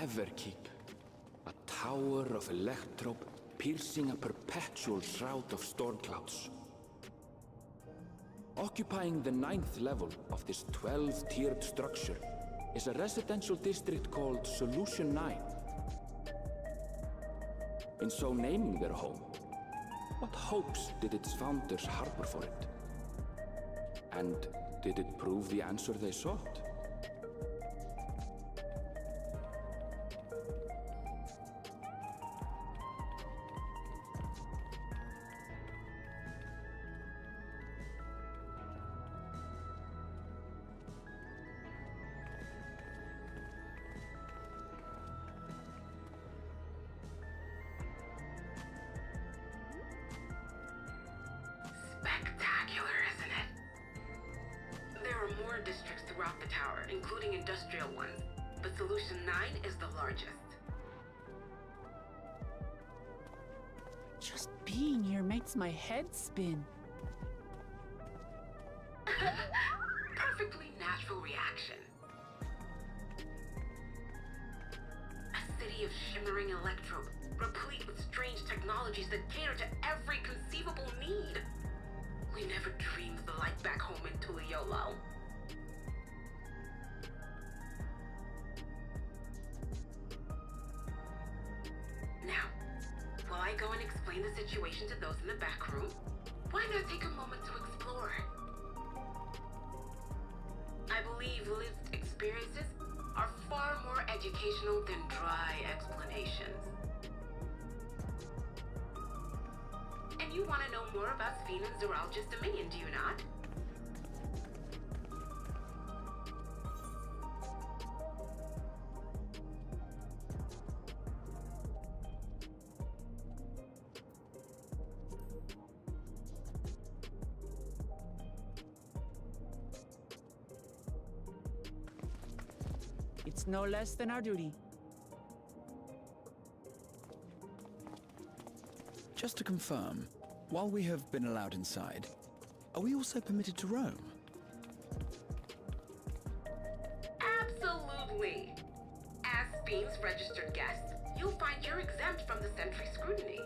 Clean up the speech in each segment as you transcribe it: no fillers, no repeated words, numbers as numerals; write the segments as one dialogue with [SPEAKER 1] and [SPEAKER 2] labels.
[SPEAKER 1] ever keep. A tower of electrope piercing a perpetual shroud of storm clouds. Occupying the 9th level of this 12-tiered structure is a residential district called Solution 9. In so naming their home, what hopes did its founders harbor for it? And did it prove the answer they sought?
[SPEAKER 2] Spectacular, isn't it? There are more districts throughout the tower, including industrial ones, but Solution 9 is the largest.
[SPEAKER 3] Just being here makes my head spin.
[SPEAKER 2] Perfectly natural reaction. A city of shimmering electrope, replete with strange technologies that cater to every conceivable need. We never dreamed of the life back home in Tuliolo. Now, while I go and explain the situation to those in the back room, why not take a moment to explore? I believe lived experiences are far more educational than dry explanations. And you want to know more about Sphene and Zoralj's Dominion, do you not?
[SPEAKER 3] It's no less than our duty.
[SPEAKER 4] Just to confirm, while we have been allowed inside, are we also permitted to roam?
[SPEAKER 2] Absolutely. As Sphene's registered guest, you'll find you're exempt from the sentry scrutiny.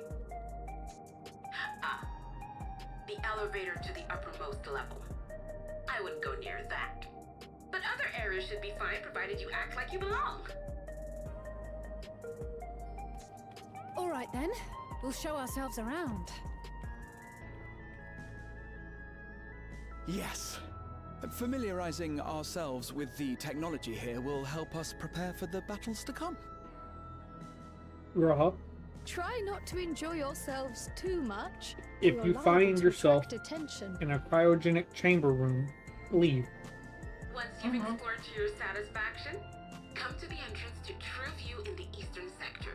[SPEAKER 2] The elevator to the uppermost level. I wouldn't go near that. But other areas should be fine provided you act like you belong.
[SPEAKER 5] All right then. We'll show ourselves around.
[SPEAKER 4] Yes. Familiarizing ourselves with the technology here will help us prepare for the battles to come.
[SPEAKER 6] Raha,
[SPEAKER 5] Try not to enjoy yourselves too much.
[SPEAKER 6] if
[SPEAKER 5] You're
[SPEAKER 6] you
[SPEAKER 5] liable
[SPEAKER 6] find
[SPEAKER 5] to
[SPEAKER 6] yourself
[SPEAKER 5] attract attention.
[SPEAKER 6] in a cryogenic chamber room, leave.
[SPEAKER 2] Once you've explored to your satisfaction, come to the entrance to True View in the eastern sector.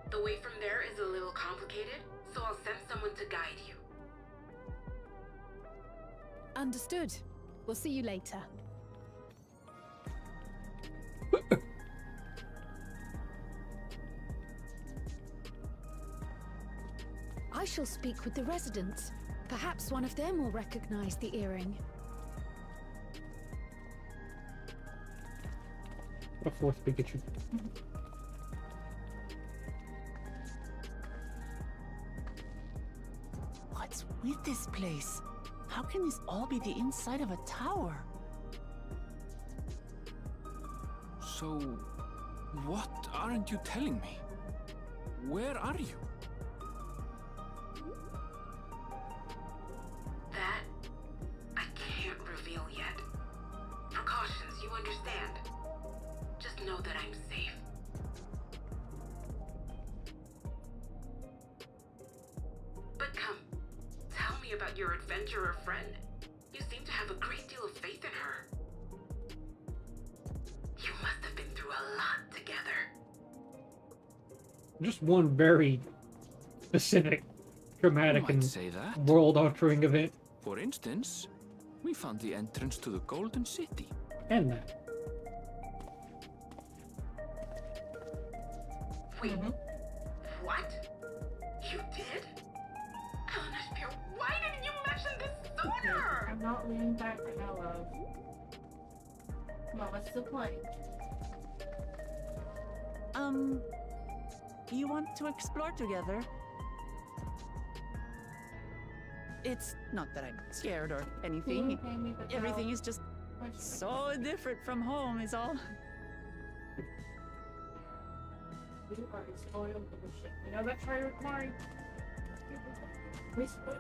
[SPEAKER 2] The way from there is a little complicated, so I'll send someone to guide you.
[SPEAKER 5] Understood. We'll see you later. I shall speak with the residents. Perhaps one of them will recognize the earring.
[SPEAKER 6] A fourth Pikachu.
[SPEAKER 3] What's with this place? How can this all be the inside of a tower?
[SPEAKER 1] So, what aren't you telling me? Where are you?
[SPEAKER 2] That, I can't reveal yet. Precautions, you understand. Just know that I'm safe. But come, tell me about your adventurer friend. You seem to have a great deal of faith in her. You must have been through a lot together.
[SPEAKER 6] Just one very specific, traumatic,
[SPEAKER 1] You might
[SPEAKER 6] and
[SPEAKER 1] say that.
[SPEAKER 6] world-altering event,
[SPEAKER 1] For instance, we found the entrance to the Golden City.
[SPEAKER 6] and that.
[SPEAKER 2] Wait, what? You did? Eleanor, why didn't you mention this sooner?
[SPEAKER 7] I'm not leaning back right now, love. Come on, let's still play.
[SPEAKER 3] You want to explore together? It's not that I'm scared or anything. Everything is just so different from home, is all.
[SPEAKER 7] You are spoiled little shit. You know that's right, Mari? We split.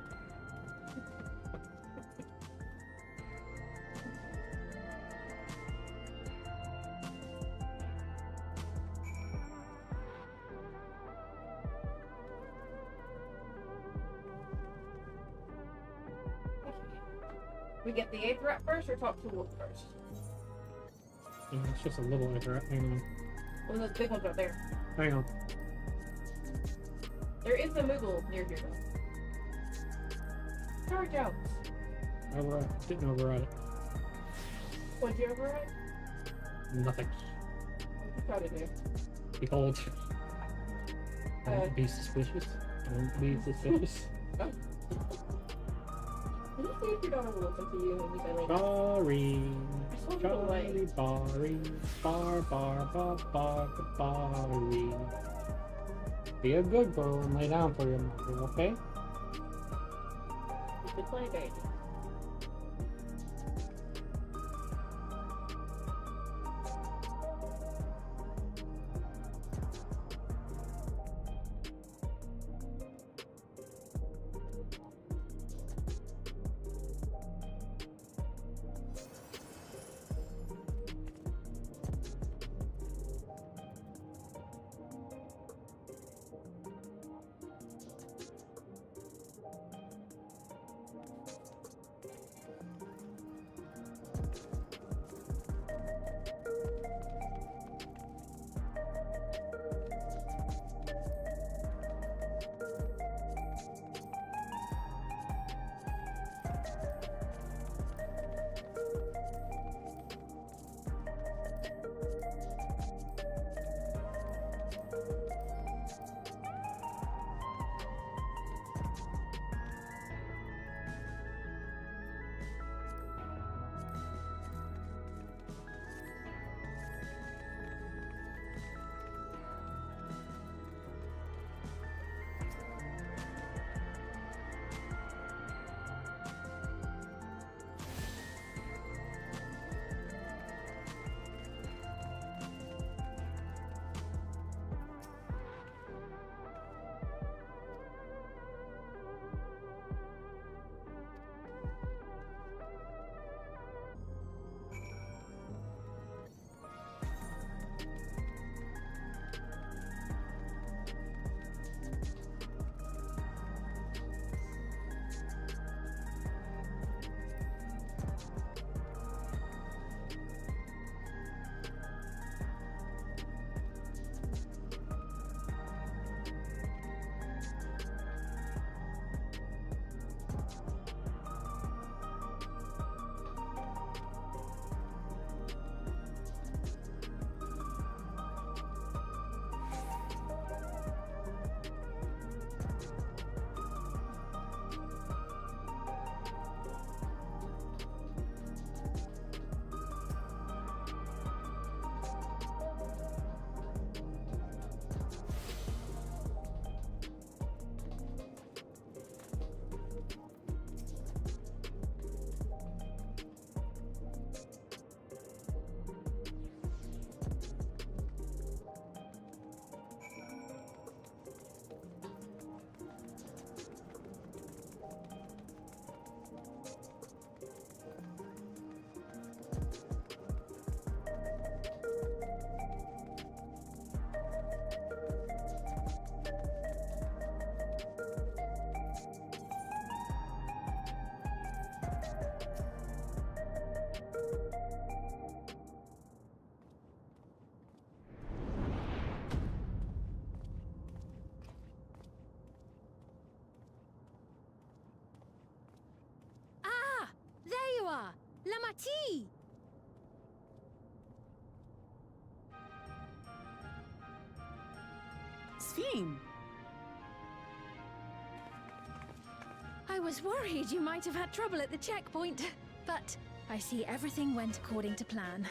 [SPEAKER 7] We get the eighth rat first or talk to Wolf first?
[SPEAKER 6] Yeah, it's just a little interrupt. Hang on.
[SPEAKER 7] Well, those big ones right there.
[SPEAKER 6] Hang on.
[SPEAKER 7] There is a Moogle near here though. Charge out.
[SPEAKER 6] Override. Didn't override it.
[SPEAKER 7] What'd you override?
[SPEAKER 6] Nothing.
[SPEAKER 7] You probably do.
[SPEAKER 6] Behold. Don't be suspicious. Don't be suspicious.
[SPEAKER 7] Can you see if your daughter will listen to you when you say like
[SPEAKER 6] Sorry.
[SPEAKER 7] just hold it away.
[SPEAKER 6] Sorry. Barry. Be a good girl and lay down for your mother, okay?
[SPEAKER 7] You should play baby.
[SPEAKER 5] Lamati!
[SPEAKER 3] Sphene!
[SPEAKER 5] I was worried you might have had trouble at the checkpoint, but I see everything went according to plan.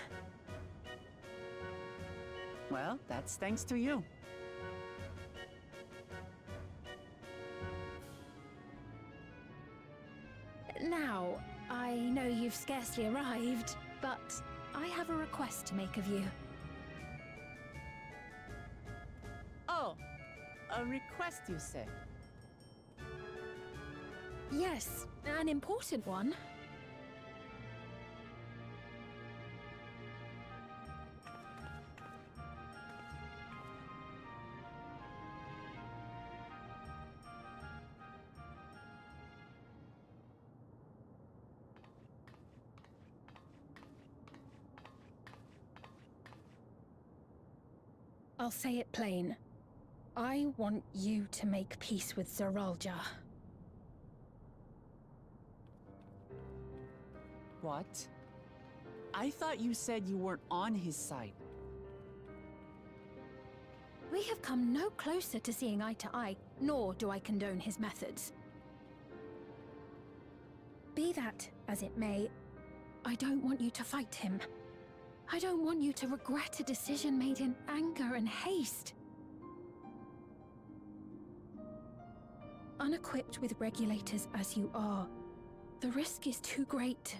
[SPEAKER 3] Well, that's thanks to you.
[SPEAKER 5] Now, I know you've scarcely arrived, but I have a request to make of you.
[SPEAKER 3] Oh, a request, you say?
[SPEAKER 5] Yes, an important one. I'll say it plain. I want you to make peace with Zeralja.
[SPEAKER 3] What? I thought you said you weren't on his side.
[SPEAKER 5] We have come no closer to seeing eye to eye, nor do I condone his methods. Be that as it may, I don't want you to fight him. I don't want you to regret a decision made in anger and haste. Unequipped with regulators as you are, the risk is too great.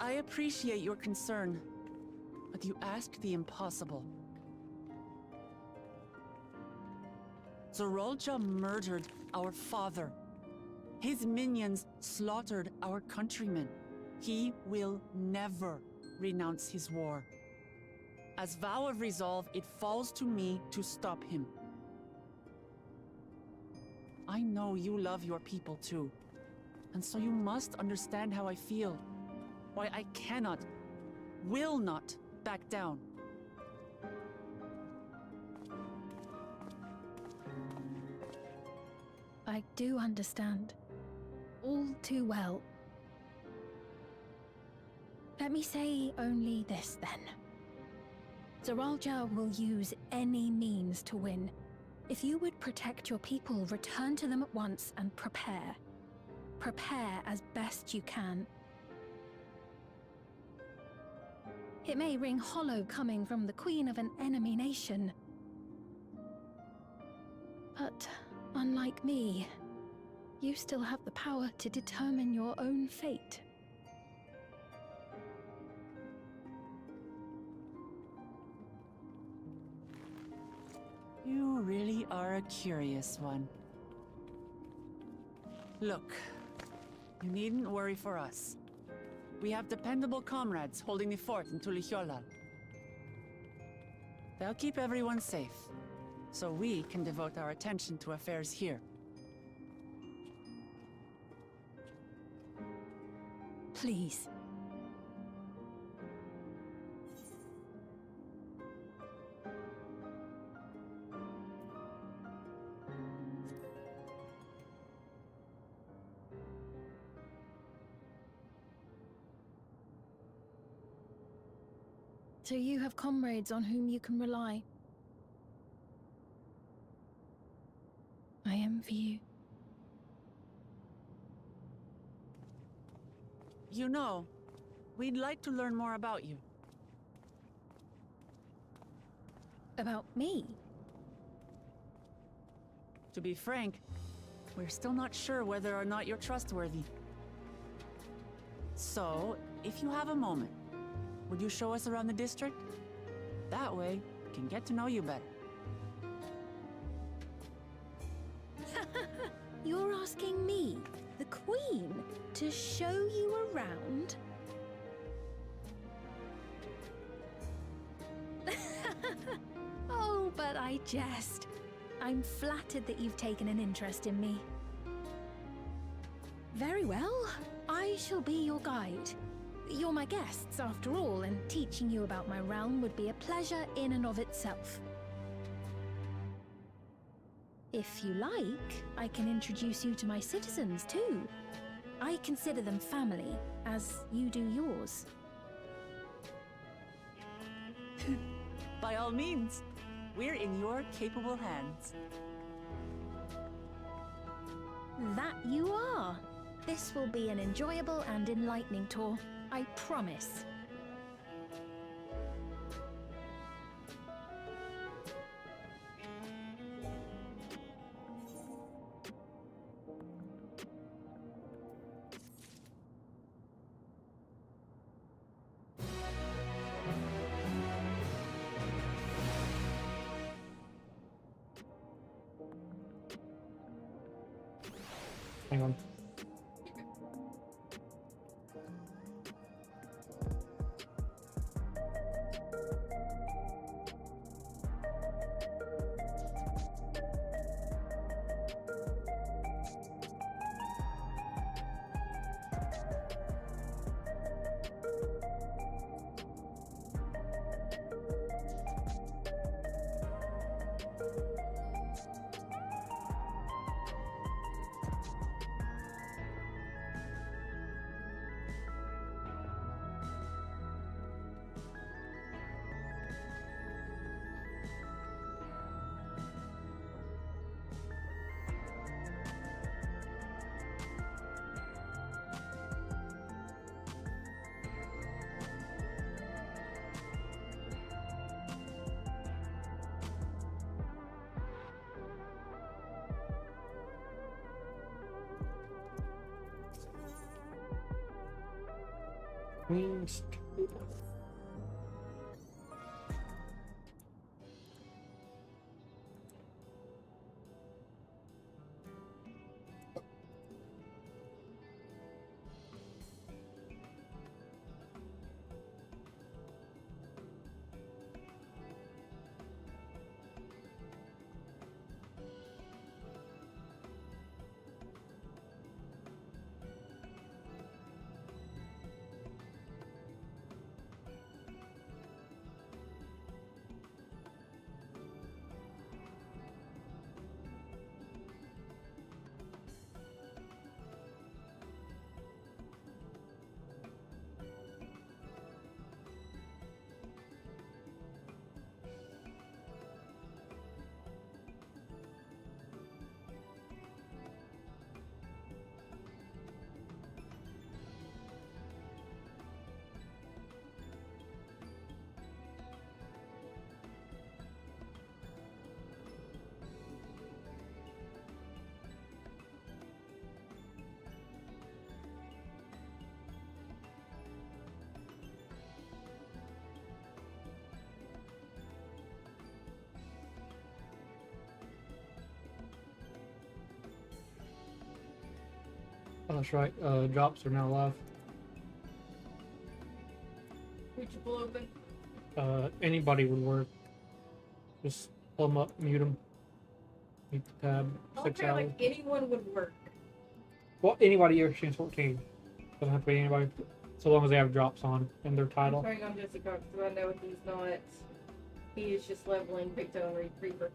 [SPEAKER 3] I appreciate your concern, but you asked the impossible. Zeralja murdered our father. His minions slaughtered our countrymen. He will never renounce his war. As vow of resolve, it falls to me to stop him. I know you love your people too, and so you must understand how I feel. Why I cannot, will not back down.
[SPEAKER 5] I do understand. All too well. Let me say only this, then. Zeralja will use any means to win. If you would protect your people, return to them at once and prepare. Prepare as best you can. It may ring hollow coming from the queen of an enemy nation. But, unlike me, you still have the power to determine your own fate.
[SPEAKER 3] You really are a curious one. Look, you needn't worry for us. We have dependable comrades holding the fort in Tulihyolal. They'll keep everyone safe, so we can devote our attention to affairs here.
[SPEAKER 5] Please. So you have comrades on whom you can rely. I envy you.
[SPEAKER 3] You know, we'd like to learn more about you.
[SPEAKER 5] About me?
[SPEAKER 3] To be frank, we're still not sure whether or not you're trustworthy. So, if you have a moment, would you show us around the district? That way, we can get to know you better.
[SPEAKER 5] You're asking me, the Queen, to show you around? Oh, but I jest. I'm flattered that you've taken an interest in me. Very well. I shall be your guide. You're my guests, after all, and teaching you about my realm would be a pleasure in and of itself. If you like, I can introduce you to my citizens, too. I consider them family, as you do yours.
[SPEAKER 3] By all means, we're in your capable hands.
[SPEAKER 5] That you are. This will be an enjoyable and enlightening tour, I promise.
[SPEAKER 6] Hang on. Queen's. Oh, that's right. Drops are now live.
[SPEAKER 7] Reachable open.
[SPEAKER 6] Anybody would work. Just pull them up, mute them. Mute the tab.
[SPEAKER 7] I
[SPEAKER 6] 6
[SPEAKER 7] don't care,
[SPEAKER 6] hours.
[SPEAKER 7] like anyone would work.
[SPEAKER 6] Well, anybody here streams 14. Doesn't have to be anybody. So long as they have drops on in their
[SPEAKER 7] I'm
[SPEAKER 6] title.
[SPEAKER 7] turning on Jessica because I know he's not. He is just leveling Victor and Reaper.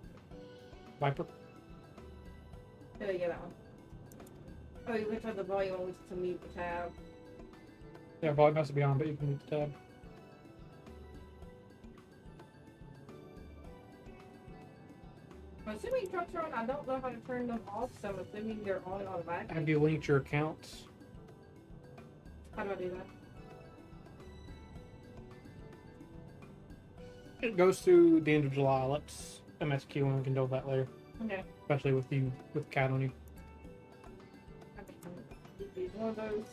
[SPEAKER 6] Viper.
[SPEAKER 7] Yeah, that one. Oh, you can turn the volume on to mute the tab.
[SPEAKER 6] Yeah, volume has to be on, but you can mute the tab.
[SPEAKER 7] I'm assuming trucks are on. I don't know how to turn them off, so I'm assuming they're on automatically.
[SPEAKER 6] Have you linked your accounts?
[SPEAKER 7] How do I do that?
[SPEAKER 6] It goes through the end of July. Let's MSQ and we can deal with that later.
[SPEAKER 7] Okay.
[SPEAKER 6] Especially with you, with Cat on you.
[SPEAKER 7] One of those.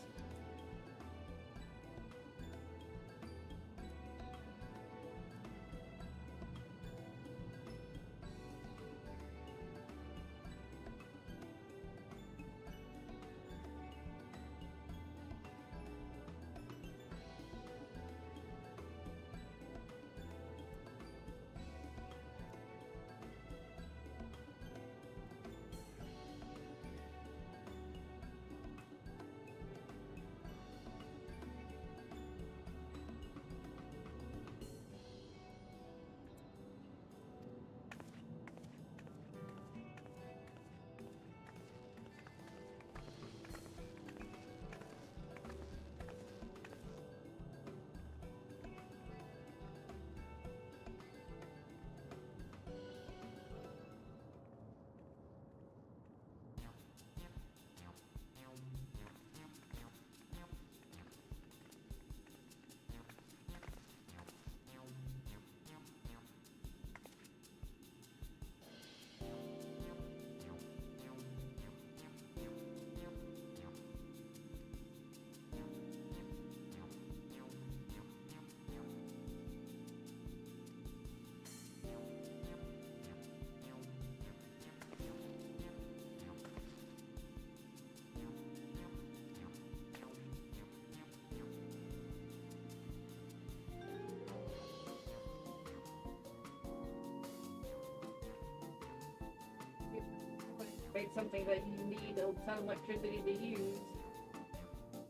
[SPEAKER 7] make something that you need a ton of electricity to use,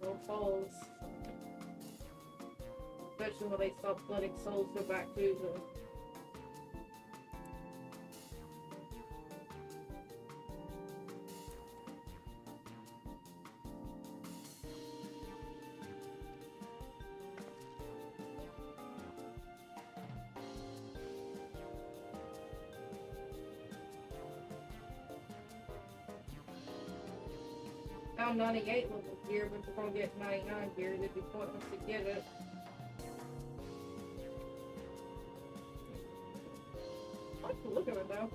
[SPEAKER 7] or falls. Especially when they stop letting souls go back to the. Found 98 level gear, but if we're gonna get 99 gear, it'd be pointless to get it. I like the look of it though.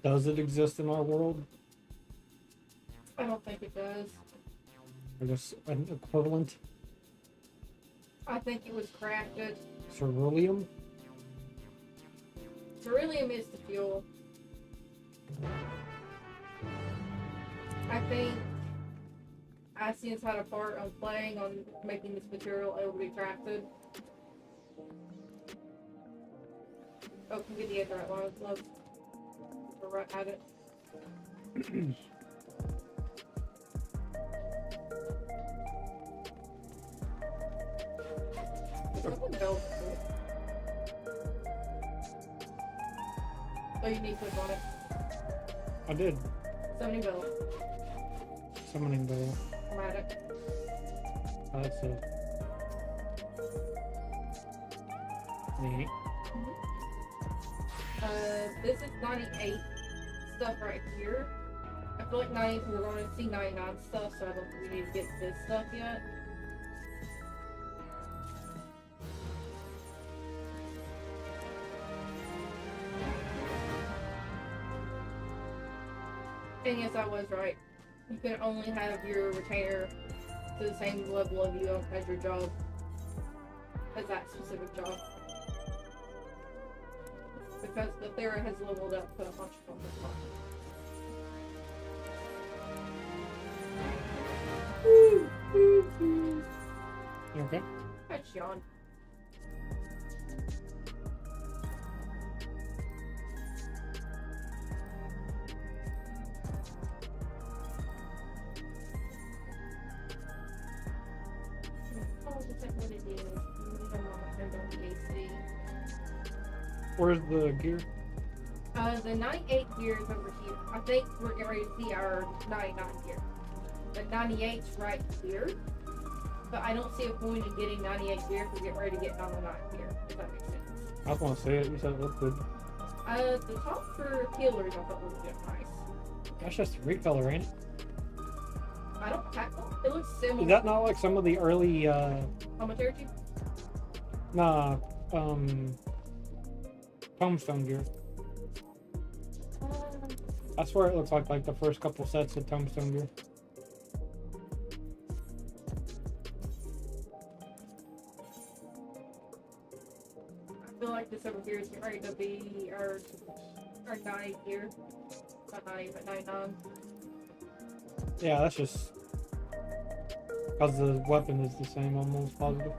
[SPEAKER 6] Does it exist in our world?
[SPEAKER 7] I don't think it does.
[SPEAKER 6] I guess an equivalent?
[SPEAKER 7] I think it was crafted.
[SPEAKER 6] Ceruleum?
[SPEAKER 7] Beryllium is the fuel. I think Asian's had a part on playing on making this material able to be crafted. Oh, can get the other right one. Love. We're right at it. Someone built it. Oh, you need to click on it.
[SPEAKER 6] I did.
[SPEAKER 7] Summoning bell.
[SPEAKER 6] Summoning bell.
[SPEAKER 7] I'm at it.
[SPEAKER 6] That's it. Neat.
[SPEAKER 7] This is 98 stuff right here. I feel like 90, we're going to see 99 stuff, so I don't think we need to get this stuff yet. And yes, I was right. You can only have your retainer to the same level of you as your job. As that specific job. Because the Thera has leveled up to a bunch of them.
[SPEAKER 6] You okay?
[SPEAKER 7] I just yawned.
[SPEAKER 6] Where's the gear?
[SPEAKER 7] The 98 gear is over here. I think we're getting ready to see our 99 gear. The 98's right here. But I don't see a point in getting 98 gear if we get ready to get 99 gear, if that makes sense.
[SPEAKER 6] I was gonna say it, you said it looked good.
[SPEAKER 7] The top for healers I thought looked nice.
[SPEAKER 6] That's just a recolor, ain't it?
[SPEAKER 7] I don't pack them. It looks similar.
[SPEAKER 6] Is that not like some of the early,
[SPEAKER 7] Commentary tube?
[SPEAKER 6] nah, Tombstone gear? I swear it looks like the first couple sets of Tombstone gear.
[SPEAKER 7] I feel like this over here is getting ready to be our 9 gear. Not 9, but 99.
[SPEAKER 6] Yeah, that's just because the weapon is the same, almost positive.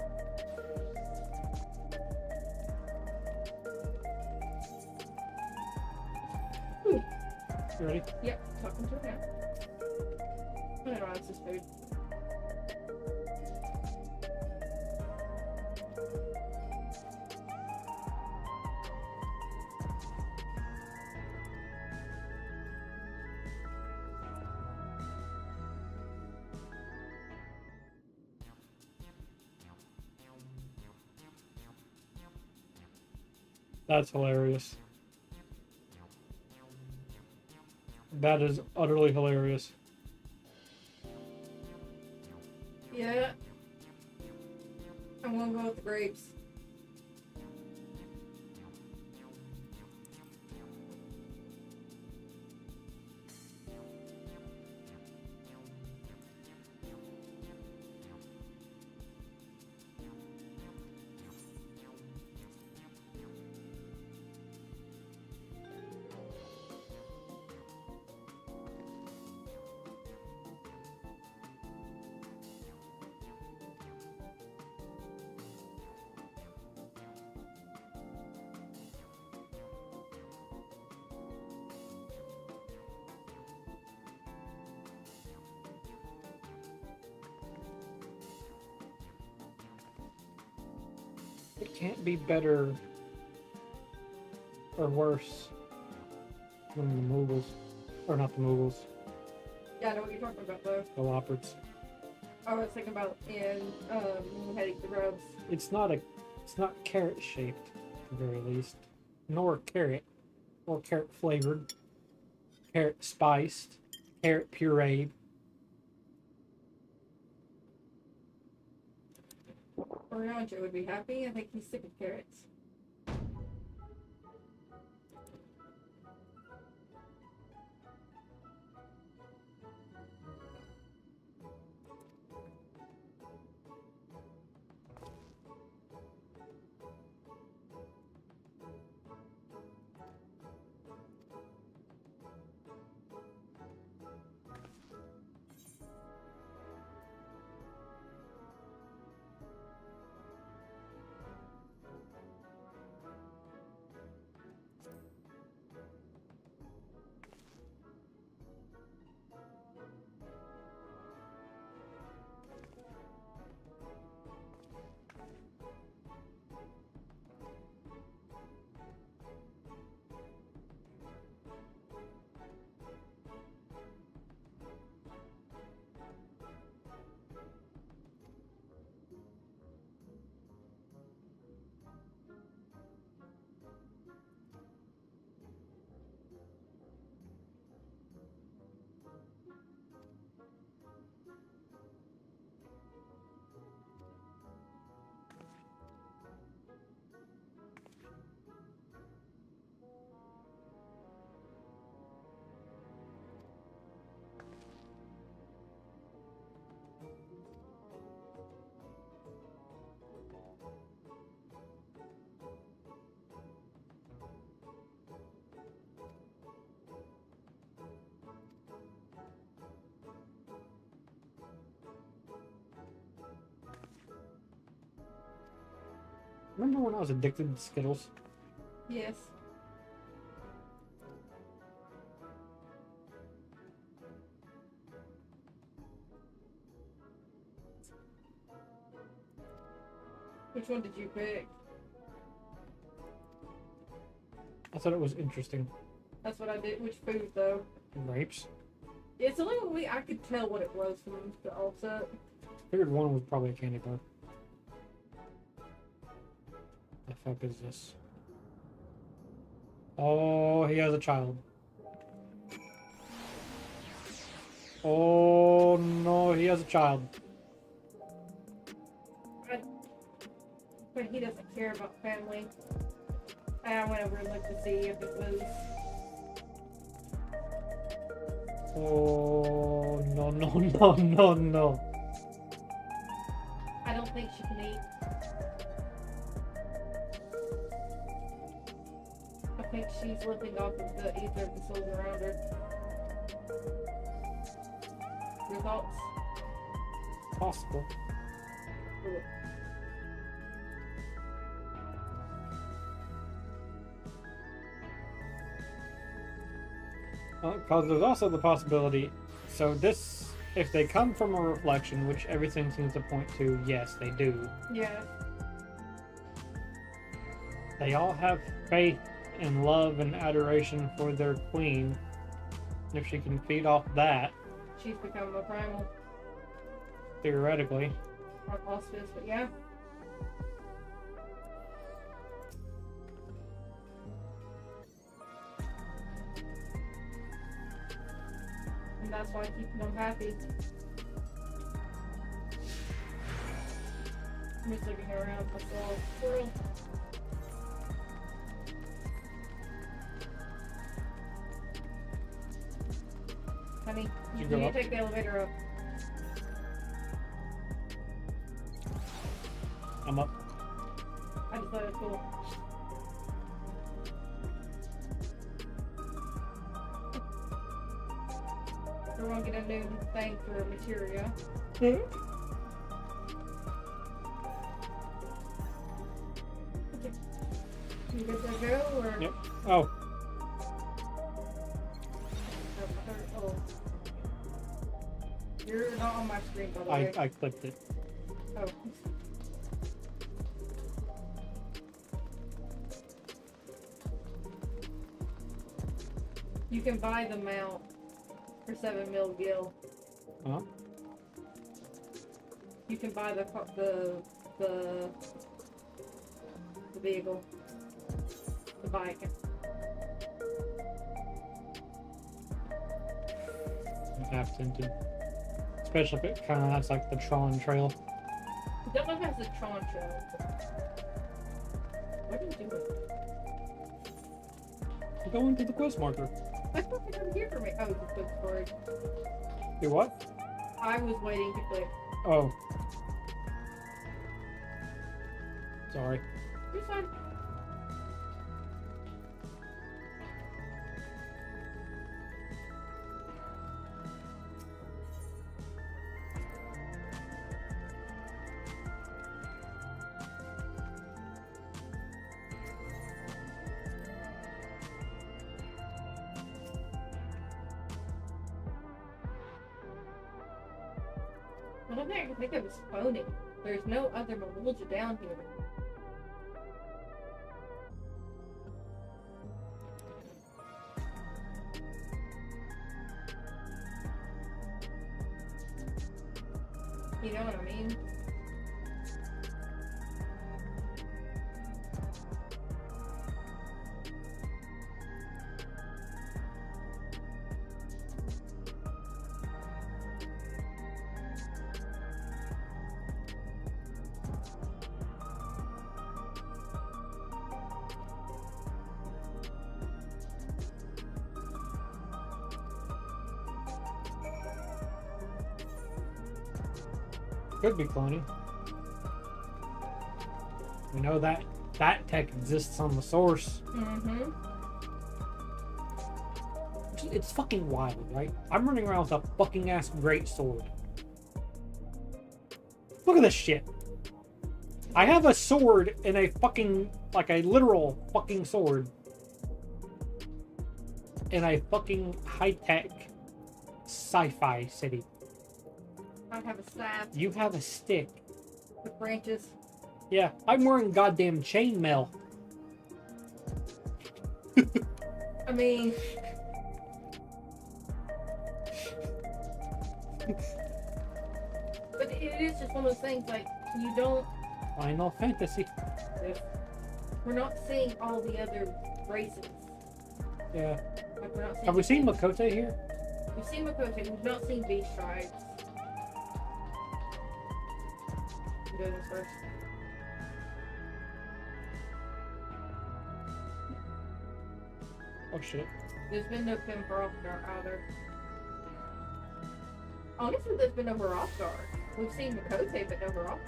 [SPEAKER 6] You ready?
[SPEAKER 7] Yep, talking to it now. I'm gonna rinse this food.
[SPEAKER 6] That's hilarious. That is utterly hilarious.
[SPEAKER 7] Yeah. I'm gonna go with the grapes.
[SPEAKER 6] It can't be better or worse than the Mughals. Or not the Mughals.
[SPEAKER 7] Yeah, I know what you're talking about though.
[SPEAKER 6] The Loppers.
[SPEAKER 7] I was thinking about when we had to eat the rubs.
[SPEAKER 6] It's not carrot shaped, at the very least. Nor carrot. Or carrot flavored. Carrot spiced. Carrot pureed.
[SPEAKER 7] Orianjo would be happy. I think he's sick of carrots.
[SPEAKER 6] Remember when I was addicted to Skittles?
[SPEAKER 7] Yes. Which one did you pick?
[SPEAKER 6] I thought it was interesting.
[SPEAKER 7] That's what I did. Which food, though?
[SPEAKER 6] Grapes.
[SPEAKER 7] It's the only one I could tell what it was from the offset.
[SPEAKER 6] Figured one was probably a candy bar. The fuck is this? Oh, he has a child. Oh no, he has a child.
[SPEAKER 7] But he doesn't care about family. I went over and looked to see if it was.
[SPEAKER 6] Oh no no no no no.
[SPEAKER 7] I don't think she can eat. I think she's living off of the ether of the souls around her. Your thoughts?
[SPEAKER 6] Possible. Because there's also the possibility, so this, if they come from a reflection, which everything seems to point to, yes, they do.
[SPEAKER 7] Yeah.
[SPEAKER 6] They all have faith and love and adoration for their queen. If she can feed off that,
[SPEAKER 7] She's become a primal.
[SPEAKER 6] theoretically.
[SPEAKER 7] Or hospice, but yeah. and that's why I keep them happy. I'm just looking around myself. Squirrel. Honey, you
[SPEAKER 6] go
[SPEAKER 7] need
[SPEAKER 6] up?
[SPEAKER 7] to take the elevator up.
[SPEAKER 6] I'm up.
[SPEAKER 7] I just thought it was cool. We're gonna get a new thing for materia. Okay. You good to go, or?
[SPEAKER 6] Yep. Oh,
[SPEAKER 7] Oh. You're not on my screen, by the way.
[SPEAKER 6] I clicked it.
[SPEAKER 7] Oh. You can buy the mount for 7 mil gil.
[SPEAKER 6] Huh?
[SPEAKER 7] You can buy the vehicle, the bike.
[SPEAKER 6] I'm half tempted. Especially if it kind of has like the Tron trail.
[SPEAKER 7] I don't know if that's a Tron trail. What are you doing?
[SPEAKER 6] I'm going to the quest marker.
[SPEAKER 7] I thought they were here for me. Oh, the book storage.
[SPEAKER 6] You what?
[SPEAKER 7] I was waiting to click.
[SPEAKER 6] Oh. Sorry.
[SPEAKER 7] You're fine. I don't think it was phoning. There's no other Maluja down here. You know what I mean?
[SPEAKER 6] Could be cloning. We know that tech exists on the source.
[SPEAKER 7] Mm-hmm.
[SPEAKER 6] It's fucking wild, right? I'm running around with a fucking ass great sword. Look at this shit. I have a sword in a fucking, like a literal fucking sword. In a fucking high-tech sci-fi city.
[SPEAKER 7] I have a staff
[SPEAKER 6] You have a stick.
[SPEAKER 7] with branches.
[SPEAKER 6] Yeah, I'm wearing goddamn chainmail.
[SPEAKER 7] I mean... But it is just one of those things, like, you don't...
[SPEAKER 6] Final Fantasy.
[SPEAKER 7] We're not seeing all the other races.
[SPEAKER 6] Yeah.
[SPEAKER 7] Like, we're not seeing...
[SPEAKER 6] Have we seen Makote here?
[SPEAKER 7] We've seen Makote, we've not seen Beast Tribes. I'm doing this first.
[SPEAKER 6] Oh shit.
[SPEAKER 7] There's been no Kim Hrothgar either. Honestly, there's been no Hrothgar. We've seen Makote, but no Hrothgar.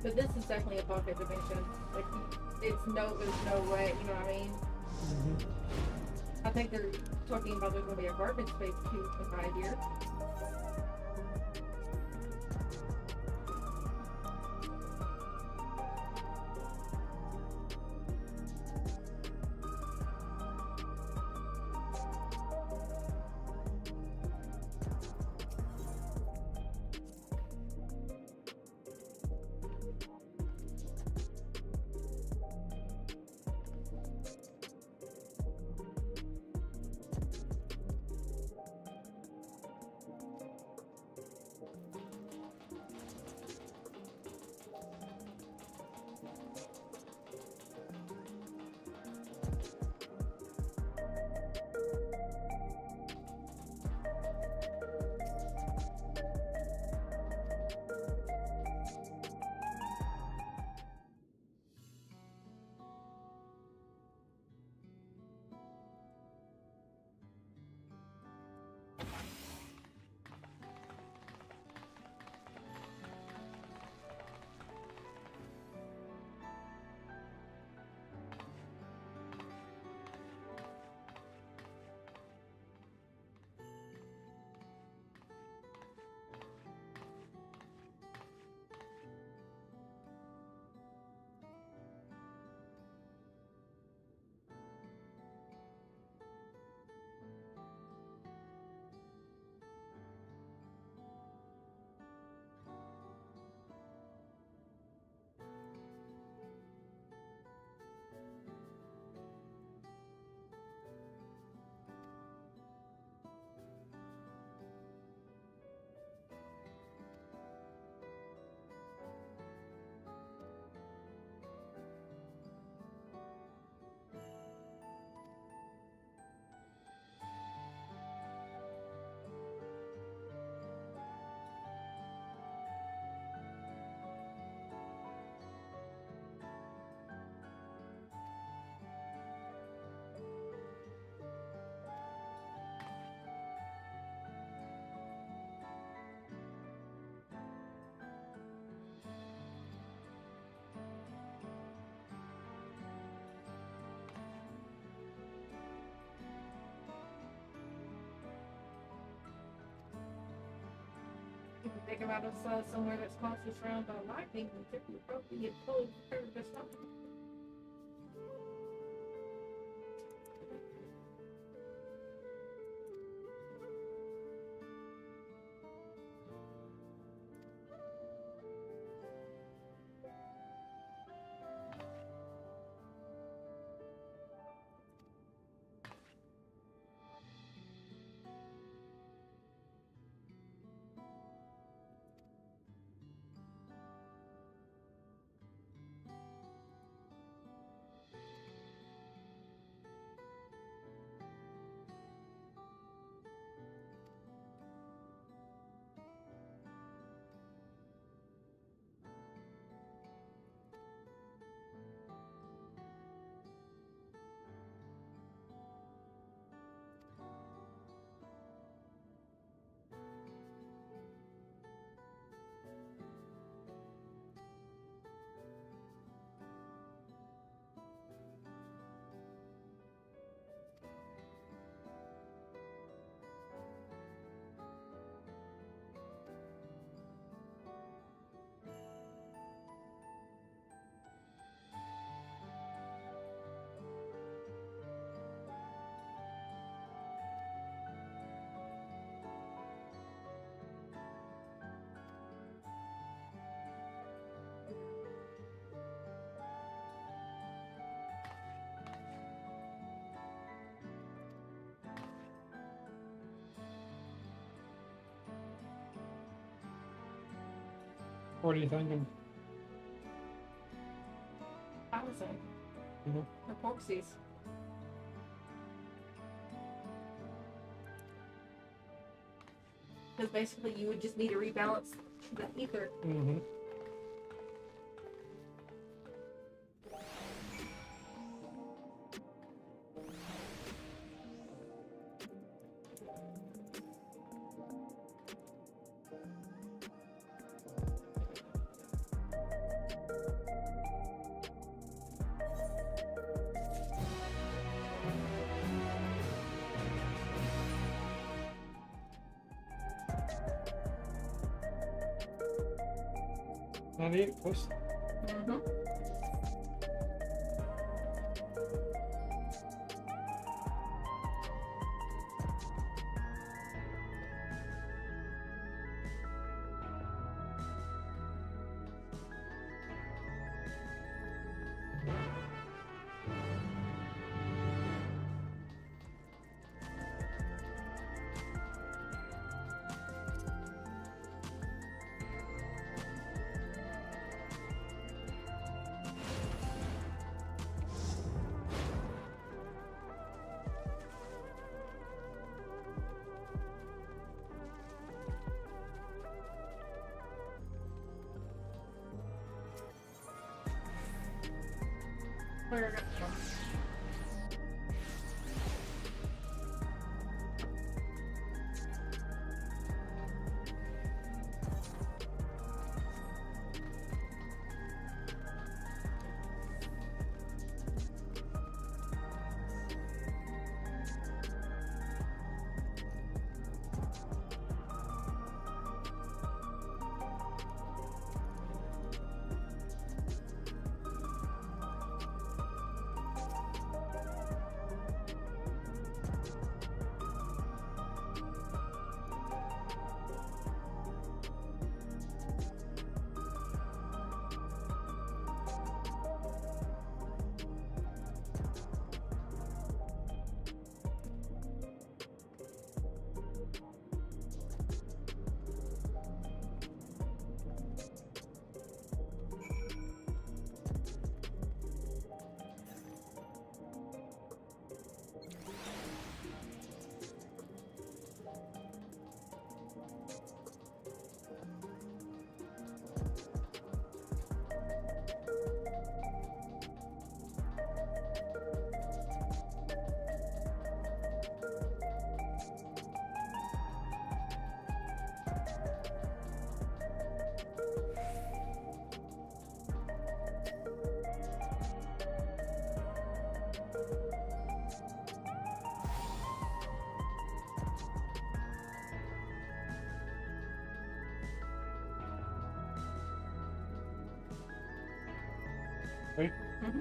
[SPEAKER 7] But this is definitely a pocket dimension. Like, there's no way, you know what I mean? I think they're talking about there's going to be a garbage space too in 5 years. Think about us somewhere that's constantly surrounded by lightning, and typically probably get pulled prepared to stop.
[SPEAKER 6] What are you thinking?
[SPEAKER 7] Housing.
[SPEAKER 6] Mhm.
[SPEAKER 7] Or proxies. Because basically you would just need to rebalance the ether.
[SPEAKER 6] Mm-hmm. 98 plus.
[SPEAKER 7] Mm-hmm. Where got some?
[SPEAKER 6] Okay.
[SPEAKER 7] Mm-hmm.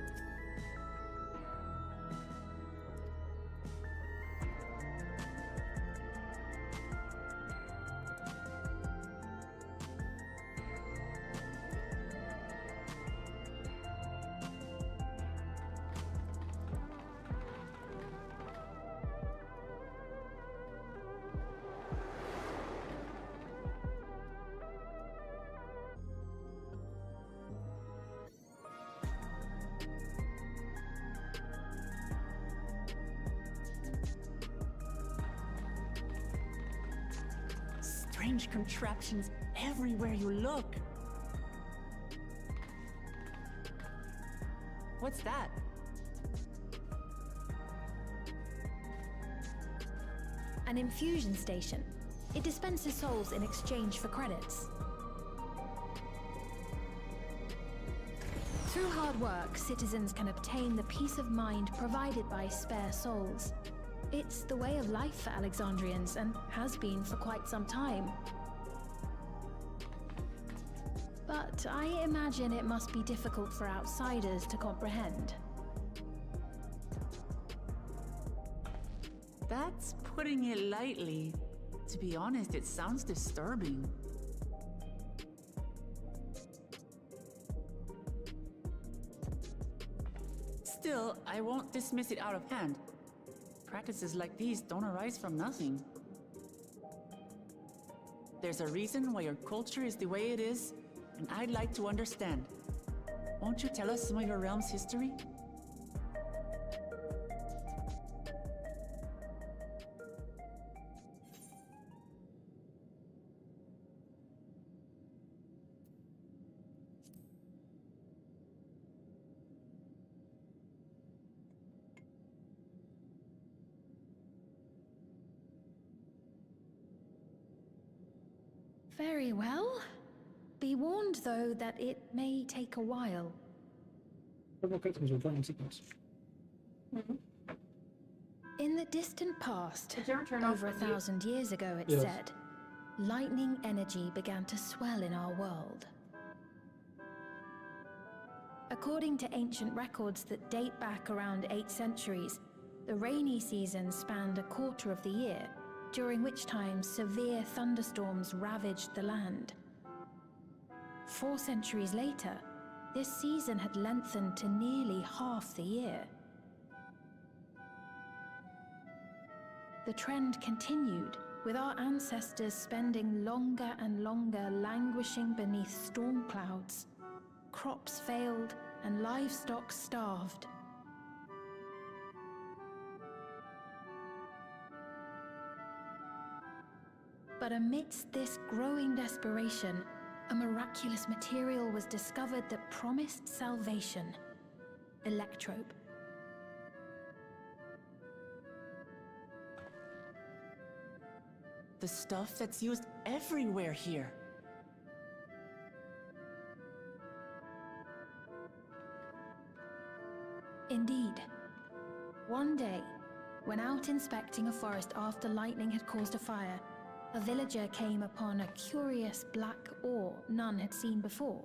[SPEAKER 3] Strange contraptions everywhere you look. What's that?
[SPEAKER 5] An infusion station. It dispenses souls in exchange for credits. Through hard work, citizens can obtain the peace of mind provided by spare souls. It's the way of life for Alexandrians and has been for quite some time. But I imagine it must be difficult for outsiders to comprehend.
[SPEAKER 3] That's putting it lightly. To be honest, it sounds disturbing. Still, I won't dismiss it out of hand. Practices like these don't arise from nothing. There's a reason why your culture is the way it is, and I'd like to understand. Won't you tell us some of your realm's history?
[SPEAKER 5] Very well. Be warned, though, that it may take a while.
[SPEAKER 6] Purple customs are drawing sequence.
[SPEAKER 7] Mm-hmm.
[SPEAKER 5] In the distant past,
[SPEAKER 7] Did you ever turn off
[SPEAKER 5] over
[SPEAKER 7] the mute?
[SPEAKER 5] 1,000 years ago, it
[SPEAKER 6] Yes.
[SPEAKER 5] said, lightning energy began to swell in our world. According to ancient records that date back around 8 centuries, the rainy season spanned a quarter of the year, during which time severe thunderstorms ravaged the land. 4 centuries later, this season had lengthened to nearly half the year. The trend continued, with our ancestors spending longer and longer languishing beneath storm clouds. Crops failed and livestock starved. But amidst this growing desperation, a miraculous material was discovered that promised salvation: electrope.
[SPEAKER 3] The stuff that's used everywhere here.
[SPEAKER 5] Indeed. One day, when out inspecting a forest after lightning had caused a fire, a villager came upon a curious black ore none had seen before.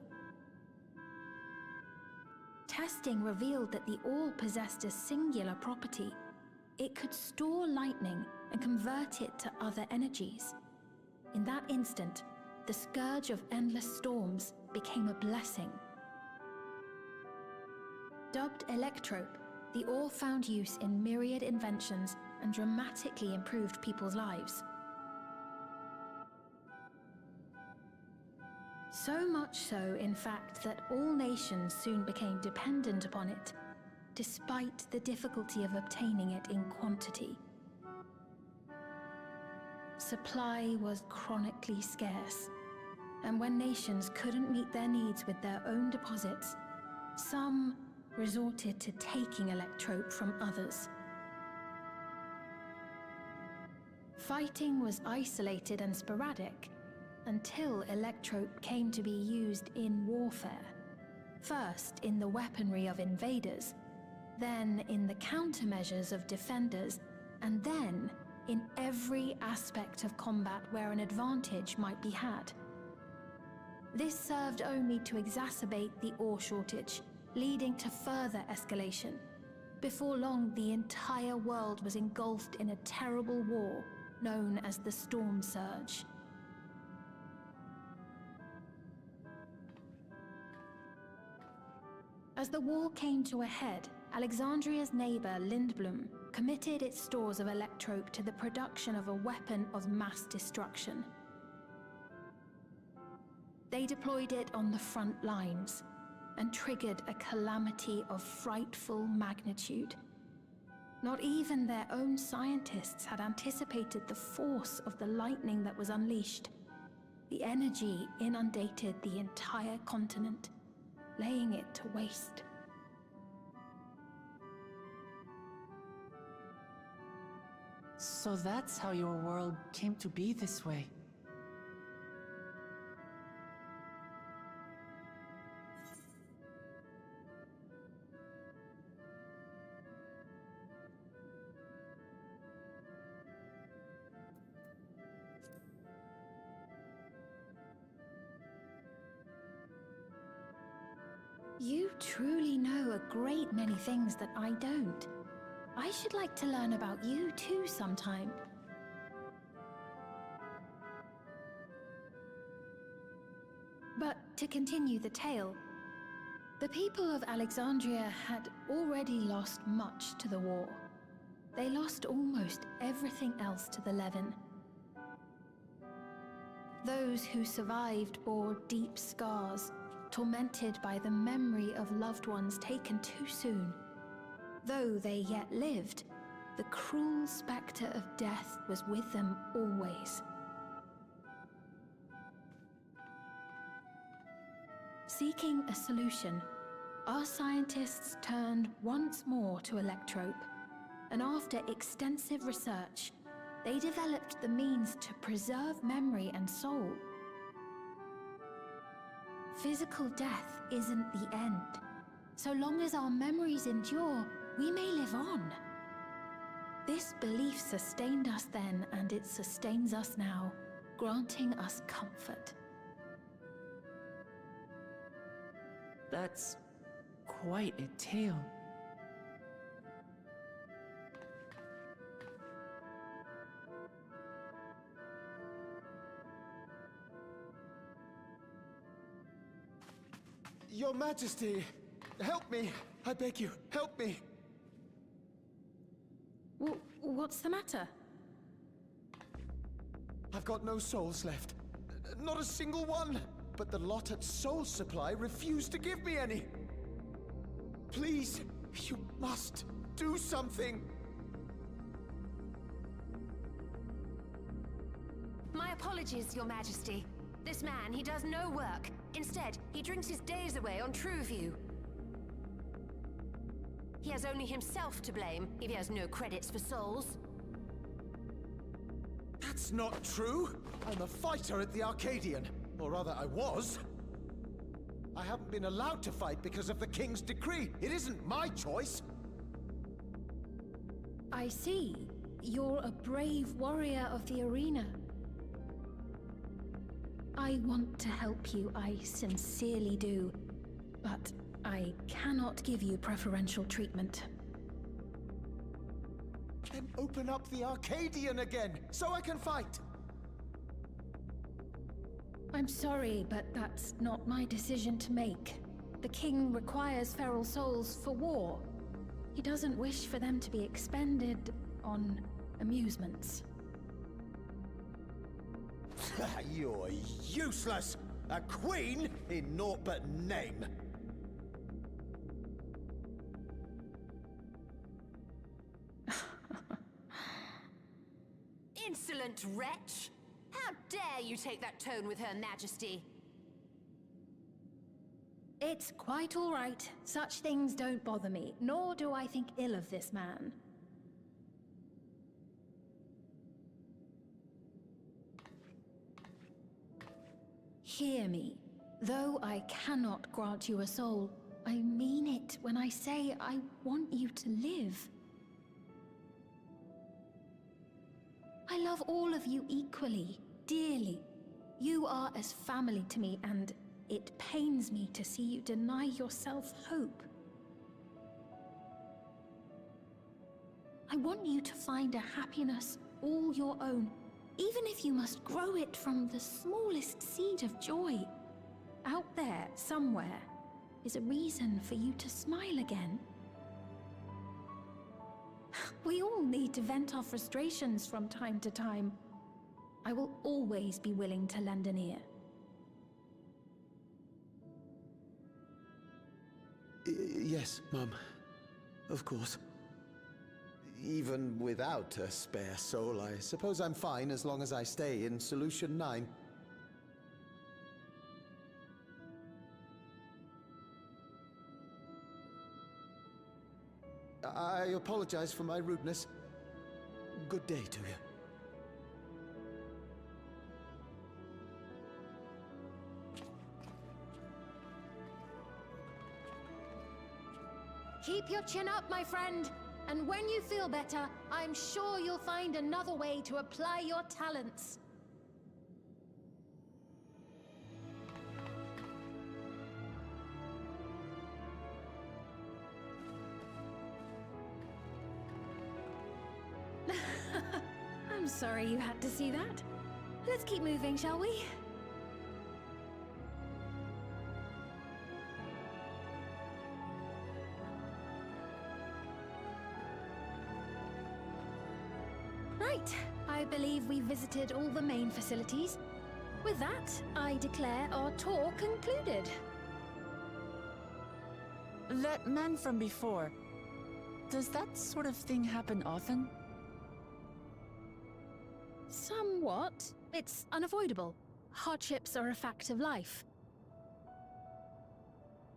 [SPEAKER 5] Testing revealed that the ore possessed a singular property. It could store lightning and convert it to other energies. In that instant, the scourge of endless storms became a blessing. Dubbed electrope, the ore found use in myriad inventions and dramatically improved people's lives. So much so, in fact, that all nations soon became dependent upon it, despite the difficulty of obtaining it in quantity. Supply was chronically scarce, and when nations couldn't meet their needs with their own deposits, some resorted to taking electrope from others. Fighting was isolated and sporadic until electrope came to be used in warfare. First in the weaponry of invaders, then in the countermeasures of defenders, and then in every aspect of combat where an advantage might be had. This served only to exacerbate the ore shortage, leading to further escalation. Before long, the entire world was engulfed in a terrible war known as the Storm Surge. As the war came to a head, Alexandria's neighbor, Lindblum, committed its stores of electrope to the production of a weapon of mass destruction. They deployed it on the front lines and triggered a calamity of frightful magnitude. Not even their own scientists had anticipated the force of the lightning that was unleashed. The energy inundated the entire continent, laying it to waste.
[SPEAKER 3] So that's how your world came to be this way.
[SPEAKER 5] You truly know a great many things that I don't. I should like to learn about you too sometime. But to continue the tale, the people of Alexandria had already lost much to the war. They lost almost everything else to the Levin. Those who survived bore deep scars, tormented by the memory of loved ones taken too soon. Though they yet lived, the cruel spectre of death was with them always. Seeking a solution, our scientists turned once more to electrope, and after extensive research, they developed the means to preserve memory and soul. Physical death isn't the end. So long as our memories endure, we may live on. This belief sustained us then, and it sustains us now, granting us comfort.
[SPEAKER 3] That's quite a tale.
[SPEAKER 8] Your Majesty, help me! I beg you, help me!
[SPEAKER 5] What's the matter?
[SPEAKER 8] I've got no souls left. Not a single one! But the lot at Soul Supply refused to give me any! Please, you must do something!
[SPEAKER 9] My apologies, Your Majesty. This man, he does no work. Instead, he drinks his days away on Trueview. He has only himself to blame if he has no credits for souls.
[SPEAKER 8] That's not true! I'm a fighter at the Arcadian. Or rather, I was. I haven't been allowed to fight because of the King's decree. It isn't my choice.
[SPEAKER 5] I see. You're a brave warrior of the arena. I want to help you, I sincerely do. But I cannot give you preferential treatment.
[SPEAKER 8] Then open up the Arcadian again, so I can fight!
[SPEAKER 5] I'm sorry, but that's not my decision to make. The king requires feral souls for war. He doesn't wish for them to be expended on amusements.
[SPEAKER 8] You're useless! A queen in naught but name!
[SPEAKER 9] Insolent wretch! How dare you take that tone with Her Majesty?
[SPEAKER 5] It's quite all right. Such things don't bother me, nor do I think ill of this man. Hear me. Though I cannot grant you a soul, I mean it when I say I want you to live. I love all of you equally, dearly. You are as family to me, and it pains me to see you deny yourself hope. I want you to find a happiness all your own, even if you must grow it from the smallest seed of joy. Out there, somewhere, is a reason for you to smile again. We all need to vent our frustrations from time to time. I will always be willing to lend an ear.
[SPEAKER 8] Yes, Mum. Of course. Even without a spare soul, I suppose I'm fine as long as I stay in Solution 9. I apologize for my rudeness. Good day to you.
[SPEAKER 5] Keep your chin up, my friend. And when you feel better, I'm sure you'll find another way to apply your talents. I'm sorry you had to see that. Let's keep moving, shall we? Right. I believe we've visited all the main facilities. With that, I declare our tour concluded.
[SPEAKER 3] That man from before, does that sort of thing happen often?
[SPEAKER 5] Somewhat. It's unavoidable. Hardships are a fact of life.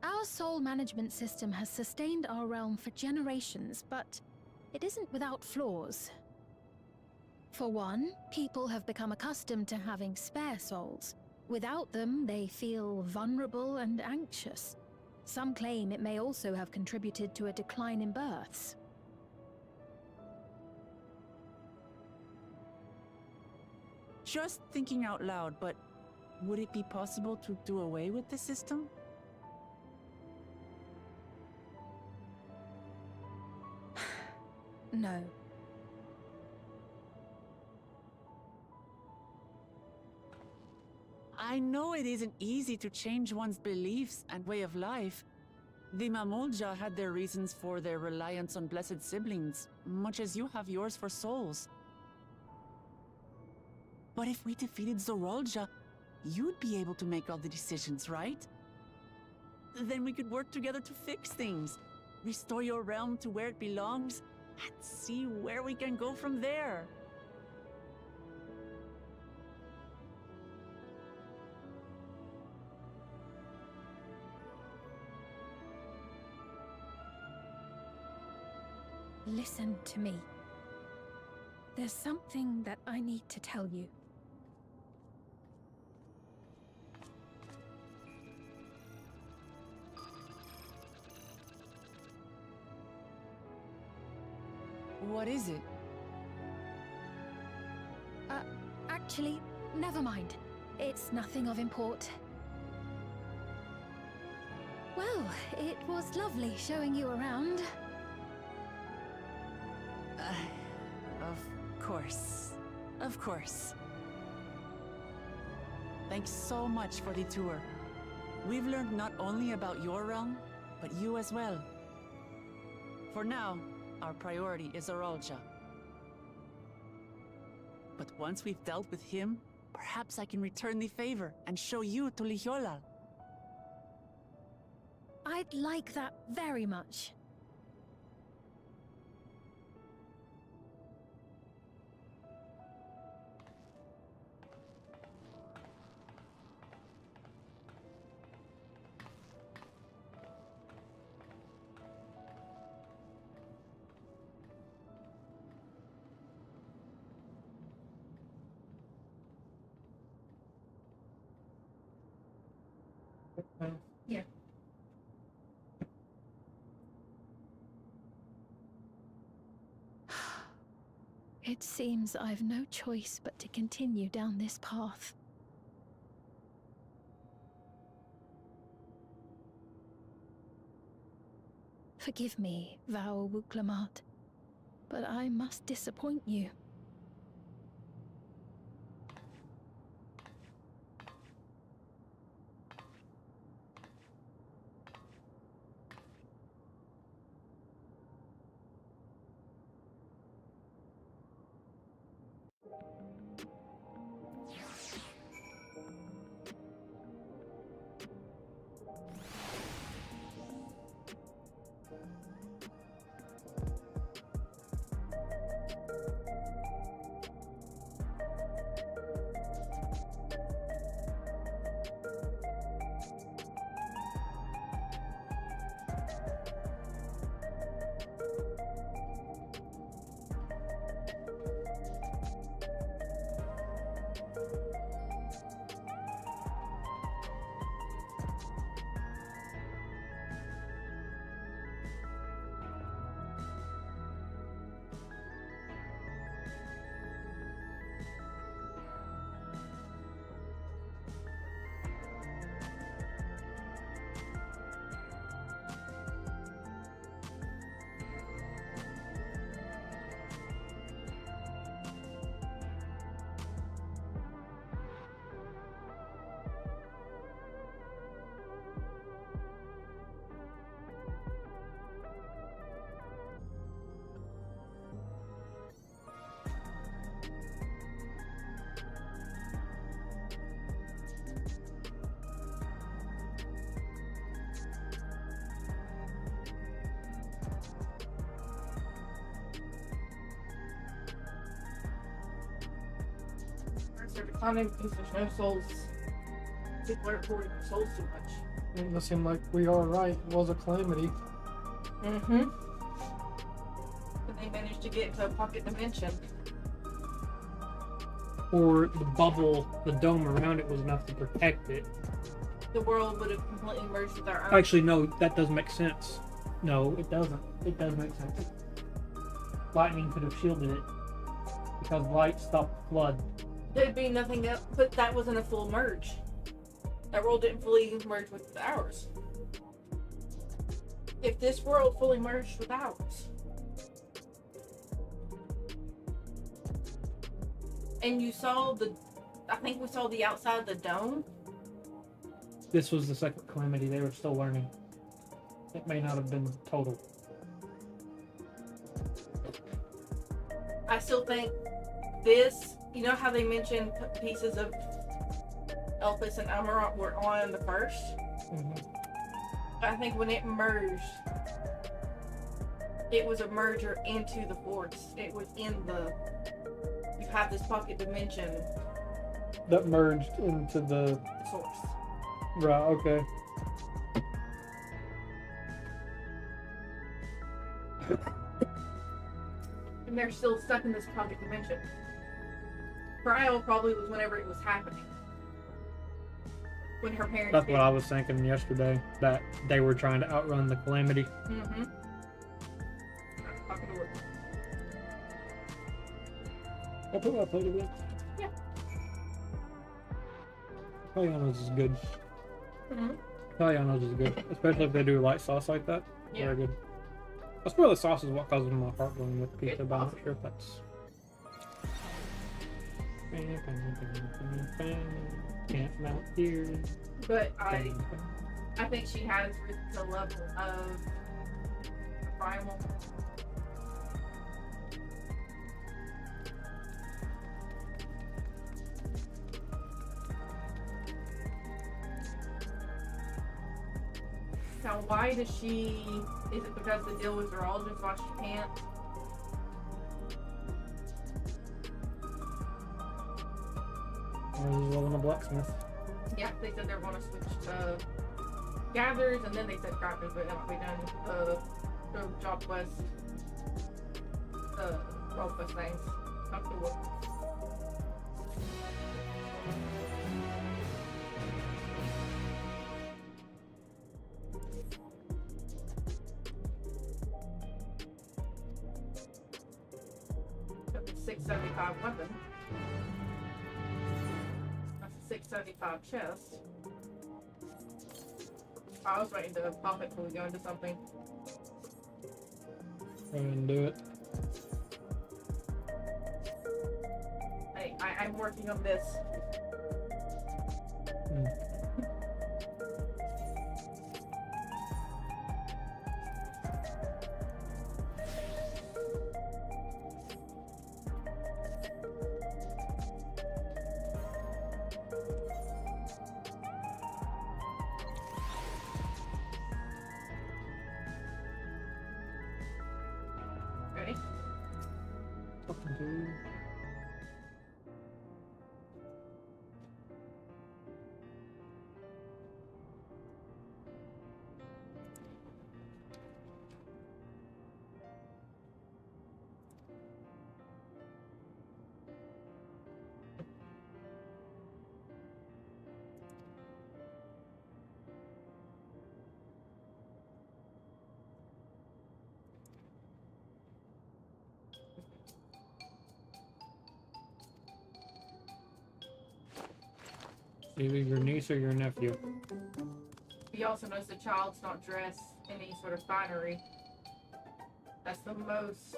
[SPEAKER 5] Our soul management system has sustained our realm for generations, but it isn't without flaws. For one, people have become accustomed to having spare souls. Without them, they feel vulnerable and anxious. Some claim it may also have contributed to a decline in births.
[SPEAKER 3] Just thinking out loud, but would it be possible to do away with the system?
[SPEAKER 5] No.
[SPEAKER 3] I know it isn't easy to change one's beliefs and way of life. The Mamulja had their reasons for their reliance on blessed siblings, much as you have yours for souls. But if we defeated Zorolja, you'd be able to make all the decisions, right? Then we could work together to fix things, restore your realm to where it belongs, and see where we can go from there.
[SPEAKER 5] Listen to me. There's something that I need to tell you.
[SPEAKER 3] What is it?
[SPEAKER 5] Actually, never mind. It's nothing of import. Well, it was lovely showing you around.
[SPEAKER 3] Of course. Of course. Thanks so much for the tour. We've learned not only about your realm, but you as well. For now, our priority is Zorolja. But once we've dealt with him, perhaps I can return the favor and show you to Lihiolal.
[SPEAKER 5] I'd like that very much.
[SPEAKER 7] Yeah.
[SPEAKER 5] It seems I've no choice but to continue down this path. Forgive me, Vao Wuklamat, but I must disappoint you.
[SPEAKER 7] They're declining because there's no souls. People aren't hoarding their souls too much.
[SPEAKER 6] It does seem like we are right. It was a calamity.
[SPEAKER 7] Mm-hmm. But they managed to get into a pocket dimension.
[SPEAKER 6] Or the bubble, the dome around it was enough to protect it.
[SPEAKER 7] The world would have completely merged with our own.
[SPEAKER 6] Actually, no, that doesn't make sense. No, it doesn't. It does make sense. Lightning could have shielded it because light stopped the flood.
[SPEAKER 7] There'd be nothing else, but that wasn't a full merge. That world didn't fully merge with ours. If this world fully merged with ours, And you saw the, I think we saw the outside of the dome.
[SPEAKER 6] This was the second calamity. They were still learning. It may not have been total.
[SPEAKER 7] I still think this, you know how they mentioned pieces of Elpis and Amarant were on the first? I think when it merged, it was a merger into the force. It was in the, you have this pocket dimension
[SPEAKER 6] That merged into the...
[SPEAKER 7] source.
[SPEAKER 6] Right, okay.
[SPEAKER 7] And they're still stuck in this pocket dimension. Trial probably was whenever it was happening. When her parents
[SPEAKER 6] That's
[SPEAKER 7] did.
[SPEAKER 6] what I was thinking yesterday. That they were trying to outrun the calamity.
[SPEAKER 7] Mm-hmm. Pocket door.
[SPEAKER 6] I put my plate again.
[SPEAKER 7] Yeah.
[SPEAKER 6] Italianos is good.
[SPEAKER 7] Mm-hmm.
[SPEAKER 6] Italianos is good. Especially if they do light sauce like that.
[SPEAKER 7] Yeah.
[SPEAKER 6] Very good. I swear the sauce is what causes my heart going with pizza,
[SPEAKER 7] It's
[SPEAKER 6] but I'm not
[SPEAKER 7] awesome.
[SPEAKER 6] sure if that's... Can't mount here.
[SPEAKER 7] But I think she has reached the level of primal. Now, why does she? Is it because the deal with Zoologist why she can't?
[SPEAKER 6] Or is it a blacksmith?
[SPEAKER 7] Yeah, they said they're going to switch to gatherers, and then they said crafters, but that'll be done. The job quest, role quest things. Not the work. That's a 675 weapon. That's a 675 chest. I was waiting to pop it before we go into something.
[SPEAKER 6] Go ahead and do it.
[SPEAKER 7] Hey, I'm working on this. Ready?
[SPEAKER 6] Fucking dude. Either your niece or your nephew.
[SPEAKER 7] You also notice the child's not dressed in any sort of finery. That's the most.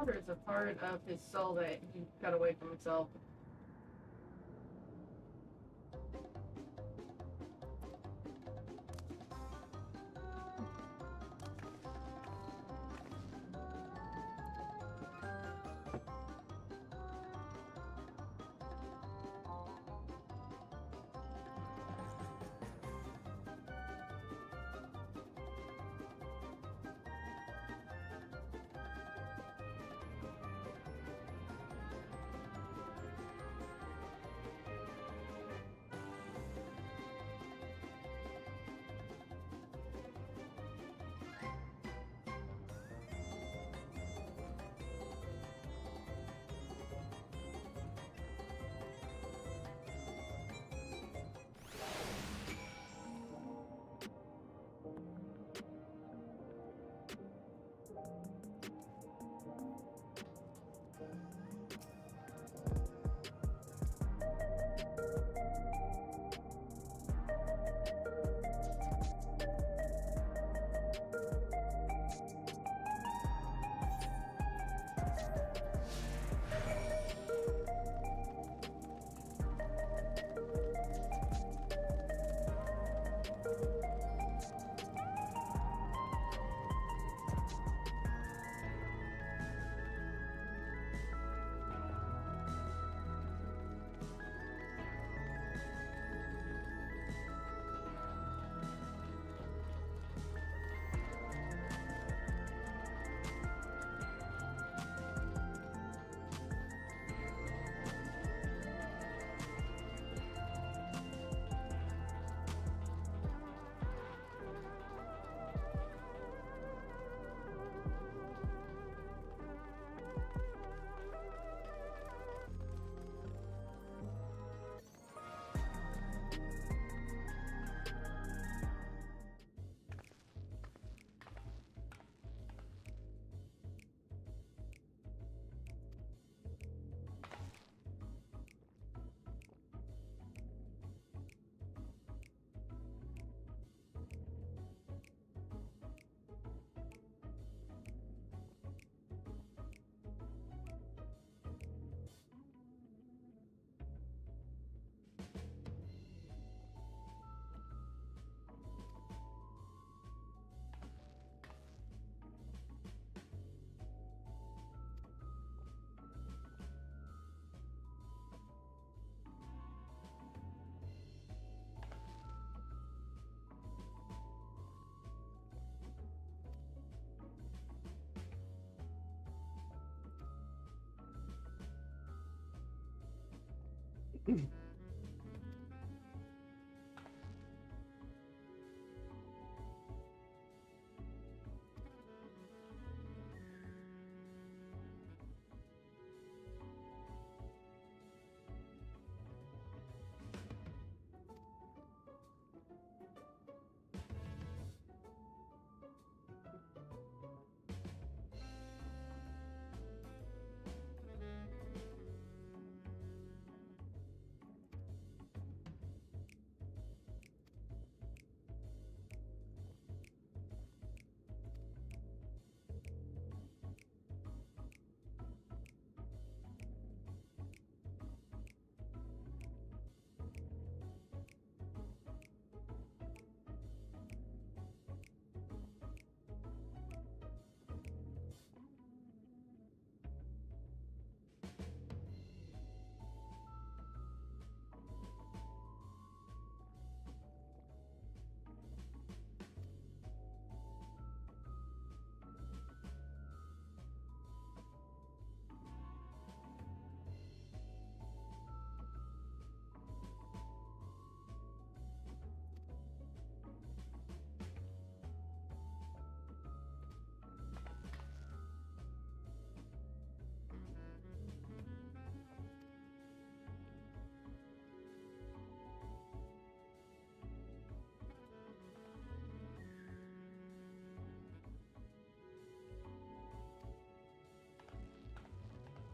[SPEAKER 7] wonder it's a part of his soul that he got away from himself.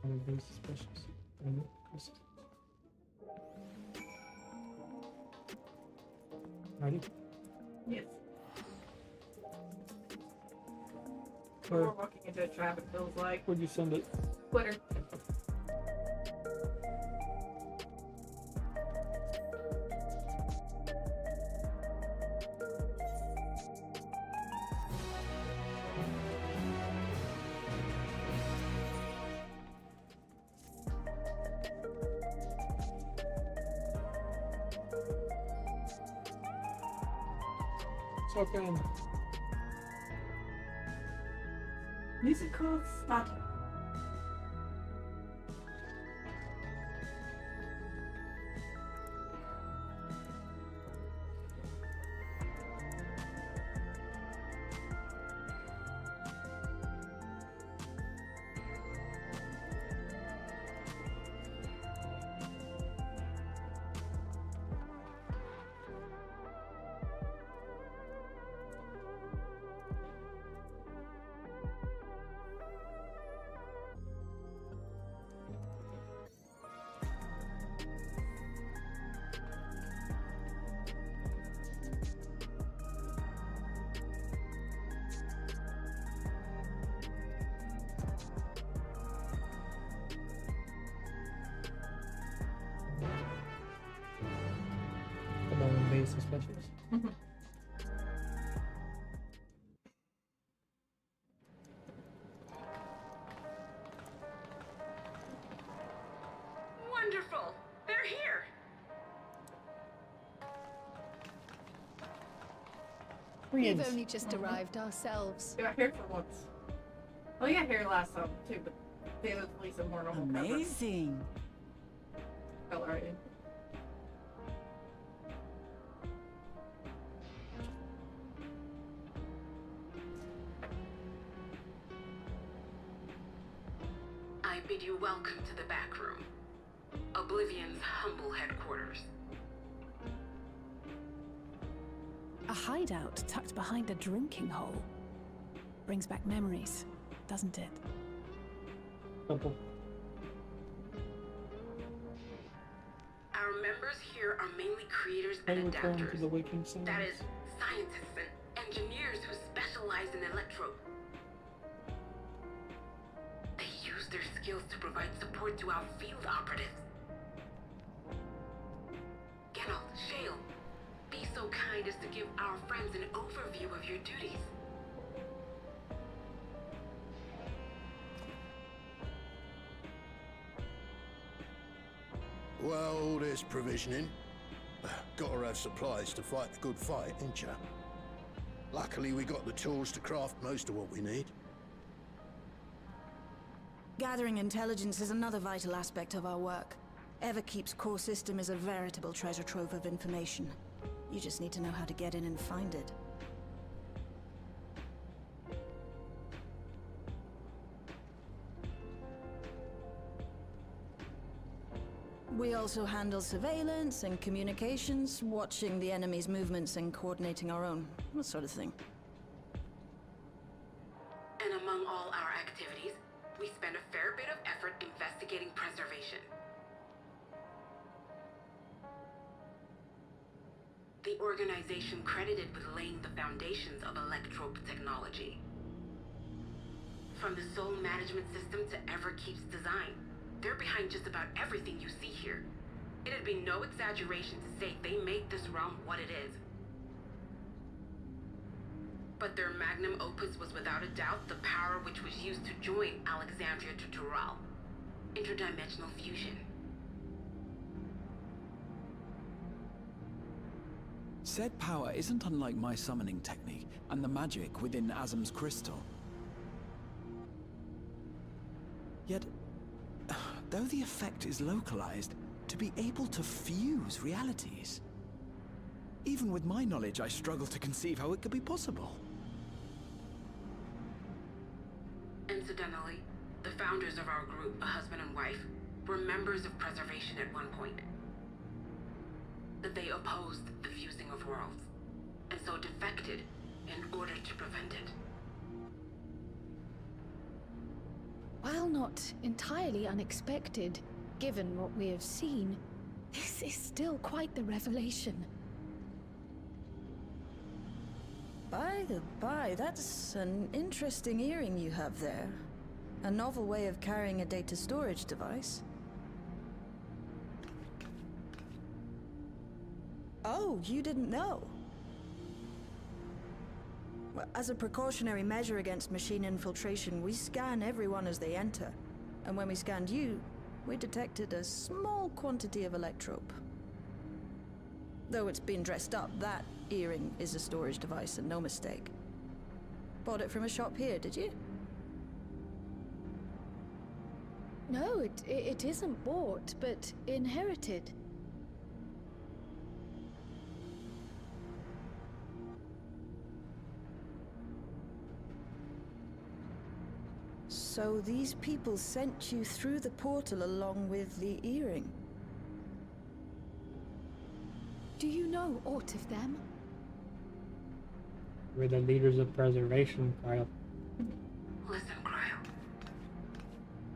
[SPEAKER 6] Very suspicious. Ready?
[SPEAKER 7] Yes.
[SPEAKER 6] We're
[SPEAKER 7] We're walking into traffic, feels like.
[SPEAKER 6] Where'd you send it?
[SPEAKER 7] Twitter.
[SPEAKER 6] Fucking
[SPEAKER 7] Musical start.
[SPEAKER 6] base specials.
[SPEAKER 2] Wonderful! They're here!
[SPEAKER 6] Koreans.
[SPEAKER 9] We've only just arrived ourselves.
[SPEAKER 7] We got here for once. Oh, we got here last time too, but they was at least a more normal cover.
[SPEAKER 3] Amazing.
[SPEAKER 7] Felt right in.
[SPEAKER 2] I bid you welcome to the back room. Oblivion's humble headquarters.
[SPEAKER 10] A hideout tucked behind a drinking hole. Brings back memories, doesn't it?
[SPEAKER 6] Simple.
[SPEAKER 2] Our members here are mainly creators
[SPEAKER 6] I
[SPEAKER 2] and
[SPEAKER 6] return to
[SPEAKER 2] adapters.
[SPEAKER 6] the waking sun.
[SPEAKER 2] That is, scientists and engineers who specialize in electro. They use their skills to provide support to our field operatives. Geralt, Shale, be so kind as to give our friends an overview of your duties.
[SPEAKER 11] Well, all this provisioning. Gotta have supplies to fight a good fight, ain't ya? Luckily, we got the tools to craft most of what we need.
[SPEAKER 12] Gathering intelligence is another vital aspect of our work. Everkeep's core system is a veritable treasure trove of information. You just need to know how to get in and find it. We also handle surveillance and communications, watching the enemy's movements and coordinating our own, that sort of thing.
[SPEAKER 2] And among all our activities, we spend a fair bit of effort investigating preservation. The organization credited with laying the foundations of electrope technology. From the soul management system to Everkeep's design, they're behind just about everything you see here. It'd be no exaggeration to say they made this realm what it is. But their magnum opus was without a doubt the power which was used to join Alexandria to Tural. Interdimensional fusion.
[SPEAKER 4] Said power isn't unlike my summoning technique and the magic within Azam's crystal. Yet, though the effect is localized, to be able to fuse realities. Even with my knowledge, I struggle to conceive how it could be possible.
[SPEAKER 2] Incidentally, the founders of our group, a husband and wife, were members of preservation at one point. But they opposed the fusing of worlds, and so defected in order to prevent it.
[SPEAKER 10] While not entirely unexpected, given what we have seen, this is still quite the revelation.
[SPEAKER 12] By the by, that's an interesting earring you have there. A novel way of carrying a data storage device. Oh, you didn't know? Well, as a precautionary measure against machine infiltration, we scan everyone as they enter. And when we scanned you, we detected a small quantity of electrope. Though it's been dressed up, that earring is a storage device and no mistake. Bought it from a shop here, did you?
[SPEAKER 10] No, it isn't bought, but inherited.
[SPEAKER 12] So these people sent you through the portal along with the earring?
[SPEAKER 10] Do you know aught of them?
[SPEAKER 6] We're the leaders of preservation, Kyle.
[SPEAKER 2] Listen, Cryo.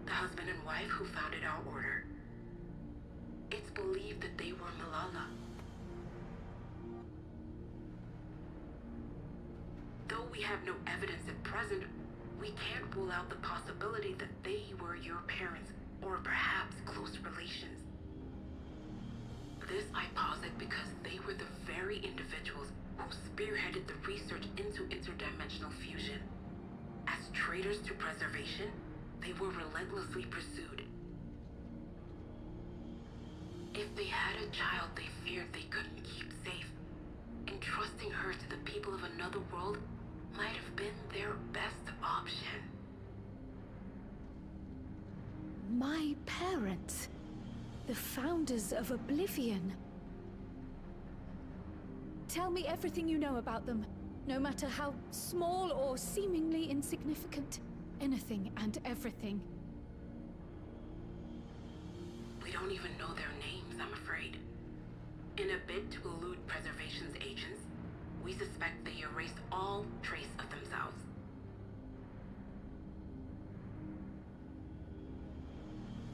[SPEAKER 2] The husband and wife who founded our order. It's believed that they were Malala. Though we have no evidence at present, we can't rule out the possibility that they were your parents, or perhaps close relations. This I posit because they were the very individuals who spearheaded the research into interdimensional fusion. As traitors to preservation, they were relentlessly pursued. If they had a child they feared they couldn't keep safe, entrusting her to the people of another world might have been their best option.
[SPEAKER 10] My parents, the founders of Oblivion. Tell me everything you know about them, no matter how small or seemingly insignificant. Anything and everything.
[SPEAKER 2] We don't even know their names, I'm afraid. In a bid to elude preservation's agents, we suspect they erased all trace of themselves.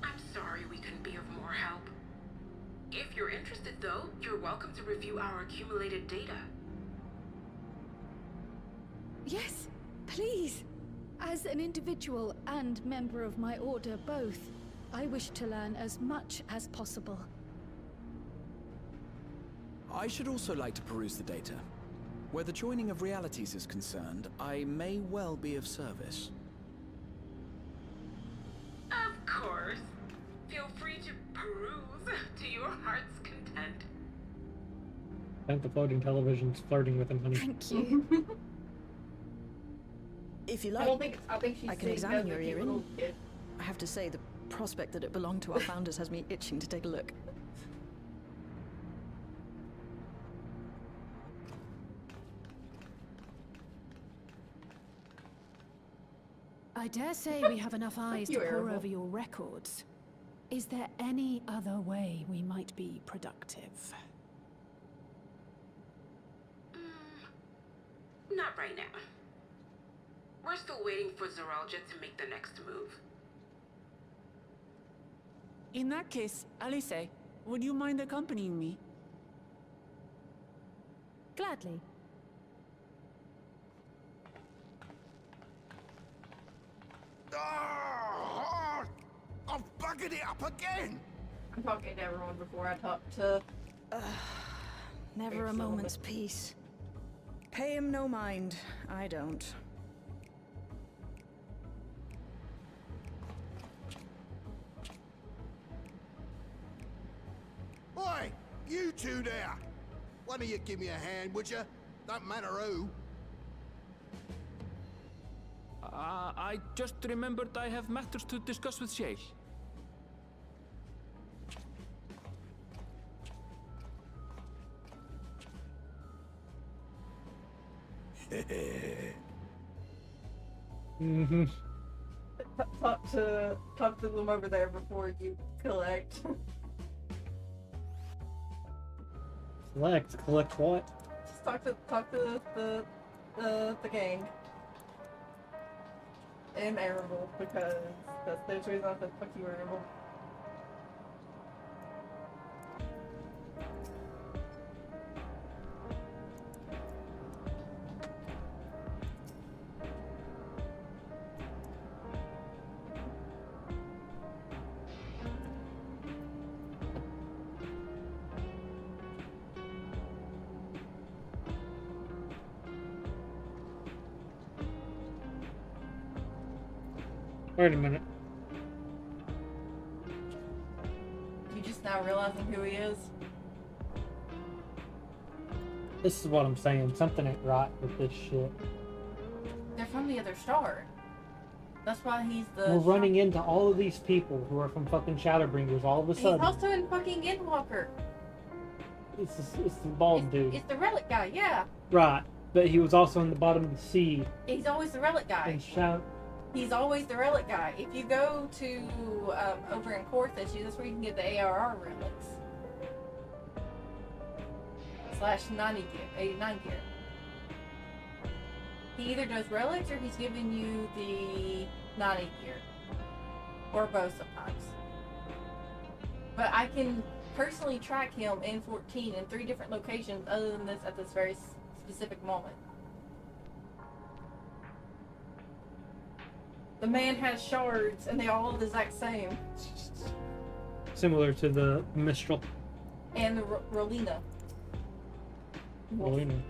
[SPEAKER 2] I'm sorry we couldn't be of more help. If you're interested, though, you're welcome to review our accumulated data.
[SPEAKER 10] Yes, please. As an individual and member of my order both, I wish to learn as much as possible.
[SPEAKER 4] I should also like to peruse the data. Where the joining of realities is concerned, I may well be of service.
[SPEAKER 2] Of course. Feel free to peruse to your heart's content.
[SPEAKER 6] I think the floating television's flirting with him, honey.
[SPEAKER 10] Thank you.
[SPEAKER 12] If you like,
[SPEAKER 7] I think she's
[SPEAKER 12] I can
[SPEAKER 7] saying
[SPEAKER 12] examine
[SPEAKER 7] that
[SPEAKER 12] your
[SPEAKER 7] with you
[SPEAKER 12] earring.
[SPEAKER 7] little kid.
[SPEAKER 12] I have to say, the prospect that it belonged to our founders has me itching to take a look.
[SPEAKER 10] I dare say we have enough eyes to
[SPEAKER 7] you,
[SPEAKER 10] pore
[SPEAKER 7] Arable.
[SPEAKER 10] over your records. Is there any other way we might be productive?
[SPEAKER 2] Not right now. We're still waiting for Zoralja to make the next move.
[SPEAKER 3] In that case, Alice, would you mind accompanying me?
[SPEAKER 10] Gladly.
[SPEAKER 11] Oh, I've buggered it up again!
[SPEAKER 7] I'm talking to everyone before I talk to...
[SPEAKER 12] Never a moment's peace. Pay him no mind. I don't.
[SPEAKER 11] Oi! You two there! Why don't you give me a hand, would you? Don't matter who.
[SPEAKER 1] I just remembered I have matters to discuss with Shale.
[SPEAKER 6] Mm-hmm.
[SPEAKER 7] Talk to them over there before you collect.
[SPEAKER 6] Collect what?
[SPEAKER 7] Just talk to the gang. And Arable, because there's reason I said fuck you, Arable.
[SPEAKER 6] Wait a minute.
[SPEAKER 7] You just now realizing who he is?
[SPEAKER 6] This is what I'm saying. Something ain't right with this shit.
[SPEAKER 7] They're from the other star. That's why he's the...
[SPEAKER 6] We're running into all of these people who are from fucking Shadowbringers all of a sudden.
[SPEAKER 7] He's also in fucking Endwalker.
[SPEAKER 6] It's the bald dude.
[SPEAKER 7] It's the relic guy, yeah.
[SPEAKER 6] Right. But he was also in the bottom of the sea.
[SPEAKER 7] He's always the relic guy.
[SPEAKER 6] And
[SPEAKER 7] He's always the relic guy. If you go to over in Corthus, that's where you can get the ARR relics. / 90 gear, 89 gear. He either does relics or he's giving you the 90 gear. Or both sometimes. But I can personally track him in 14 in 3 different locations other than this at this very specific moment. The man has shards and they all look the exact same.
[SPEAKER 6] Similar to the Mistral.
[SPEAKER 7] And the Rolina.
[SPEAKER 6] Rolina.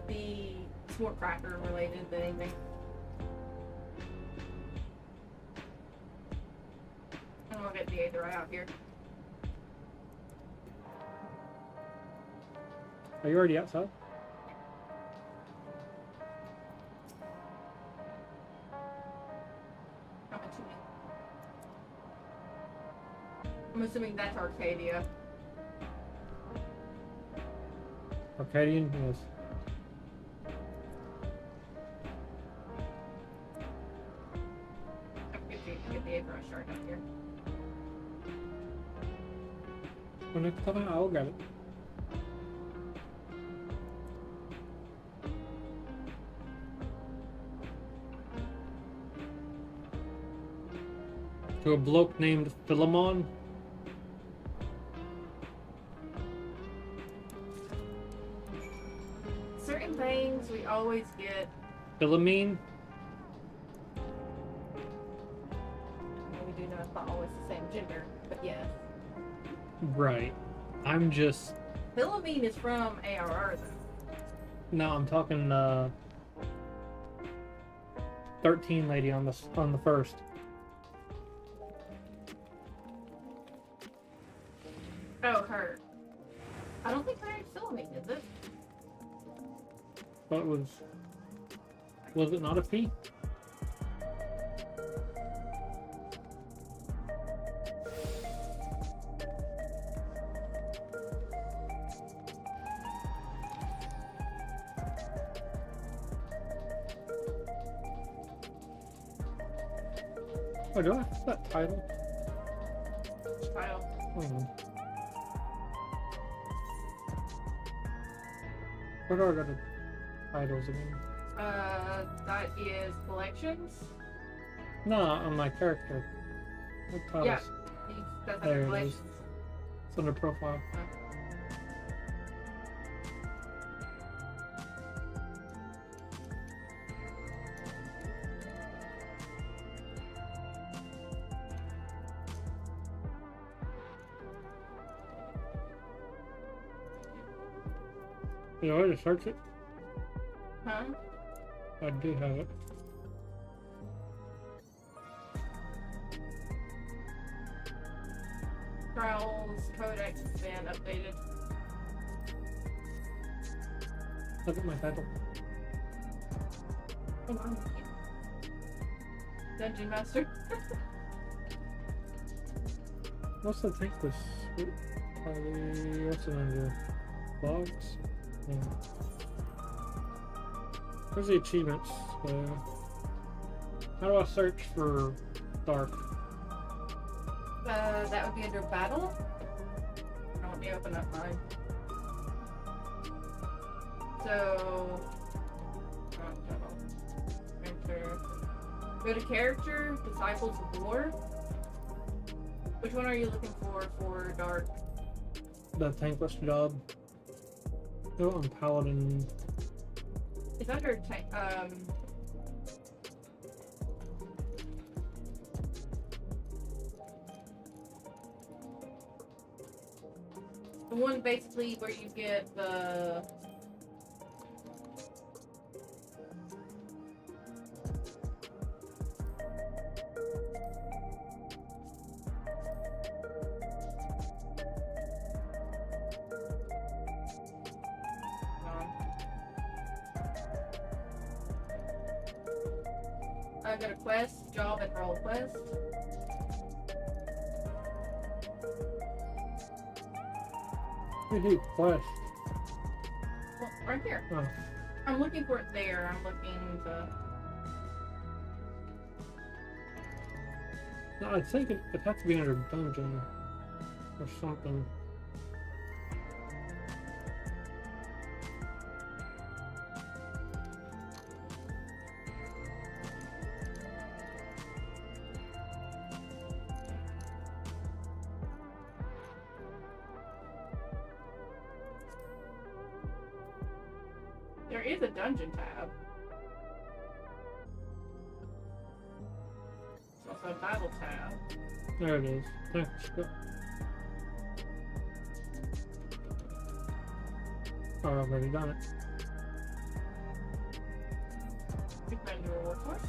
[SPEAKER 7] The Sword Cracker related than anything. I'm gonna get the Aether right out here.
[SPEAKER 6] Are you already outside?
[SPEAKER 7] I'm assuming that's Arcadia.
[SPEAKER 6] Arcadian? Yes.
[SPEAKER 7] Get the Aether shard out here.
[SPEAKER 6] When next time I'll grab it. To a bloke named Philemon.
[SPEAKER 7] Certain things we always get.
[SPEAKER 6] Philomene?
[SPEAKER 7] We do know it's not always the same gender, but yes.
[SPEAKER 6] Right. I'm just...
[SPEAKER 7] Philomene is from ARR though.
[SPEAKER 6] No, I'm talking 13 lady on the first.
[SPEAKER 7] Oh, her. I don't think her name's Philomene, is it?
[SPEAKER 6] What was it not a P? Oh, do I have that title?
[SPEAKER 7] Title.
[SPEAKER 6] Where do I go to titles again?
[SPEAKER 7] That is collections.
[SPEAKER 6] No, on my character. What titles?
[SPEAKER 7] Yeah, that's
[SPEAKER 6] There
[SPEAKER 7] under
[SPEAKER 6] it is.
[SPEAKER 7] collections.
[SPEAKER 6] It's under profile. You want to search it?
[SPEAKER 7] Huh?
[SPEAKER 6] I do have it.
[SPEAKER 7] Trials Codex has been updated.
[SPEAKER 6] Look at my title.
[SPEAKER 7] Hold on. Dungeon Master.
[SPEAKER 6] What's the tank list? What's it under? Logs? Yeah. Where's the achievements? How do I search for dark?
[SPEAKER 7] That would be under battle. Now let me open up mine. So, enter. Go to character, Disciples of War. Which one are you looking for dark?
[SPEAKER 6] The tankless job. Go on Paladin.
[SPEAKER 7] It's under the one basically where you get the I got a quest, job, and role quest.
[SPEAKER 6] Hey, quest.
[SPEAKER 7] Well, right here.
[SPEAKER 6] Oh.
[SPEAKER 7] I'm looking for it there. I'm looking to.
[SPEAKER 6] No, I think it has to be under dungeon or something.
[SPEAKER 7] There is a dungeon tab. There's also a battle tab.
[SPEAKER 6] There it is. Thanks. Oh, I've already done it.
[SPEAKER 7] You can do a reward quest.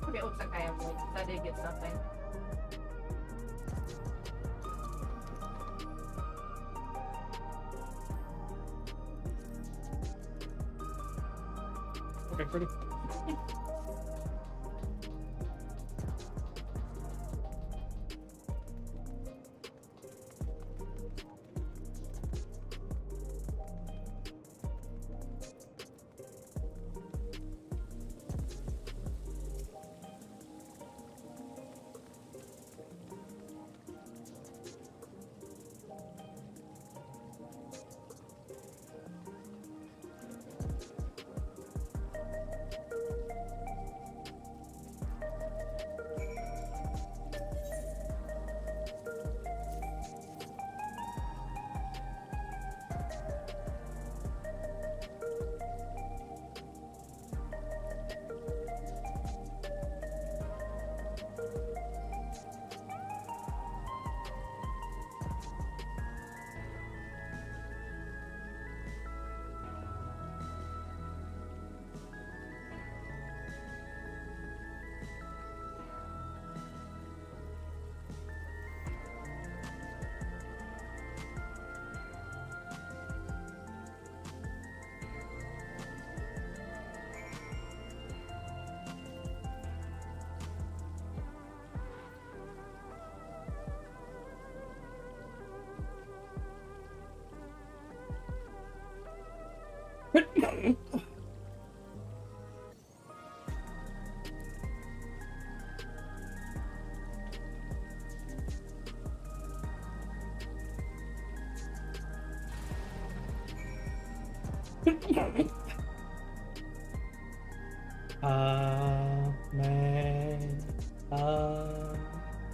[SPEAKER 7] Okay, it looks like I have links. I did get something.
[SPEAKER 6] Okay, pretty.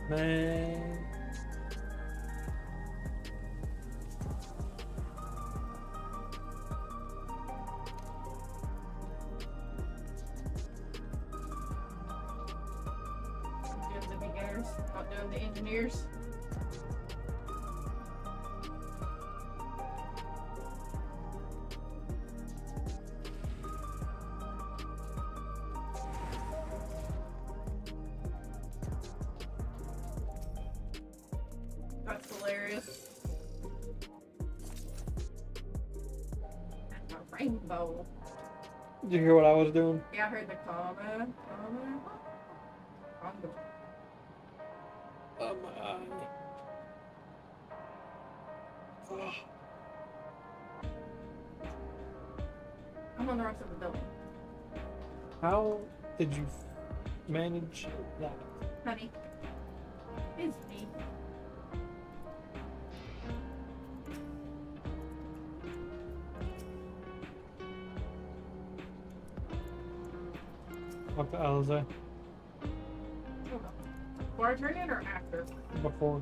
[SPEAKER 6] Man.
[SPEAKER 7] Doing the beginners, not doing the engineers. That's hilarious. That's a rainbow.
[SPEAKER 6] Did you hear what I was doing?
[SPEAKER 7] Yeah, I heard the comment.
[SPEAKER 6] Oh my eye. Oh.
[SPEAKER 7] I'm on the rest of the building.
[SPEAKER 6] How did you manage that?
[SPEAKER 7] Honey. It's me.
[SPEAKER 6] What the hell is that?
[SPEAKER 7] Before I turn in or after?
[SPEAKER 6] Before.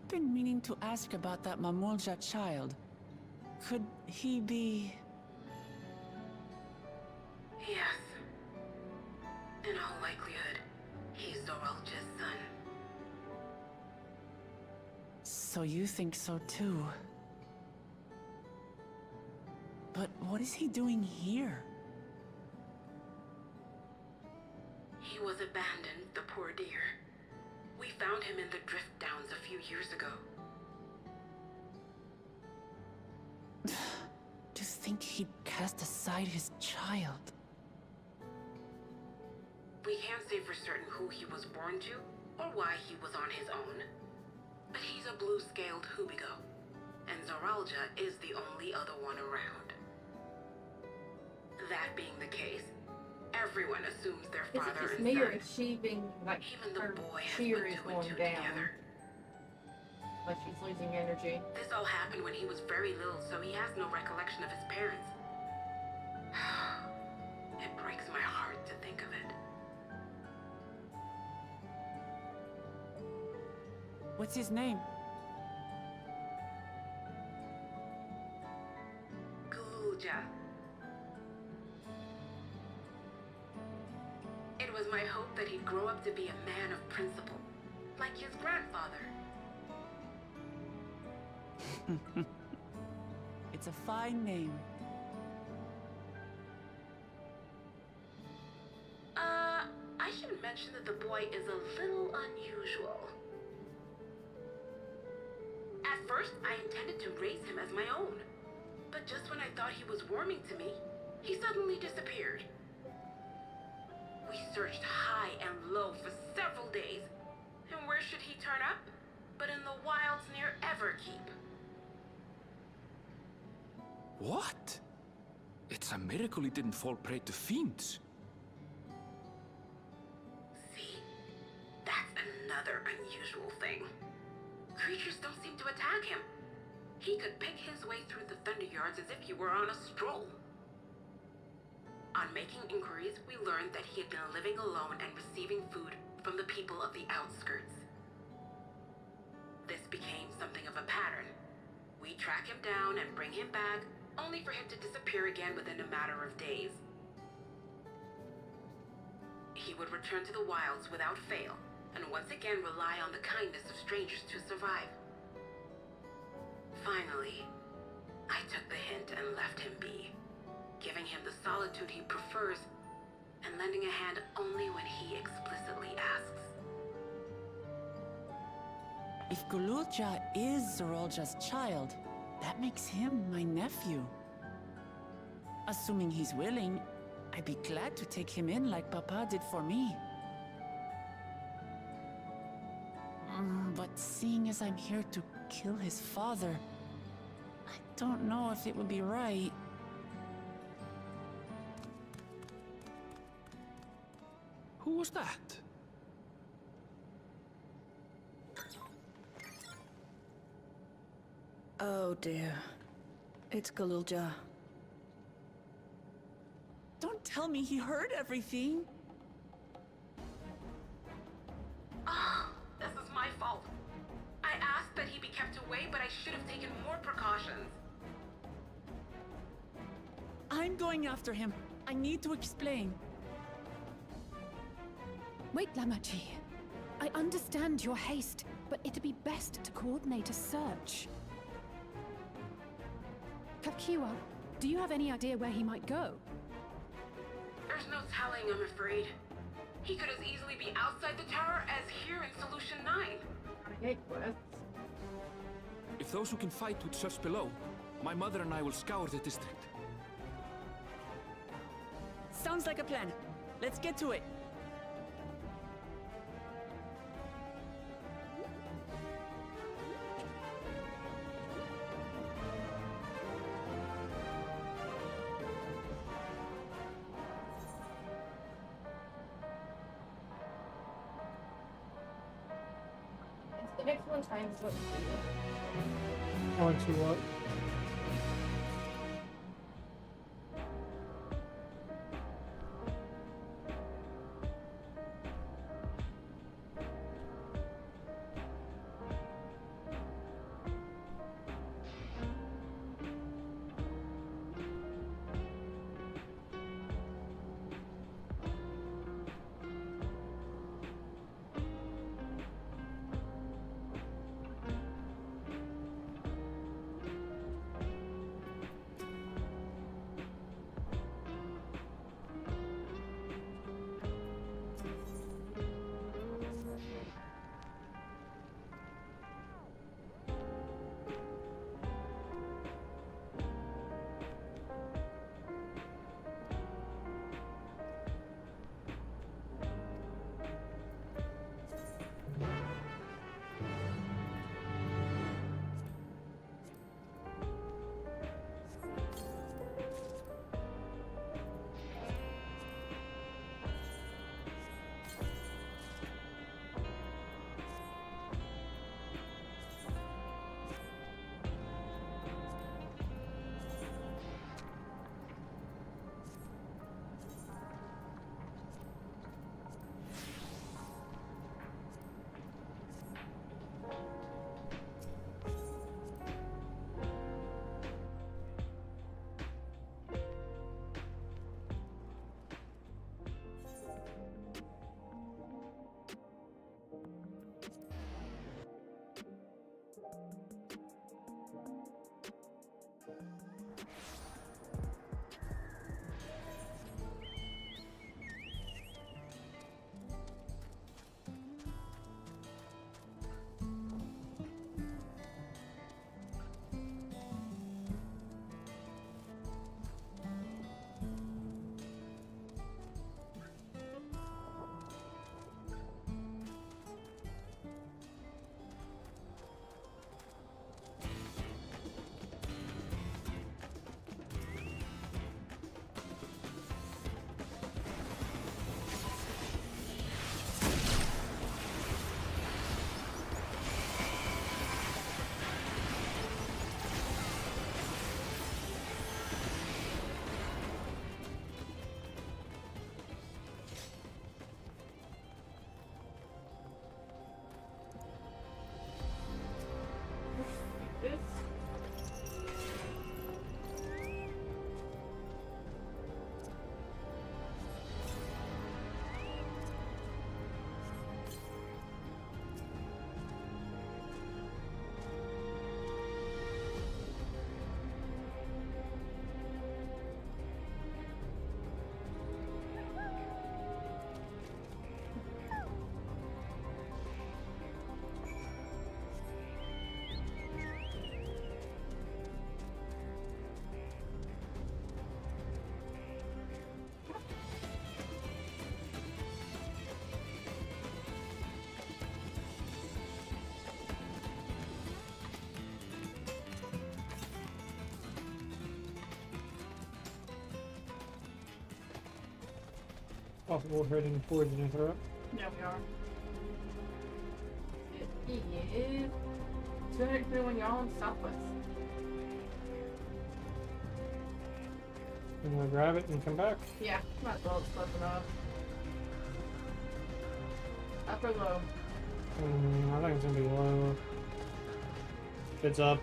[SPEAKER 3] been meaning to ask about that Mamulja child. Could he be...
[SPEAKER 2] Yes. In all likelihood, he's Zoralja's son.
[SPEAKER 3] So you think so too? But what is he doing here?
[SPEAKER 2] He was abandoned, the poor dear. We found him in the drift downs a few years ago.
[SPEAKER 3] To think he'd cast aside his child.
[SPEAKER 2] We can't say for certain who he was born to, or why he was on his own. But he's a blue-scaled Hubigo, and Zoralja is the only other one around. That being the case, everyone assumes their
[SPEAKER 7] Is
[SPEAKER 2] father
[SPEAKER 7] it just
[SPEAKER 2] and
[SPEAKER 7] me, or
[SPEAKER 2] son.
[SPEAKER 7] is she being like
[SPEAKER 2] Even the
[SPEAKER 7] her
[SPEAKER 2] boy has
[SPEAKER 7] cheer
[SPEAKER 2] put
[SPEAKER 7] is
[SPEAKER 2] two and
[SPEAKER 7] going
[SPEAKER 2] two
[SPEAKER 7] down?
[SPEAKER 2] together.
[SPEAKER 7] Like she's losing energy.
[SPEAKER 2] This all happened when he was very little, so he has no recollection of his parents. It breaks my heart to think of it.
[SPEAKER 3] What's his name?
[SPEAKER 2] Gulja. It was my hope that he'd grow up to be a man of principle, like his grandfather.
[SPEAKER 3] It's a fine name.
[SPEAKER 2] I should mention that the boy is a little unusual. At first, I intended to raise him as my own. But just when I thought he was warming to me, he suddenly disappeared. We searched high and low for several days. And where should he turn up? But in the wilds near Everkeep.
[SPEAKER 1] What? It's a miracle he didn't fall prey to fiends.
[SPEAKER 2] See? That's another unusual thing. Creatures don't seem to attack him. He could pick his way through the Thunder Yards as if he were on a stroll. On making inquiries, we learned that he had been living alone and receiving food from the people of the outskirts. This became something of a pattern. We track him down and bring him back, only for him to disappear again within a matter of days. He would return to the wilds without fail, and once again rely on the kindness of strangers to survive. Finally, I took the hint and left him be, giving him the solitude he prefers, and lending a hand only when he explicitly asks.
[SPEAKER 3] If Gululja is Zoralja's child, that makes him my nephew. Assuming he's willing, I'd be glad to take him in like Papa did for me. But seeing as I'm here to kill his father, I don't know if it would be right.
[SPEAKER 1] Who was that?
[SPEAKER 12] Oh dear. It's Gululja.
[SPEAKER 3] Don't tell me he heard everything.
[SPEAKER 2] Oh, this is my fault. I asked that he be kept away, but I should have taken more precautions.
[SPEAKER 3] I'm going after him. I need to explain.
[SPEAKER 13] Wait, Lamachi. I understand your haste, but it'd be best to coordinate a search. Kapkiwa, do you have any idea where he might go?
[SPEAKER 2] There's no telling, I'm afraid. He could as easily be outside the tower as here in Solution 9.
[SPEAKER 7] I hate quests.
[SPEAKER 1] If those who can fight would search below, my mother and I will scour the district.
[SPEAKER 3] Sounds like a plan. Let's get to it.
[SPEAKER 7] The next one times what you do.
[SPEAKER 6] On to what? Possible heading towards an interrupt.
[SPEAKER 7] Yeah, we are. It is 231 yards southwest.
[SPEAKER 6] I'm gonna grab it and come back.
[SPEAKER 7] Yeah, might as well just close enough. Up or low?
[SPEAKER 6] I think it's gonna be low. It's up.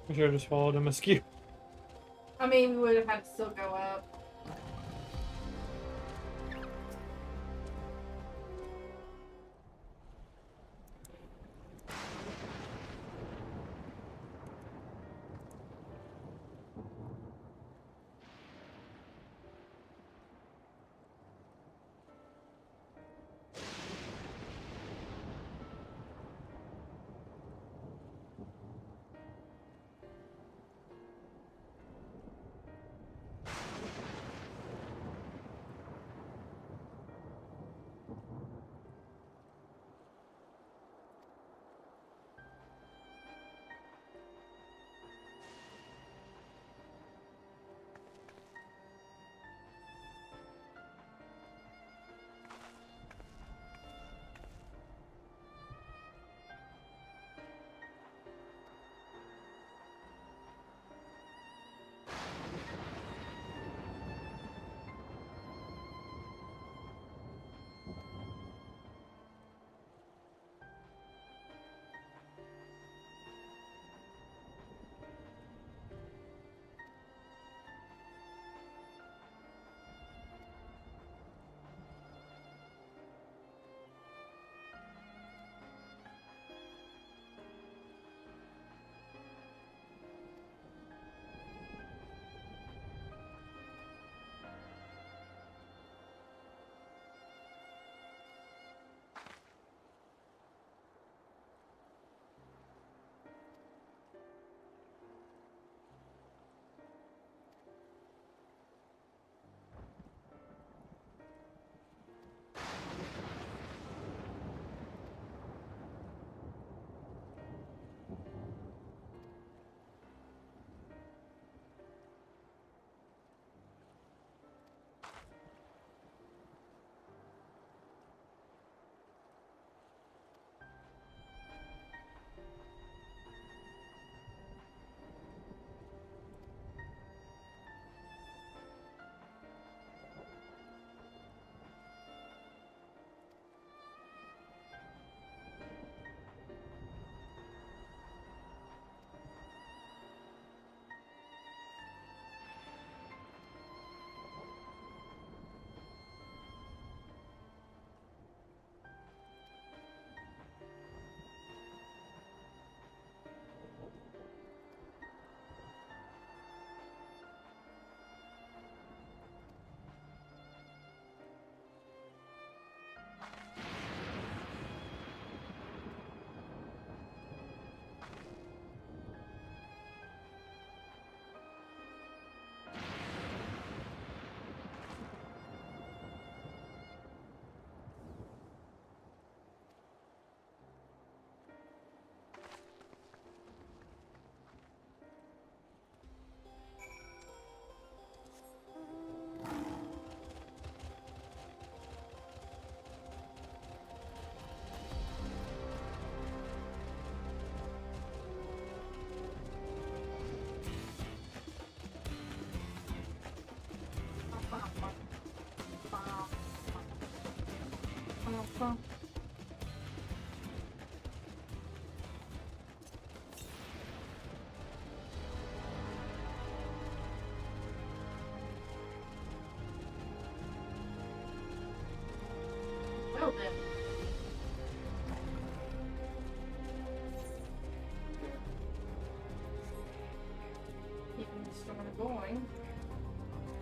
[SPEAKER 6] I should have just followed MSQ.
[SPEAKER 7] I mean, we would have had to still go up. going.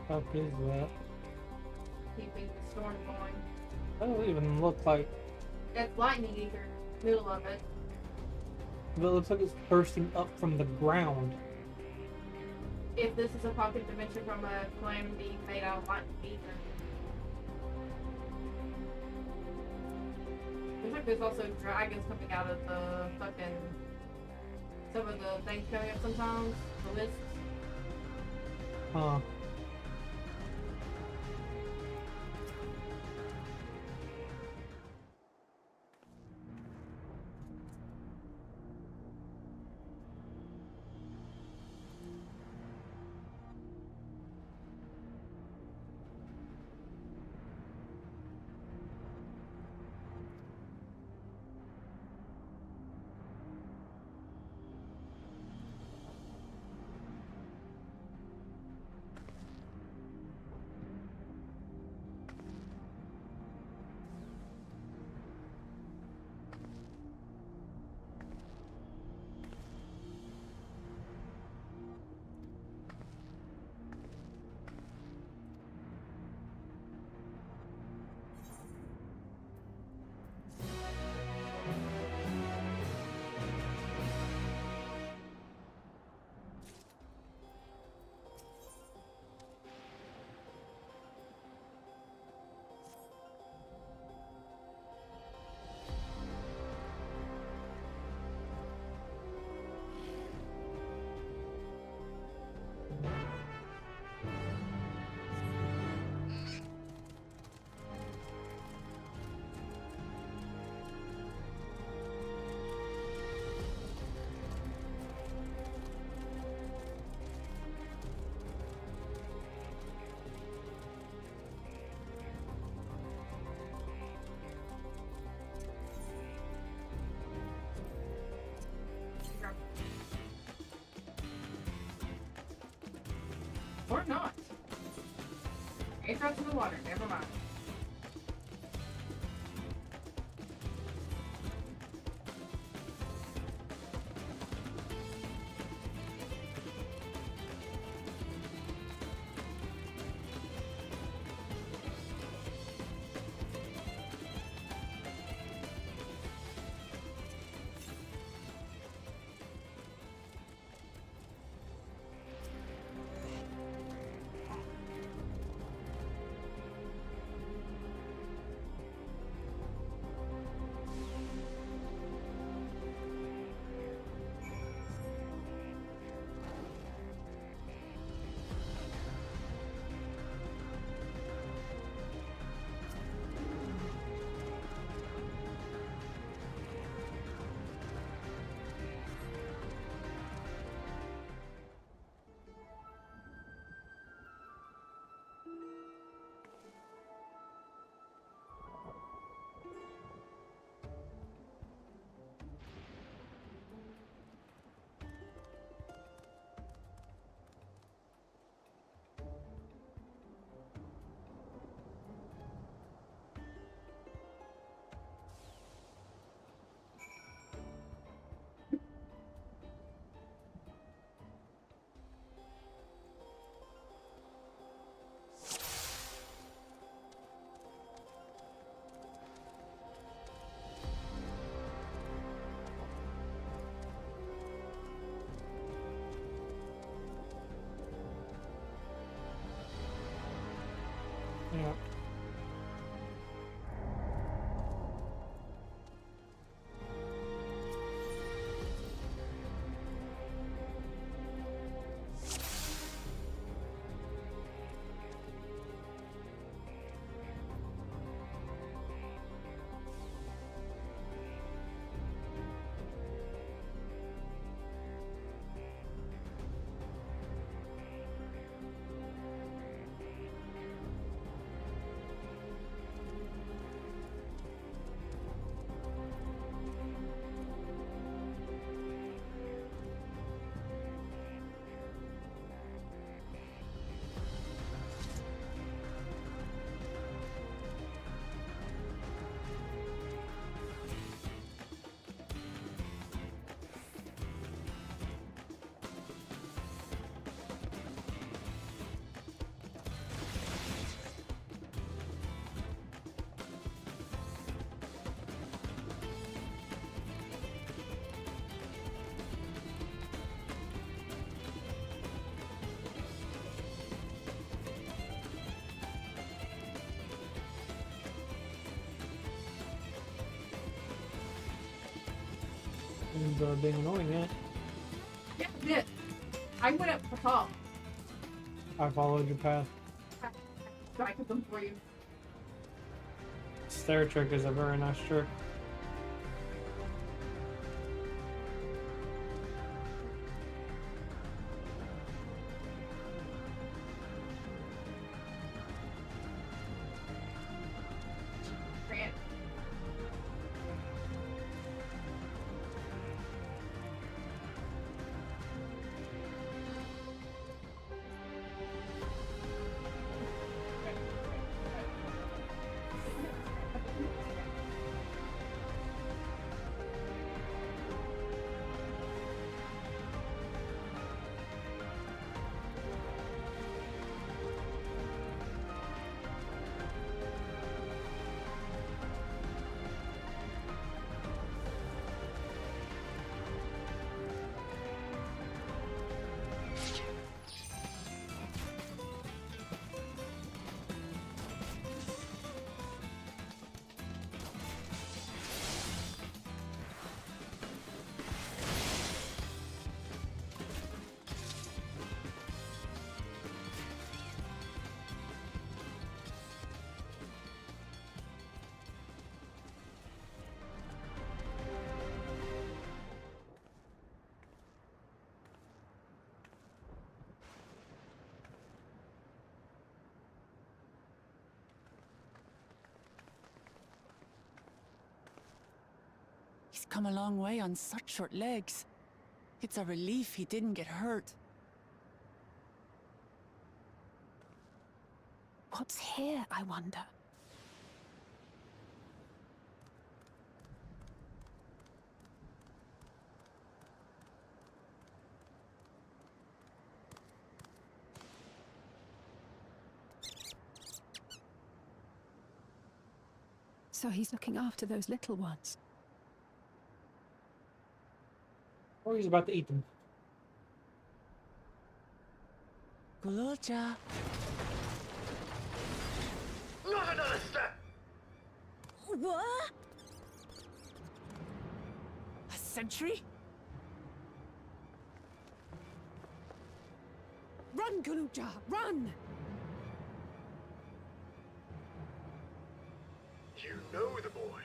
[SPEAKER 6] Fuck is that?
[SPEAKER 7] Keeping the storm going.
[SPEAKER 6] That doesn't even look like.
[SPEAKER 7] That's lightning ether. Middle of it.
[SPEAKER 6] But it looks like it's bursting up from the ground.
[SPEAKER 7] If this is a pocket dimension from a calamity made out of lightning ether. Looks like there's also dragons coming out of the fucking. Some of the things coming up sometimes. The lists.
[SPEAKER 6] Huh.
[SPEAKER 7] Or not. It drops in the water, never mind.
[SPEAKER 6] And being annoying yet.
[SPEAKER 7] Yeah, I did. I went up the top.
[SPEAKER 6] I followed your path.
[SPEAKER 7] So I took them for you.
[SPEAKER 6] Stair trick is a very nice trick.
[SPEAKER 7] Grant.
[SPEAKER 3] He's come a long way on such short legs. It's a relief he didn't get hurt.
[SPEAKER 13] What's here, I wonder? So he's looking after those little ones.
[SPEAKER 6] Or he's about to eat them.
[SPEAKER 3] Gululja.
[SPEAKER 11] Not another step!
[SPEAKER 10] What?
[SPEAKER 3] A sentry?
[SPEAKER 13] Run, Gululja, run!
[SPEAKER 11] You know the boy.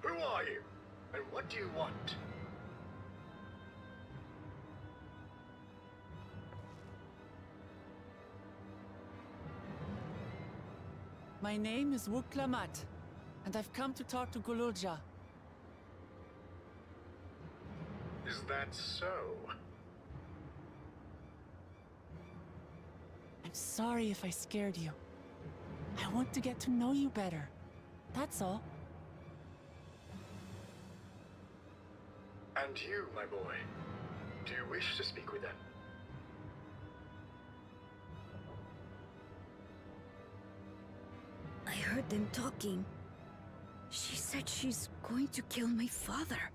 [SPEAKER 11] Who are you? And what do you want?
[SPEAKER 3] My name is Wuklamat, and I've come to talk to Gululja.
[SPEAKER 11] Is that so?
[SPEAKER 3] I'm sorry if I scared you. I want to get to know you better. That's all.
[SPEAKER 11] And you, my boy, do you wish to speak with them?
[SPEAKER 10] I heard them talking. She said she's going to kill my father.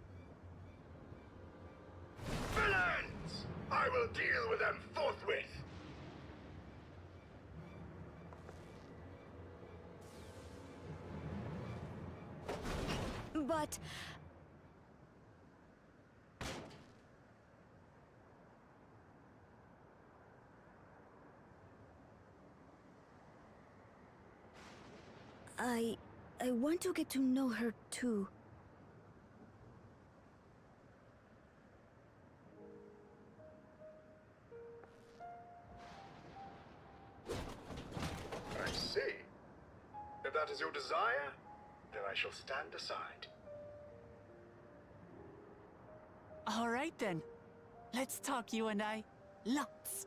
[SPEAKER 11] Villains! I will deal with them forthwith!
[SPEAKER 10] But... I want to get to know her too.
[SPEAKER 11] I see. If that is your desire, then I shall stand aside.
[SPEAKER 3] All right then. Let's talk, you and I. Lots.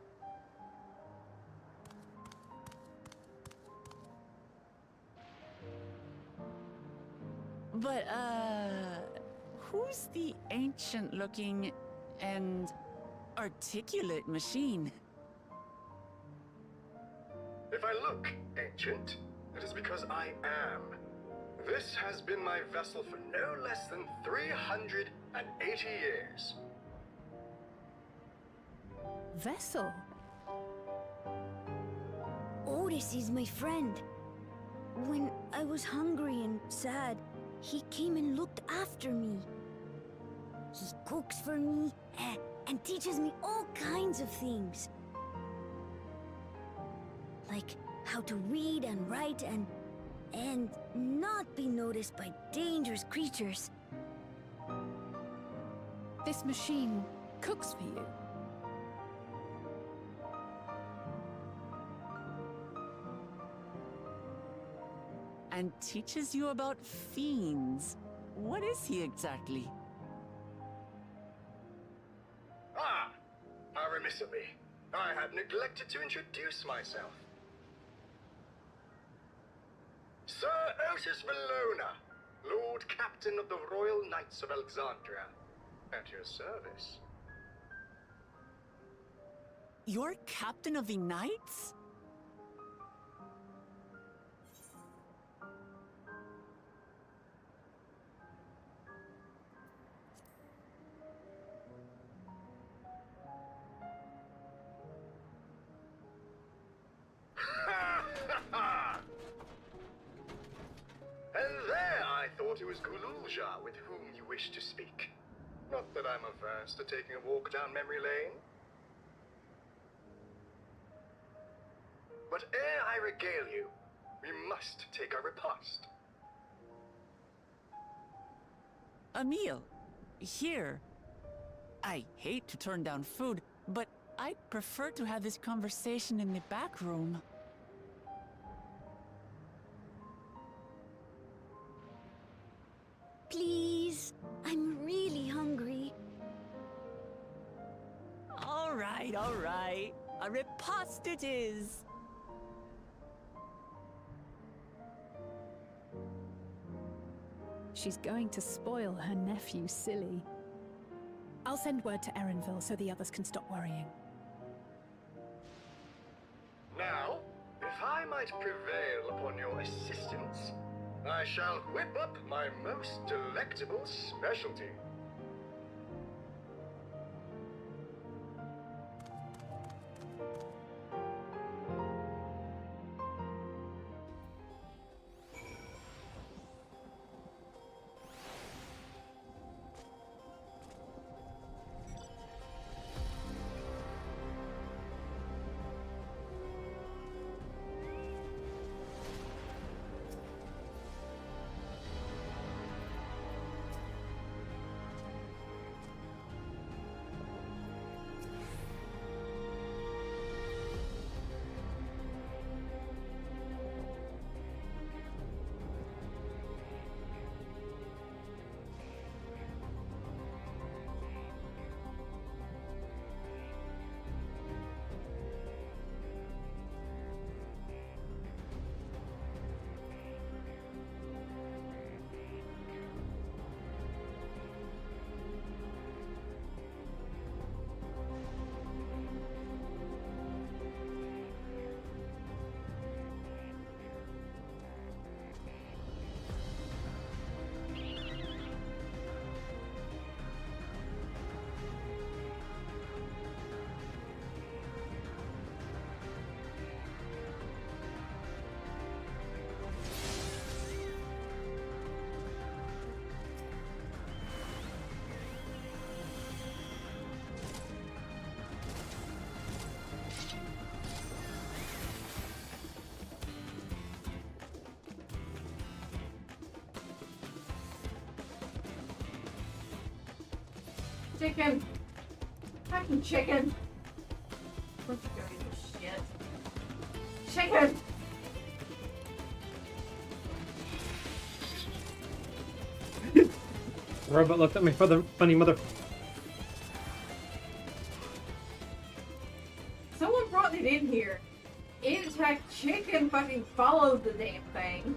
[SPEAKER 3] But, who's the ancient-looking and articulate machine?
[SPEAKER 11] If I look ancient, it is because I am. This has been my vessel for no less than 380 years.
[SPEAKER 13] Vessel?
[SPEAKER 10] Otis is my friend. When I was hungry and sad, he came and looked after me.
[SPEAKER 14] He cooks for me and teaches me all kinds of things. Like how to read and write and not be noticed by dangerous creatures.
[SPEAKER 13] This machine cooks for you?
[SPEAKER 3] And teaches you about fiends. What is he exactly?
[SPEAKER 11] Ah! How remiss of me. I had neglected to introduce myself. Sir Otis Valona, Lord Captain of the Royal Knights of Alexandria. At your service.
[SPEAKER 3] You're captain of the knights?
[SPEAKER 11] And there I thought it was Gululja with whom you wished to speak. Not that I'm averse to taking a walk down memory lane. But ere I regale you, we must take our repast.
[SPEAKER 3] A meal. Here. I hate to turn down food, but I'd prefer to have this conversation in the back room.
[SPEAKER 14] Please, I'm really hungry.
[SPEAKER 3] All right, all right. A repast it is.
[SPEAKER 13] She's going to spoil her nephew silly. I'll send word to Erenville so the others can stop worrying.
[SPEAKER 11] Now, if I might prevail upon your assistance, I shall whip up my most delectable specialty.
[SPEAKER 7] Chicken! Fucking chicken! Where'd you go, you shit? Chicken!
[SPEAKER 6] Robot looked at me for the funny mother.
[SPEAKER 7] Someone brought it in here. It attacked chicken, fucking followed the damn thing.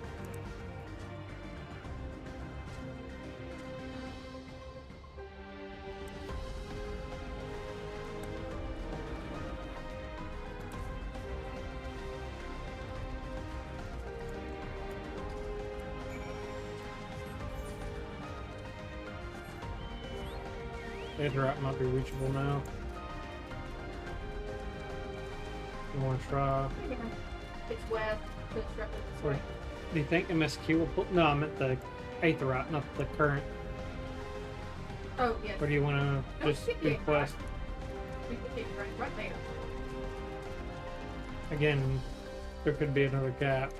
[SPEAKER 6] Aetherite might be reachable now. You want to try?
[SPEAKER 7] Yeah. It's west, so it's roughly this way.
[SPEAKER 6] Do you think MSQ will pull? No, I meant the Aetherite, not the current.
[SPEAKER 7] Oh, yes.
[SPEAKER 6] Or do you want to just do quest?
[SPEAKER 7] We can get right there.
[SPEAKER 6] Again, there could be another gap.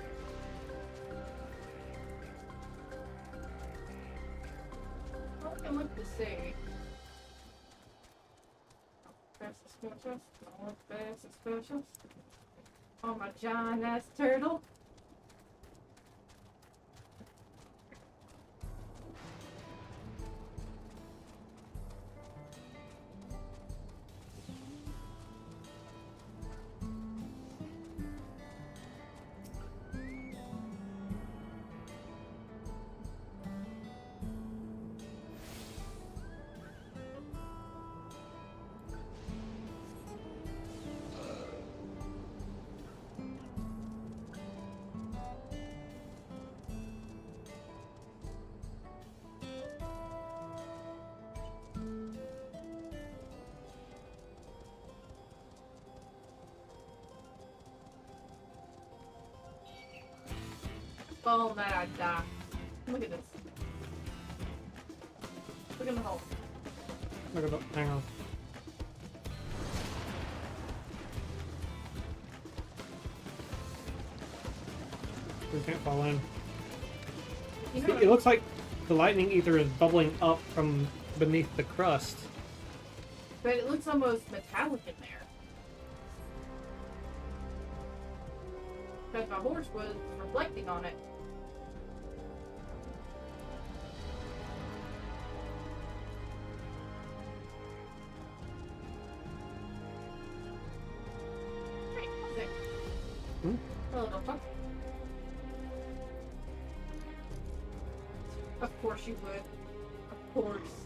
[SPEAKER 7] Well, I can look to see. Fast suspicious. Don't look fast suspicious. Oh, my giant ass turtle. Oh, that I die. Look at this. Look in the hole.
[SPEAKER 6] Look at the, hang on. We can't fall in.
[SPEAKER 7] You know
[SPEAKER 6] It looks like the lightning ether is bubbling up from beneath the crust.
[SPEAKER 7] But it looks almost metallic in there. Because my horse was reflecting on it. Hey, what's it? Hello, Doctor. Of course you would. Of course.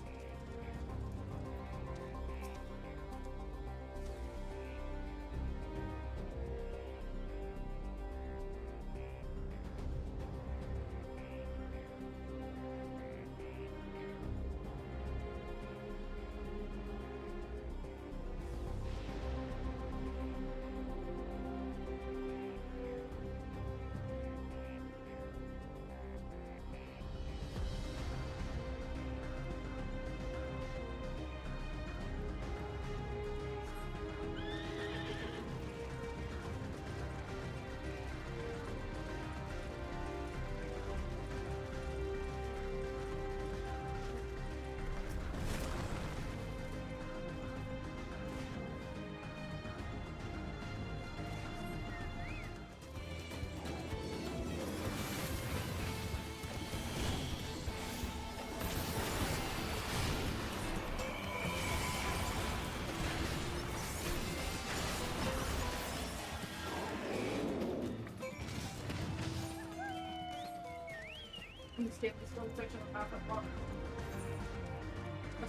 [SPEAKER 7] Can you skip this little section of backup block?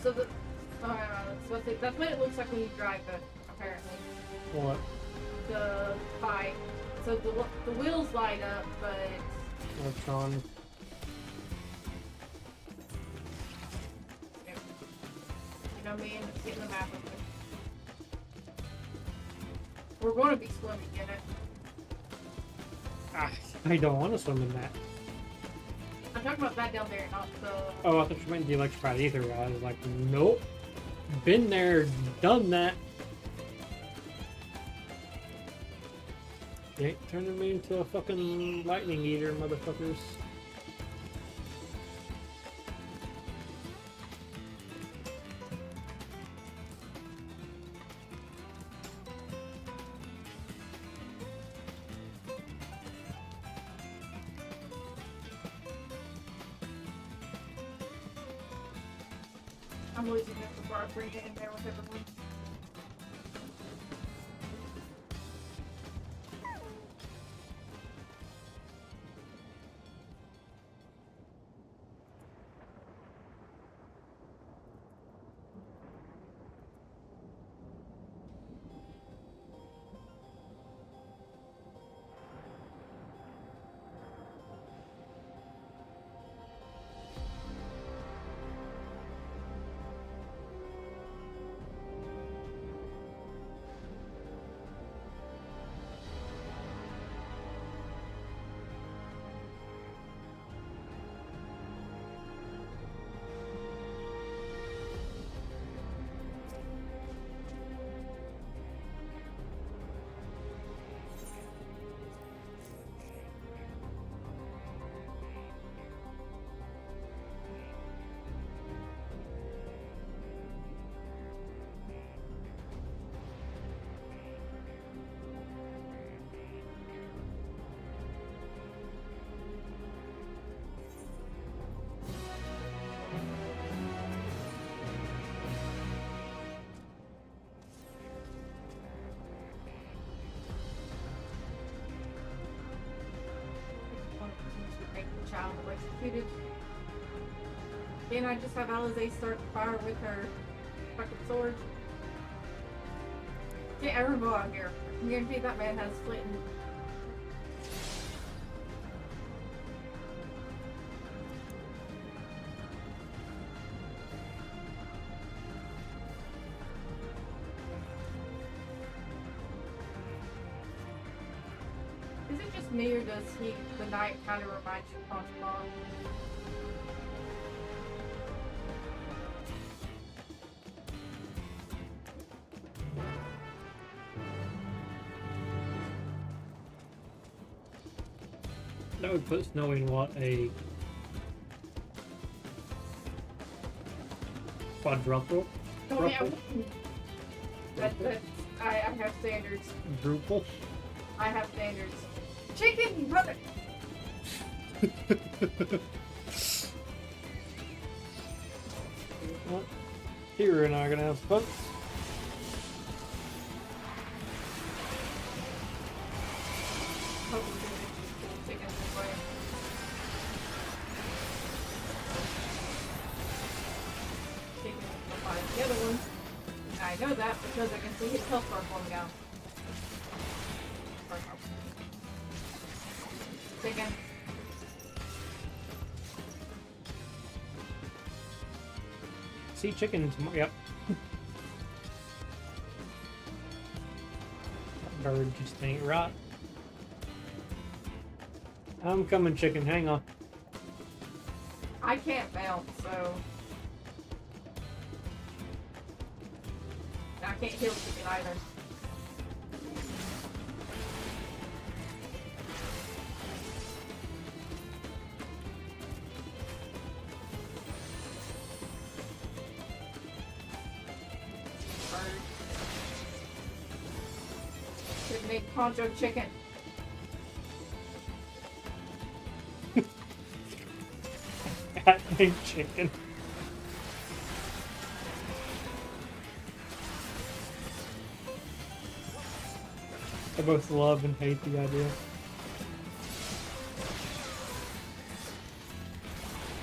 [SPEAKER 7] So the that's what it looks like when you drive it, apparently.
[SPEAKER 6] What?
[SPEAKER 7] The bike. So the wheels light up, but
[SPEAKER 6] Electron.
[SPEAKER 7] you know me and just getting the map of it. We're going to be swimming in it.
[SPEAKER 6] Ah, I don't want to swim in that.
[SPEAKER 7] I'm talking about that down there, not the.
[SPEAKER 6] Oh, I thought you meant the electrified ether. I was like, nope. Been there, done that. You ain't turning me into a fucking lightning eater, motherfuckers.
[SPEAKER 7] I'm losing it before I bring it in there with everyone. electrocuted. Can I just have Alize start the fire with her fucking sword? Get everyone out here. I guarantee that man has flint and... Is it just me or does the night kind of remind you of SpongeBob?
[SPEAKER 6] That would put Snowy in what, a quadruple?
[SPEAKER 7] Oh, yeah. I have standards.
[SPEAKER 6] Druple?
[SPEAKER 7] I have standards. Chicken, brother!
[SPEAKER 6] What? Here and I are gonna have fun.
[SPEAKER 7] The other one. I know that because I can see his health bar going down. Chicken.
[SPEAKER 6] See chickens. Yep. That bird just ain't right. I'm coming, chicken. Hang on.
[SPEAKER 7] I can't bounce, so I can't heal chicken either. Should make poncho chicken.
[SPEAKER 6] Cat named chicken. I both love and hate the idea.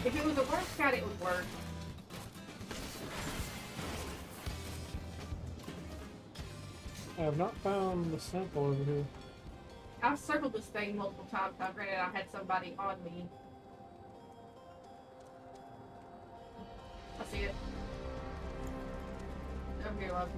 [SPEAKER 7] If it was a worse cat, it would work.
[SPEAKER 6] I have not found the sample over here.
[SPEAKER 7] I've circled this thing multiple times. Now, granted, I had somebody on me. I see it. Over here, love.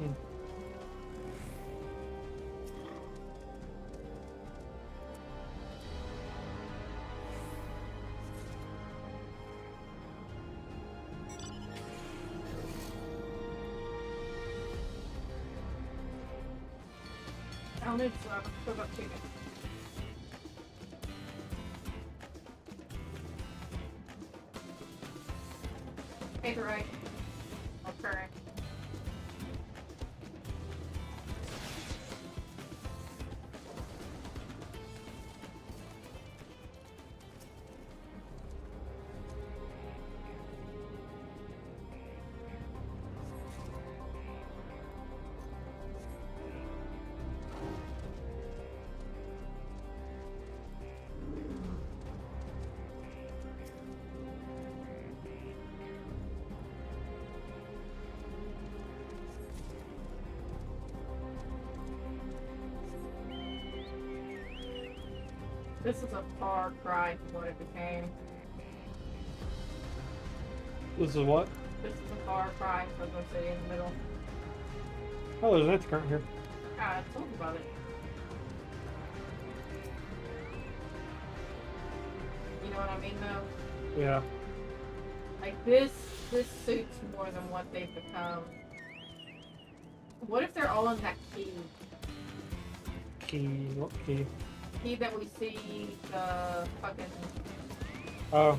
[SPEAKER 7] I don't need to cook up chicken. Paper right. Or current. This is a far cry from what it became.
[SPEAKER 6] This is what?
[SPEAKER 7] This is a far cry from the city in the middle.
[SPEAKER 6] Oh, there's an Nth here.
[SPEAKER 7] Ah, I told you about it. You know what I mean, though?
[SPEAKER 6] Yeah.
[SPEAKER 7] Like, this suits more than what they've become. What if they're all in that key?
[SPEAKER 6] Key? What key?
[SPEAKER 7] Key that we see the fucking...
[SPEAKER 6] Oh.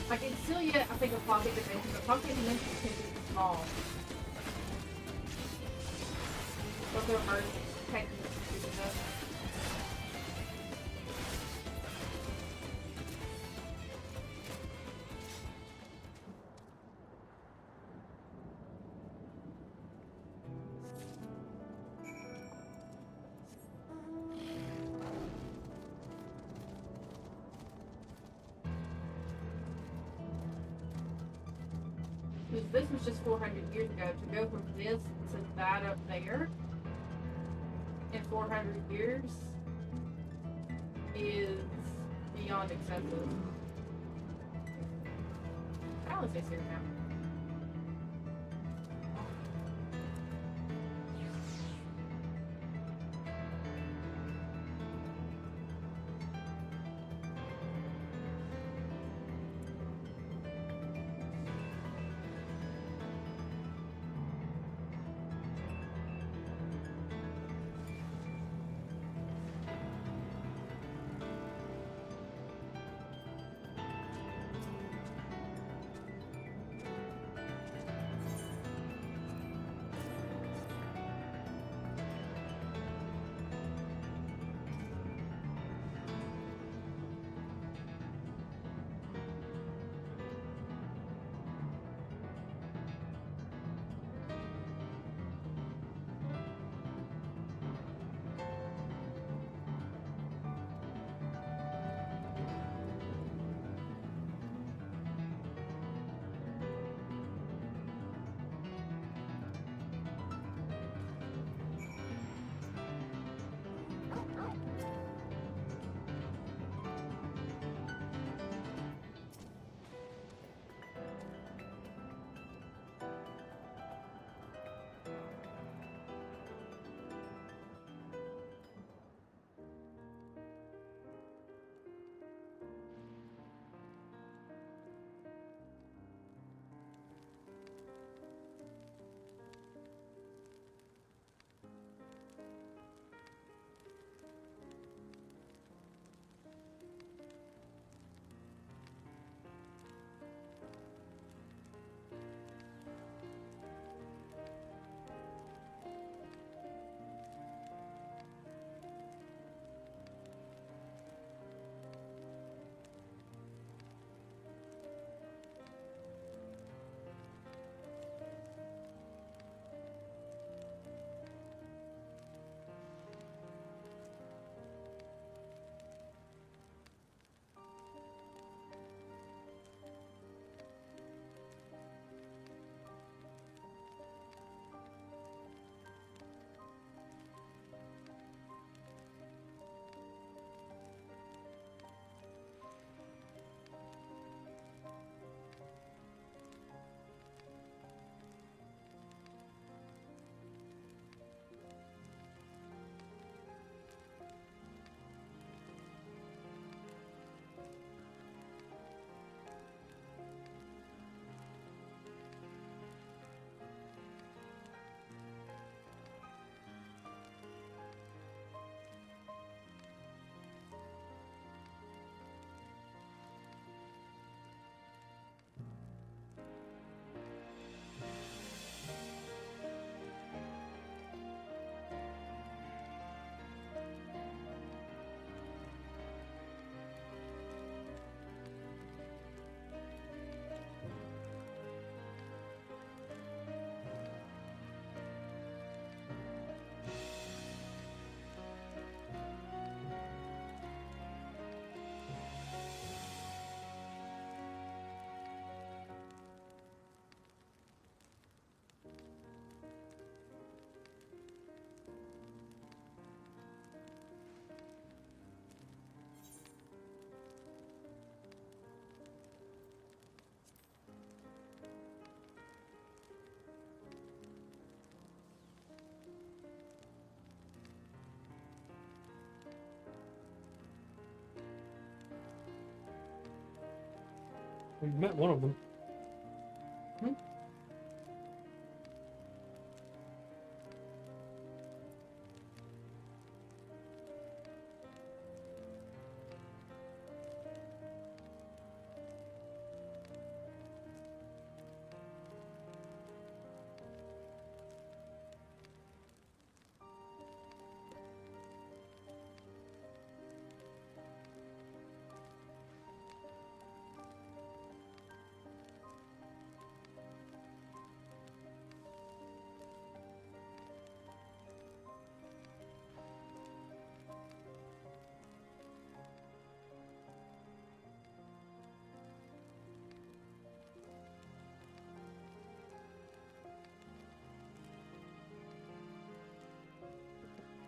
[SPEAKER 7] Like, in Celia, I think of pocket dimension, but pocket dimension can be small. But they're merged, taking this. Because this was just 400 years ago. To go from this to that up there in 400 years is beyond excessive. Alice is here now.
[SPEAKER 6] We've met one of them.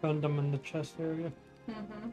[SPEAKER 6] found them in the chest area.
[SPEAKER 7] Mm-hmm.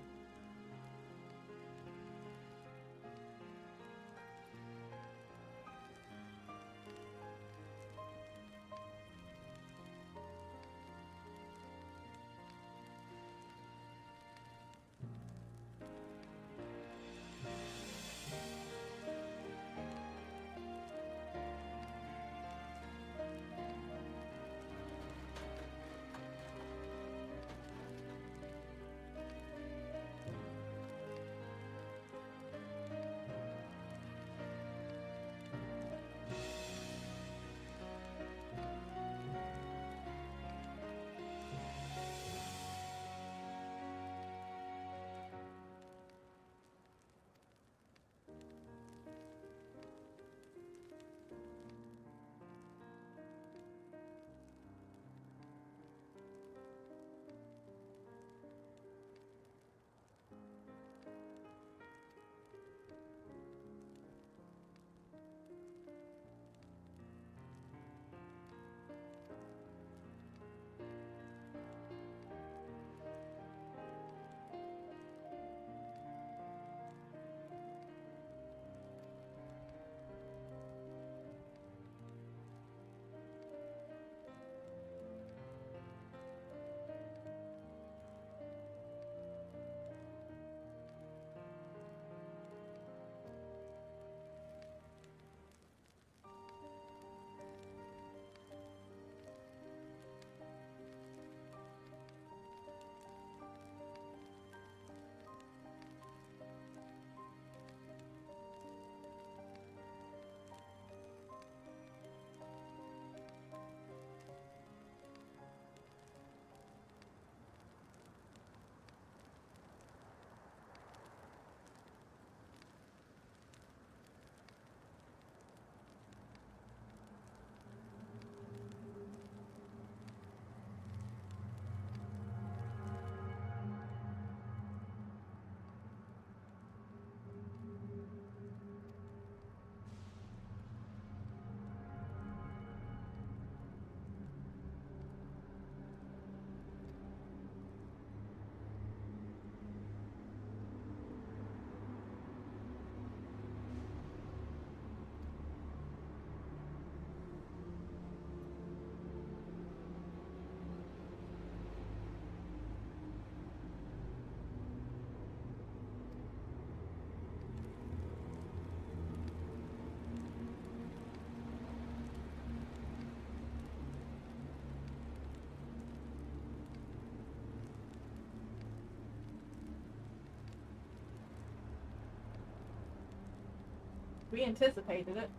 [SPEAKER 7] We anticipated it.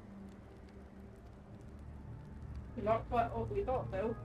[SPEAKER 7] Not quite what we thought, though.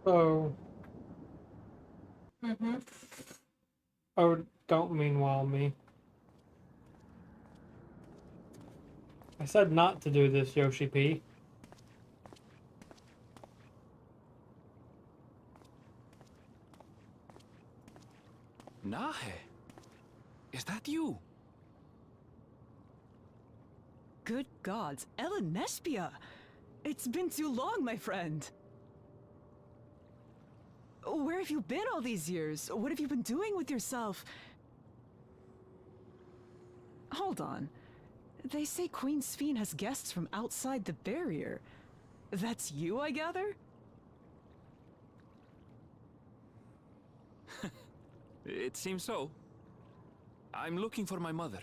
[SPEAKER 6] So...
[SPEAKER 7] Mm-hmm.
[SPEAKER 6] Oh, don't meanwhile me. I said not to do this, Yoshi P.
[SPEAKER 1] Nahe, is that you?
[SPEAKER 15] Good gods, Ellen Nespia! It's been too long, my friend. Where have you been all these years? What have you been doing with yourself? Hold on. They say Queen Sphene has guests from outside the barrier. That's you, I gather?
[SPEAKER 1] It seems so. I'm looking for my mother.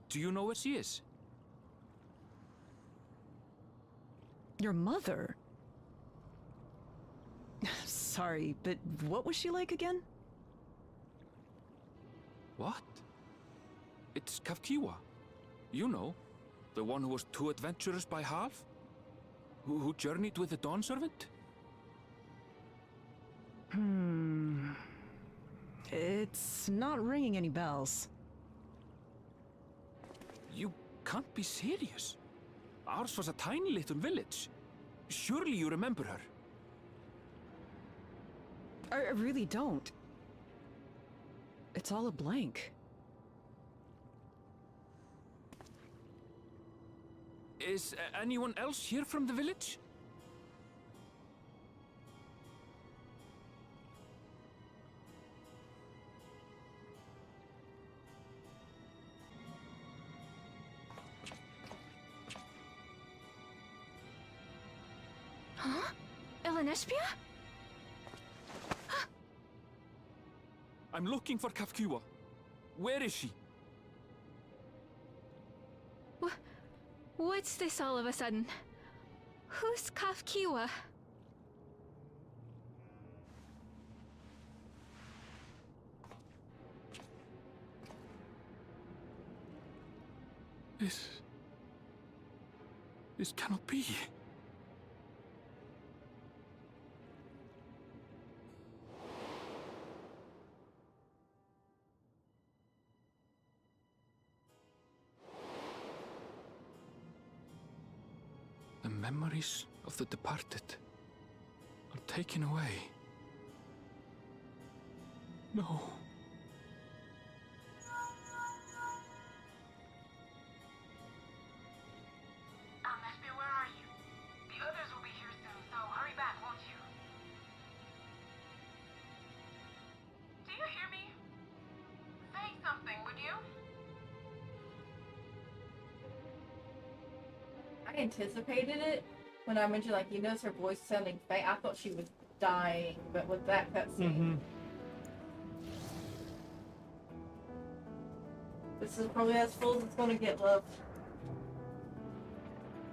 [SPEAKER 1] Do you know where she is?
[SPEAKER 15] Your mother? Sorry, but what was she like again?
[SPEAKER 1] What? It's Kafkiwa. You know, the one who was too adventurous by half? Who journeyed with the Dawn Servant?
[SPEAKER 15] It's not ringing any bells.
[SPEAKER 1] You can't be serious. Ours was a tiny little village. Surely you remember her.
[SPEAKER 15] I really don't. It's all a blank.
[SPEAKER 1] Is anyone else here from the village?
[SPEAKER 9] Huh? Ellen Nespia?
[SPEAKER 1] I'm looking for Kafkiwa. Where is she?
[SPEAKER 16] What's this all of a sudden? Who's Kafkiwa?
[SPEAKER 1] This cannot be. The memories of the departed are taken away. No.
[SPEAKER 2] Nespia, where are you? The others will be here soon, so hurry back, won't you? Do you hear me? Say something, would you?
[SPEAKER 7] I anticipated it when I mentioned, like, you notice her voice sounding faint. I thought she was dying, but with that cutscene. This is probably as full as it's going to get, love.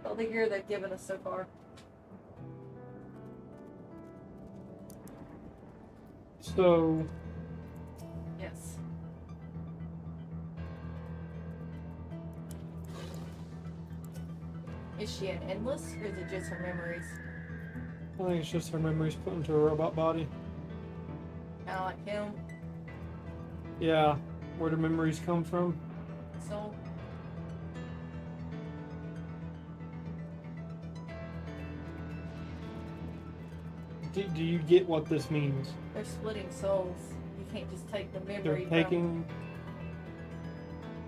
[SPEAKER 7] All the gear they've given us so far.
[SPEAKER 6] So...
[SPEAKER 7] Yes. Is she an endless, or is it just her memories?
[SPEAKER 6] I think it's just her memories put into a robot body.
[SPEAKER 7] Kinda like him.
[SPEAKER 6] Yeah, where do memories come from?
[SPEAKER 7] So...
[SPEAKER 6] Do you get what this means?
[SPEAKER 7] They're splitting souls. You can't just take the memory
[SPEAKER 6] They're taking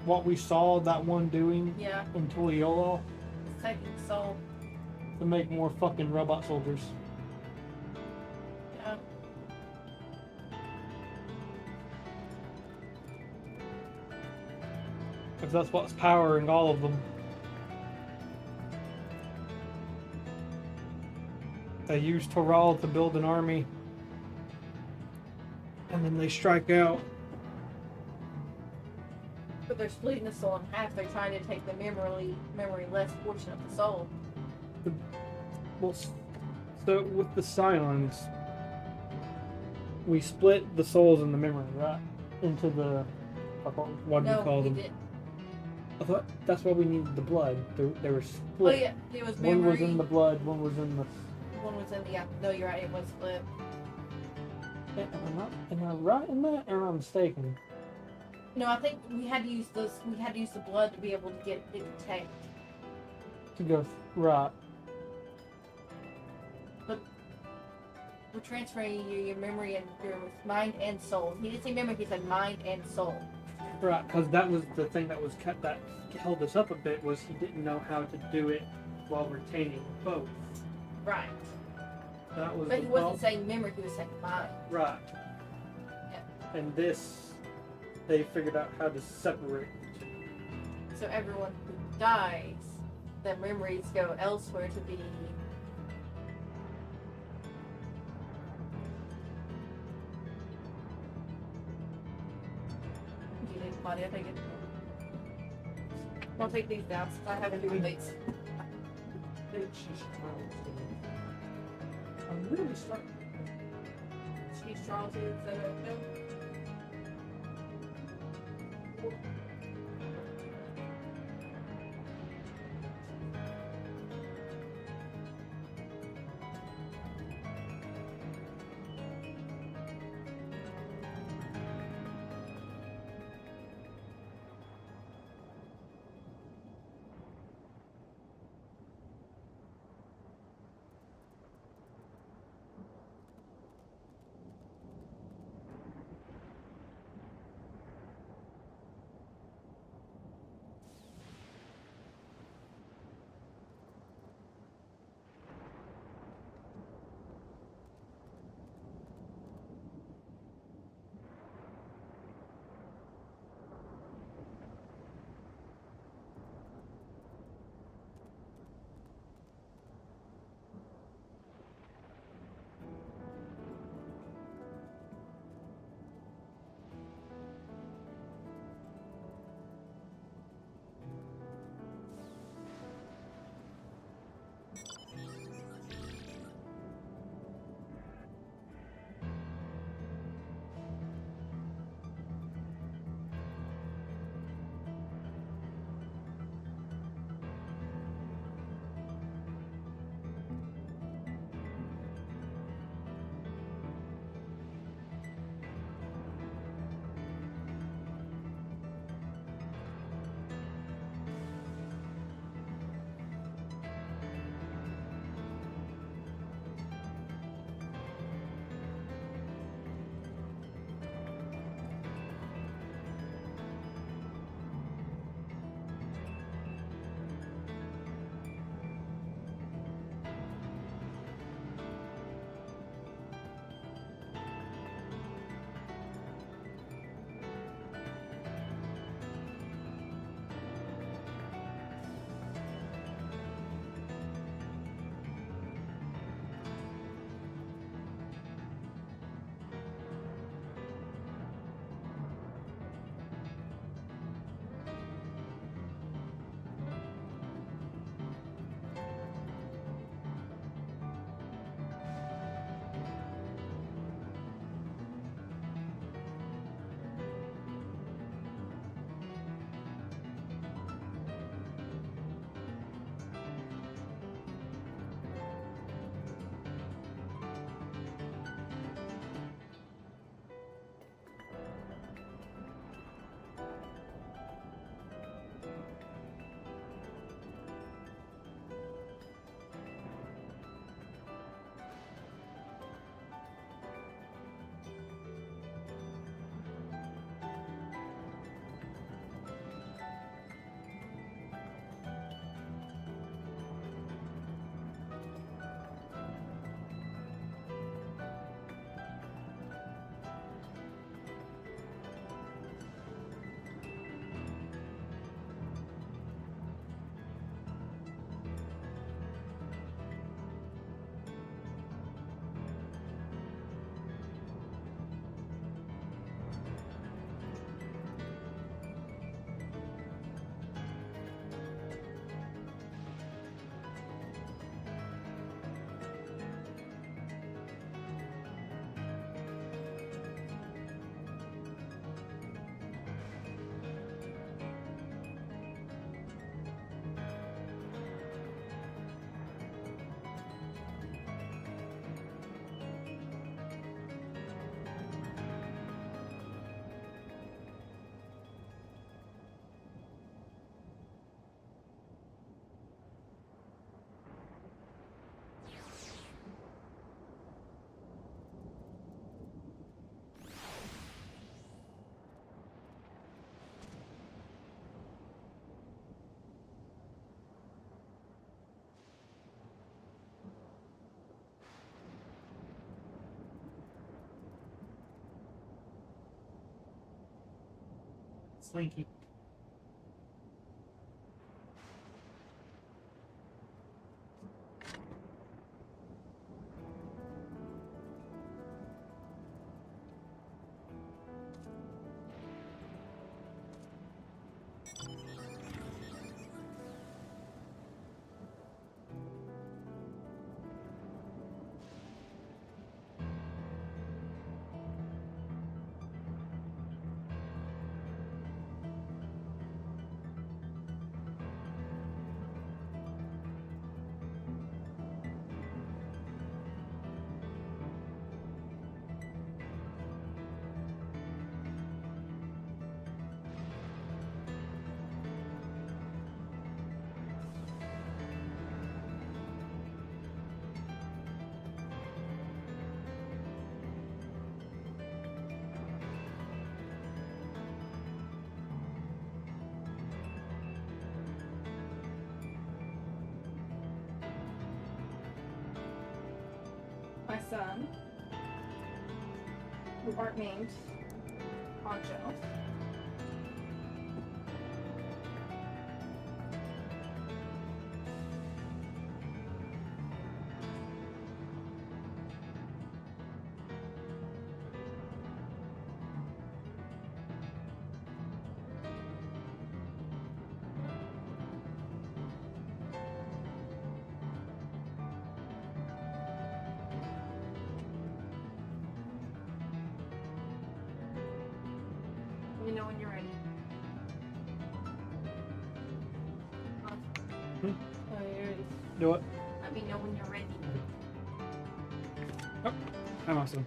[SPEAKER 6] what we saw that one doing in Tuliolo
[SPEAKER 7] It's taking soul.
[SPEAKER 6] to make more fucking robot soldiers.
[SPEAKER 7] Yeah.
[SPEAKER 6] If that's what's powering all of them. They use Toral to build an army. And then they strike out.
[SPEAKER 7] But they're splitting the soul in half. They're trying to take the memory-less portion of the soul.
[SPEAKER 6] Well, so with the Scions, we split the souls in the memory, right? Into the... What do you call them?
[SPEAKER 7] Didn't.
[SPEAKER 6] I thought that's why we needed the blood. They were split.
[SPEAKER 7] Oh yeah, it was
[SPEAKER 6] One was
[SPEAKER 7] memory.
[SPEAKER 6] in the blood, one was in the
[SPEAKER 7] one was in the no, you're right. It was split.
[SPEAKER 6] Am I right in that, or am I mistaken?
[SPEAKER 7] No, I think we had to use this. We had to use the blood to be able to get it tanked.
[SPEAKER 6] To go right.
[SPEAKER 7] But we're transferring your memory and your mind and soul. He didn't say memory. He said mind and soul.
[SPEAKER 6] Right, because that was the thing that was kept that held us up a bit, was he didn't know how to do it while retaining both.
[SPEAKER 7] Right.
[SPEAKER 6] That was.
[SPEAKER 7] But he wasn't saying memory. He was saying mind.
[SPEAKER 6] Right.
[SPEAKER 7] Yeah.
[SPEAKER 6] And this, they figured out how to separate the two.
[SPEAKER 7] So everyone who dies, their memories go elsewhere to be. Body, I take it. I'll take these down. I have to do these.
[SPEAKER 6] I'm really struck.
[SPEAKER 7] She's strong too, so no.
[SPEAKER 6] Slinky.
[SPEAKER 7] My son, who aren't named, Poncho. Let me know when you're ready. Oh, you're ready.
[SPEAKER 6] Do what?
[SPEAKER 7] Let me know when you're ready.
[SPEAKER 6] Oh, I'm awesome.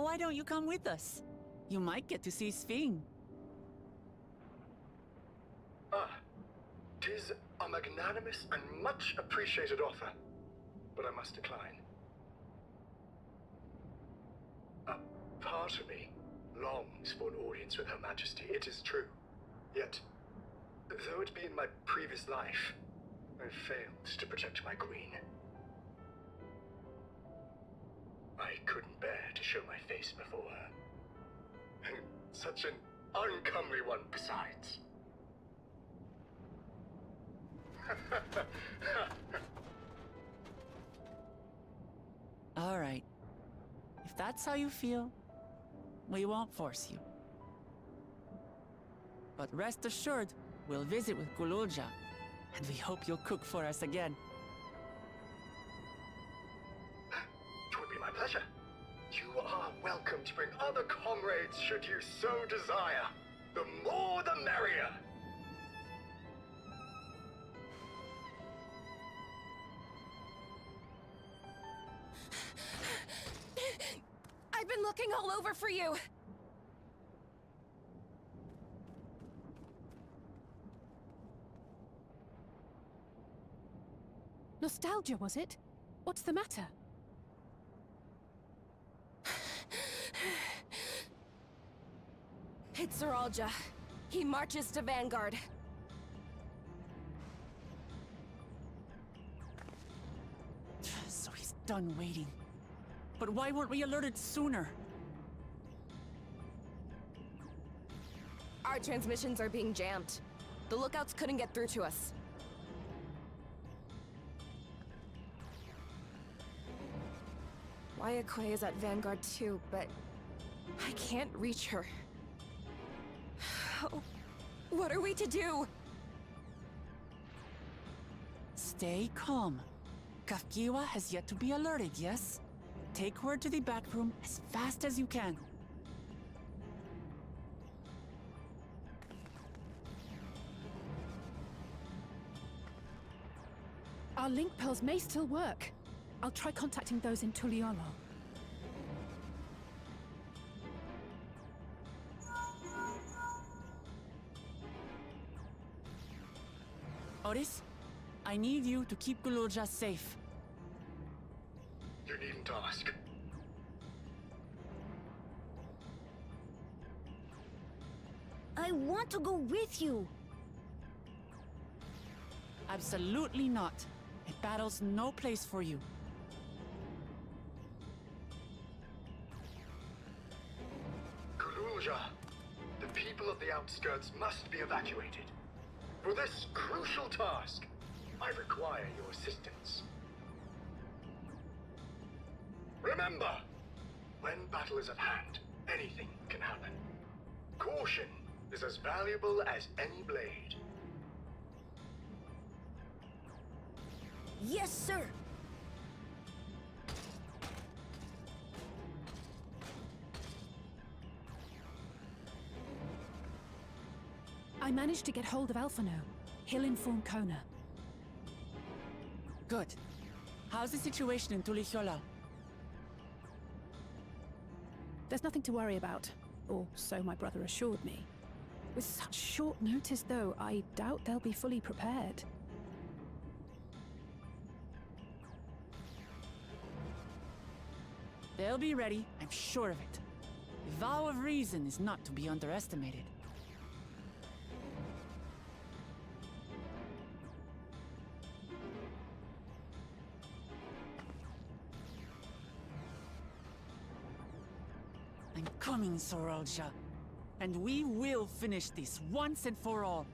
[SPEAKER 3] Why don't you come with us? You might get to see Sphene.
[SPEAKER 11] Ah, 'tis a magnanimous and much appreciated offer, but I must decline. A part of me longs for an audience with Her Majesty, it is true. Yet, though it be in my previous life, I failed to protect my queen. I couldn't bear to show my face before her. And such an uncomely one besides.
[SPEAKER 3] All right. If that's how you feel, we won't force you. But rest assured, we'll visit with Kululja, and we hope you'll cook for us again.
[SPEAKER 11] It would be my pleasure. You are welcome to bring other comrades should you so desire. The more the merrier.
[SPEAKER 9] I've been looking all over for you!
[SPEAKER 13] Nostalgia, was it? What's the matter?
[SPEAKER 9] It's Zeralja. He marches to Vanguard.
[SPEAKER 3] So he's done waiting. But why weren't we alerted sooner?
[SPEAKER 9] Our transmissions are being jammed. The lookouts couldn't get through to us. Wayakwe is at Vanguard too, but I can't reach her. What are we to do?
[SPEAKER 3] Stay calm. Kafkiwa has yet to be alerted, yes? Take word to the back room as fast as you can.
[SPEAKER 13] Our link pearls may still work. I'll try contacting those in Tuliolo.
[SPEAKER 3] Oris, I need you to keep Kululja safe.
[SPEAKER 11] You needn't ask.
[SPEAKER 14] I want to go with you.
[SPEAKER 3] Absolutely not. A battle's no place for you.
[SPEAKER 11] Kululja, the people of the outskirts must be evacuated. For this crucial task, I require your assistance. Remember, when battle is at hand, anything can happen. Caution is as valuable as any blade.
[SPEAKER 14] Yes, sir.
[SPEAKER 13] I managed to get hold of Alphano. He'll inform Kona.
[SPEAKER 3] Good. How's the situation in Tulichola?
[SPEAKER 13] There's nothing to worry about, or so my brother assured me. With such short notice, though, I doubt they'll be fully prepared.
[SPEAKER 3] They'll be ready, I'm sure of it. The vow of reason is not to be underestimated. I'm coming, Sorolja. And we will finish this once and for all.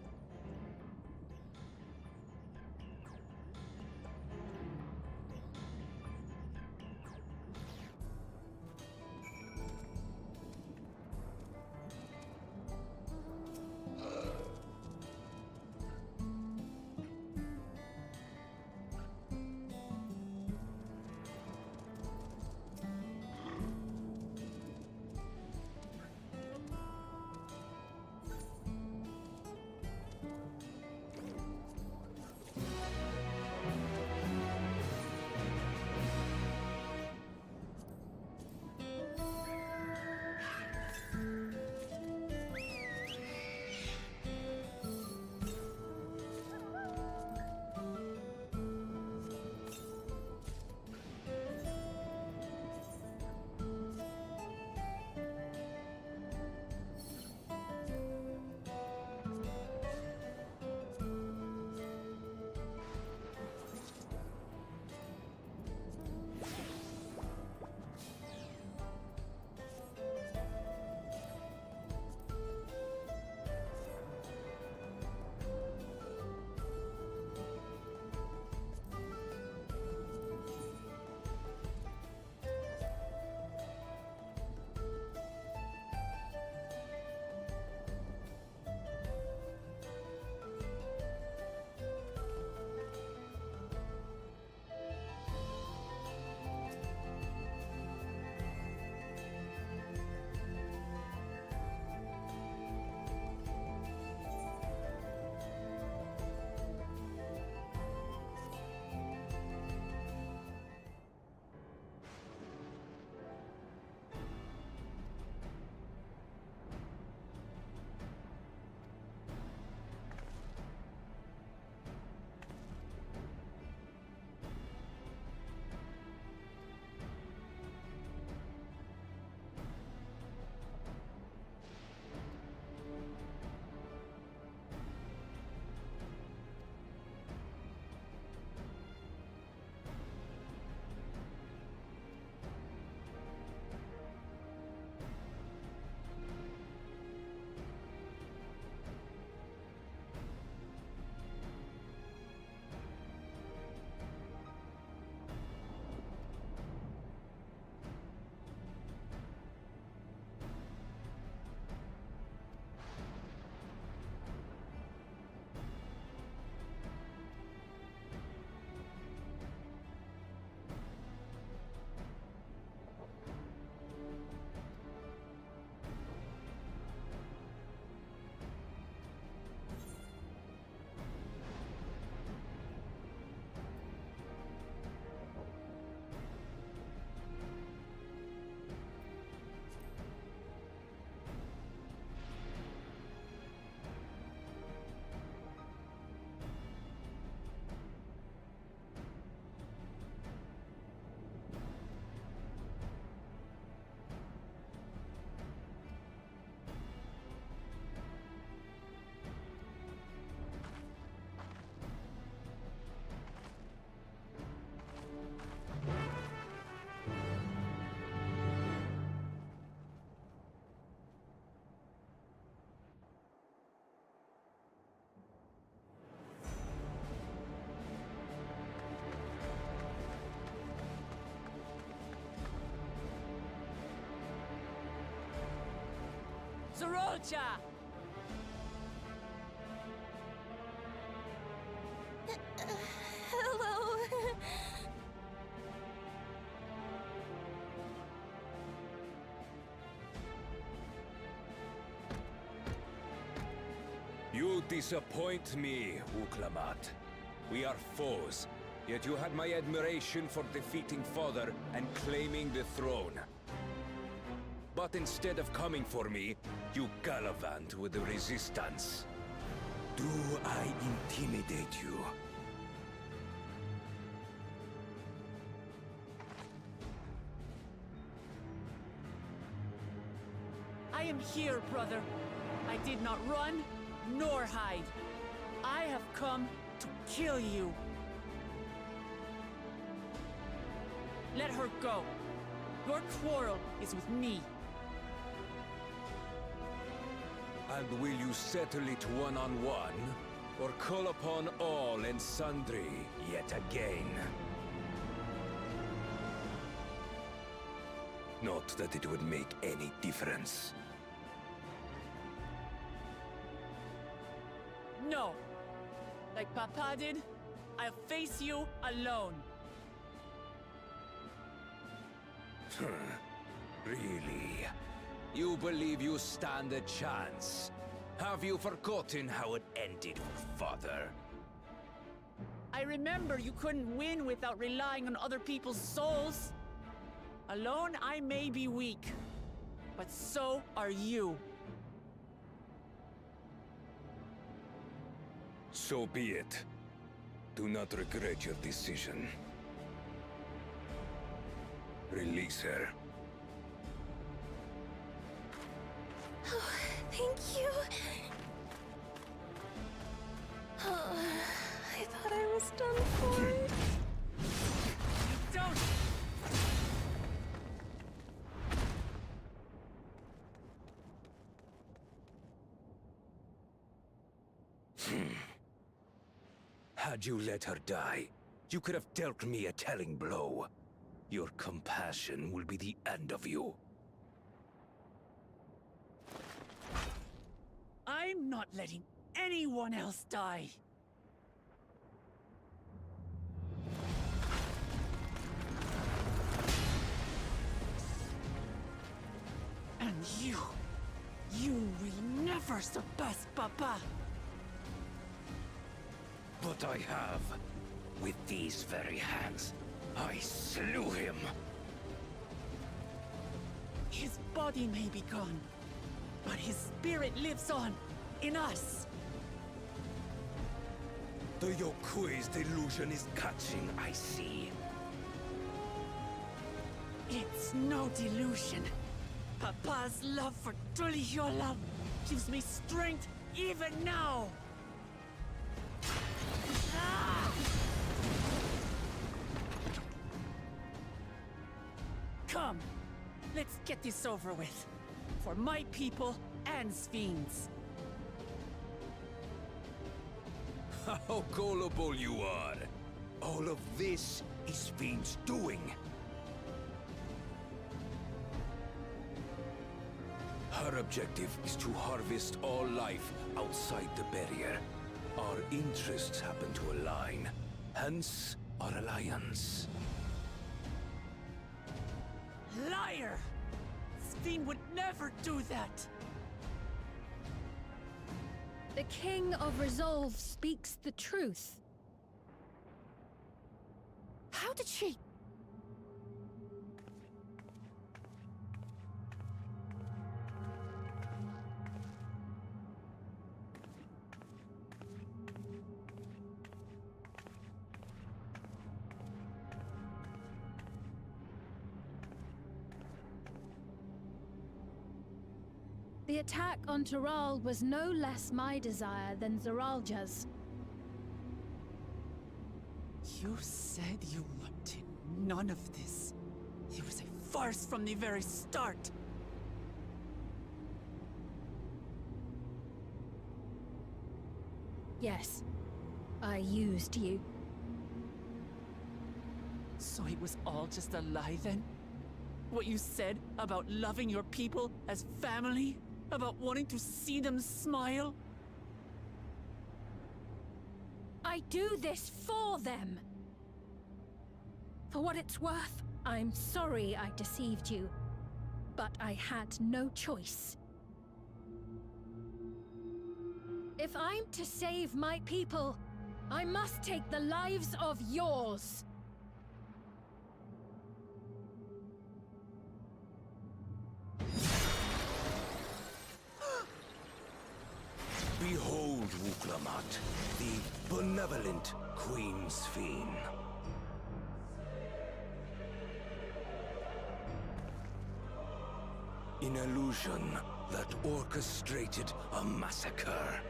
[SPEAKER 3] Zerolcha!
[SPEAKER 14] Hello.
[SPEAKER 17] You disappoint me, Uklamat. We are foes, yet you had my admiration for defeating Father and claiming the throne. But instead of coming for me, you gallivant with the resistance. Do I intimidate you?
[SPEAKER 3] I am here, brother. I did not run, nor hide. I have come to kill you. Let her go. Your quarrel is with me.
[SPEAKER 17] And will you settle it one-on-one, or call upon all and sundry yet again? Not that it would make any difference.
[SPEAKER 3] No. Like Papa did, I'll face you alone.
[SPEAKER 17] Really? You believe you stand a chance? Have you forgotten how it ended for Father?
[SPEAKER 3] I remember you couldn't win without relying on other people's souls. Alone, I may be weak, but so are you.
[SPEAKER 17] So be it. Do not regret your decision. Release her.
[SPEAKER 14] Oh, thank you. Oh, I thought I was done for.
[SPEAKER 3] Don't!
[SPEAKER 17] Had you let her die, you could have dealt me a telling blow. Your compassion will be the end of you.
[SPEAKER 3] I'm not letting anyone else die. And you will never surpass Papa.
[SPEAKER 17] But I have. With these very hands, I slew him.
[SPEAKER 3] His body may be gone, but his spirit lives on, in us.
[SPEAKER 17] The Yokui's delusion is catching, I see.
[SPEAKER 3] It's no delusion. Papa's love for Tulihiola gives me strength even now. Ah! Come, let's get this over with. For my people and Sphinx.
[SPEAKER 17] How gullible you are! All of this is Fiend's doing. Her objective is to harvest all life outside the barrier. Our interests happen to align, hence our alliance.
[SPEAKER 3] Liar! Sphinx would never do that!
[SPEAKER 5] The King of Resolve speaks the truth.
[SPEAKER 3] How did she...
[SPEAKER 5] The attack on Taral was no less my desire than Zeralja's.
[SPEAKER 3] You said you wanted none of this. It was a farce from the very start.
[SPEAKER 5] Yes, I used you.
[SPEAKER 3] So it was all just a lie then? What you said about loving your people as family? About wanting to see them smile?
[SPEAKER 5] I do this for them. For what it's worth, I'm sorry I deceived you, but I had no choice. If I'm to save my people, I must take the lives of yours.
[SPEAKER 17] Behold, Wuklamat, the benevolent Queen's Fiend. An illusion that orchestrated a massacre.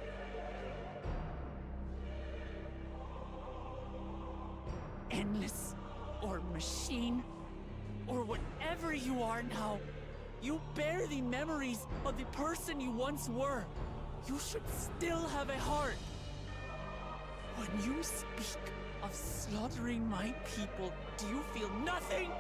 [SPEAKER 3] Endless, or machine, or whatever you are now, you bear the memories of the person you once were. You should still have a heart. When you speak of slaughtering my people, do you feel nothing?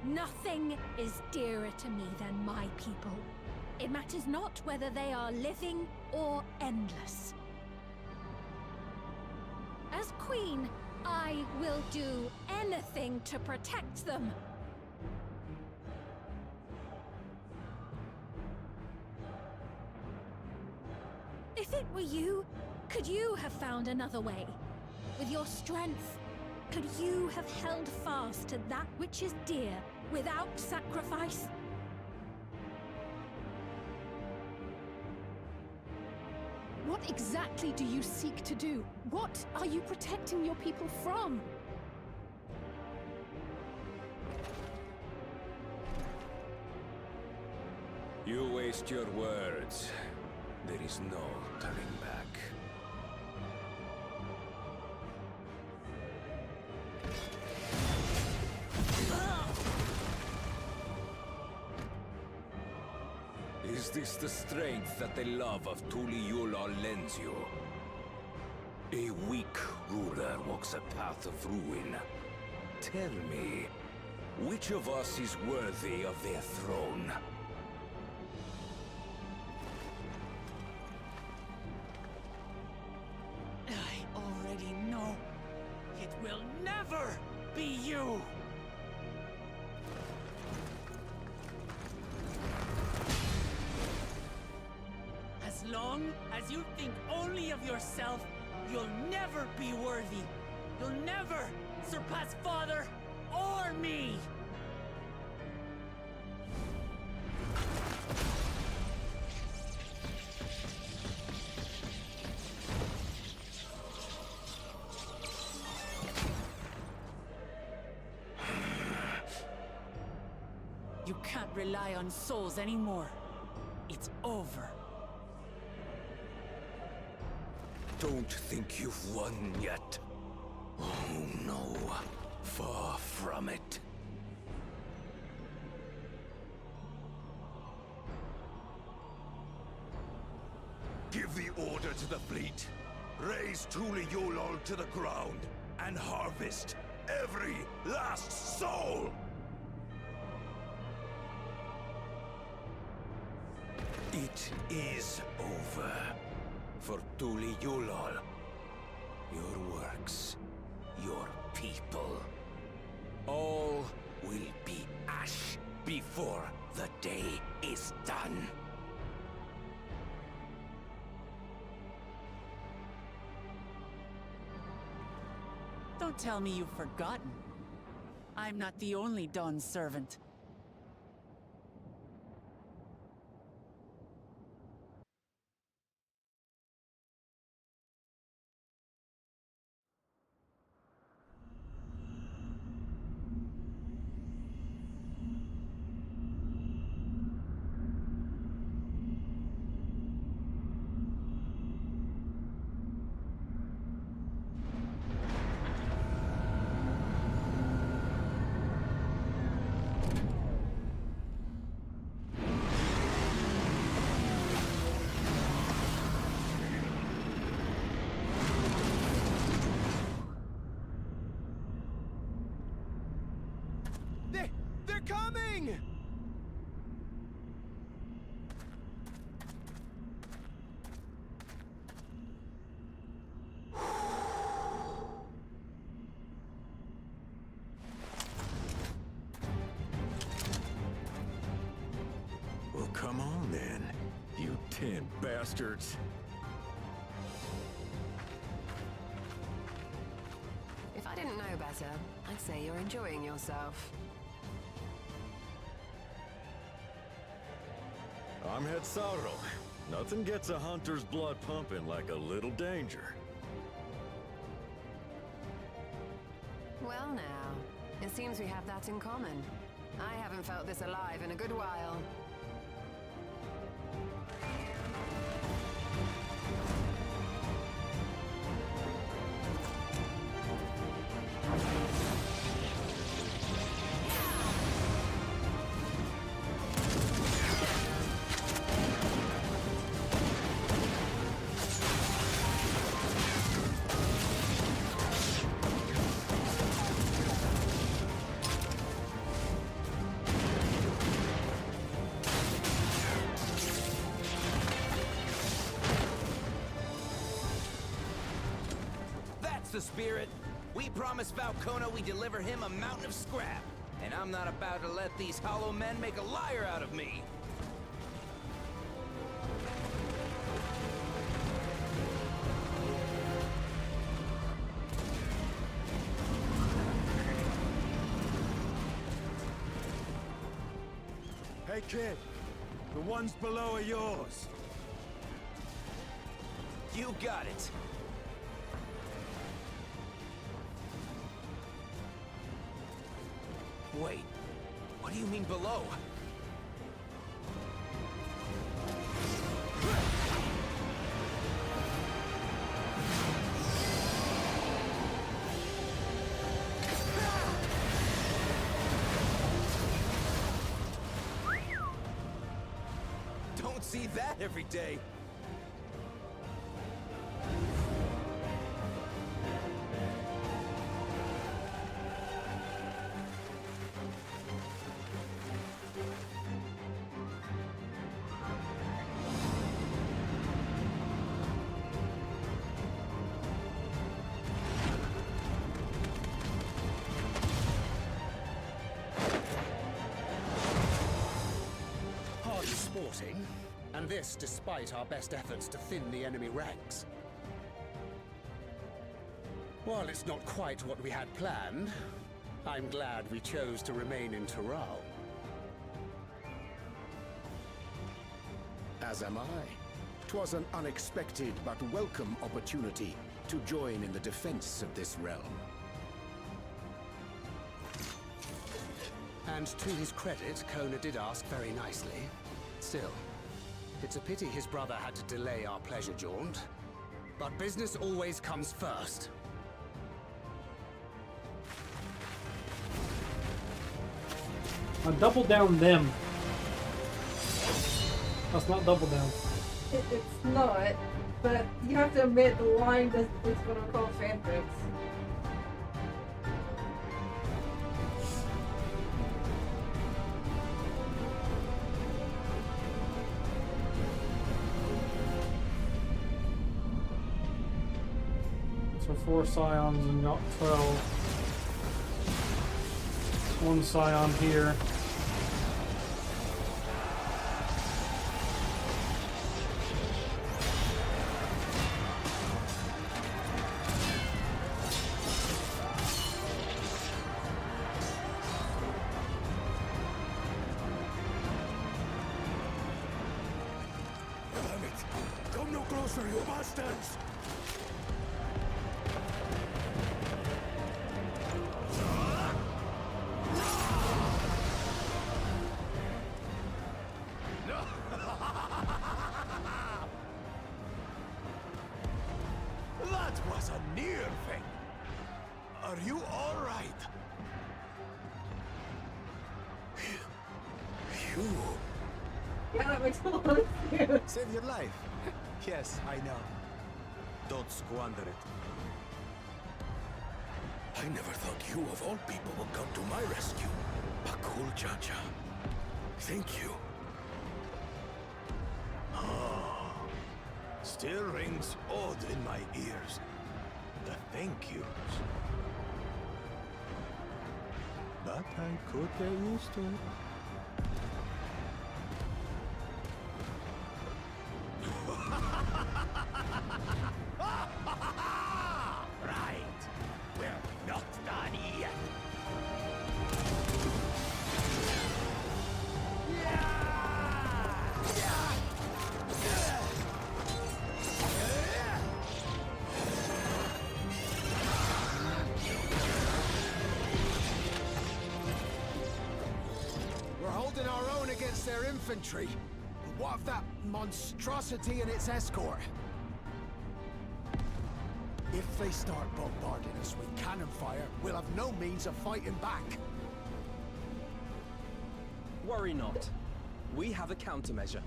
[SPEAKER 5] Nothing is dearer to me than my people. It matters not whether they are living or endless. As Queen, I will do anything to protect them. If it were you, could you have found another way? With your strength, could you have held fast to that which is dear without sacrifice?
[SPEAKER 13] What exactly do you seek to do? What are you protecting your people from?
[SPEAKER 17] You waste your words. There is no turning back. Is this the strength that the love of Tuliyollal lends you? A weak ruler walks a path of ruin. Tell me, which of us is worthy of their throne?
[SPEAKER 3] I already know. It will never be you! As long as you think only of yourself, you'll never be worthy. You'll never surpass Father or me! You can't rely on souls anymore. It's over.
[SPEAKER 17] Don't think you've won yet. Oh no, far from it. Give the order to the fleet. Raise Tuliyollal to the ground and harvest every last soul! It is over. For Tuliyollal, your works, your people, all will be ash before the day is done.
[SPEAKER 3] Don't tell me you've forgotten. I'm not the only Dawn's servant.
[SPEAKER 8] bastards.
[SPEAKER 9] If I didn't know better, I'd say you're enjoying yourself.
[SPEAKER 18] I'm Head Sauro. Nothing gets a hunter's blood pumping like a little danger.
[SPEAKER 9] Well now, it seems we have that in common. I haven't felt this alive in a good while.
[SPEAKER 19] The spirit. We promised Falcona we deliver him a mountain of scrap. And I'm not about to let these hollow men make a liar out of me.
[SPEAKER 18] Hey kid, the ones below are yours.
[SPEAKER 19] You got it. Wait, what do you mean below? Don't see that every day.
[SPEAKER 20] Sporting, and this despite our best efforts to thin the enemy ranks. While it's not quite what we had planned, I'm glad we chose to remain in Taral.
[SPEAKER 8] As am I. 'Twas an unexpected but welcome opportunity to join in the defense of this realm.
[SPEAKER 20] And to his credit, Kona did ask very nicely. Still, it's a pity his brother had to delay our pleasure jaunt. But business always comes first.
[SPEAKER 6] I double down them. That's not double down.
[SPEAKER 7] It's not, but you have to admit the line is what I call fanfics.
[SPEAKER 6] So 4 scions and got 12. 1 scion here.
[SPEAKER 18] Damn it! Come no closer, you bastards!
[SPEAKER 8] That was a near thing. Are you all right? You...
[SPEAKER 7] Yeah, that makes a lot of sense.
[SPEAKER 8] Save your life. Yes, I know. Don't squander it.
[SPEAKER 18] I never thought you of all people would come to my rescue. Bakul Chacha. Thank you.
[SPEAKER 8] Still rings odd in my ears. The thank yous. But I could get used to it.
[SPEAKER 18] infantry. But what of that monstrosity and its escort? If they start bombarding us with cannon fire, we'll have no means of fighting back.
[SPEAKER 21] Worry not. We have a countermeasure.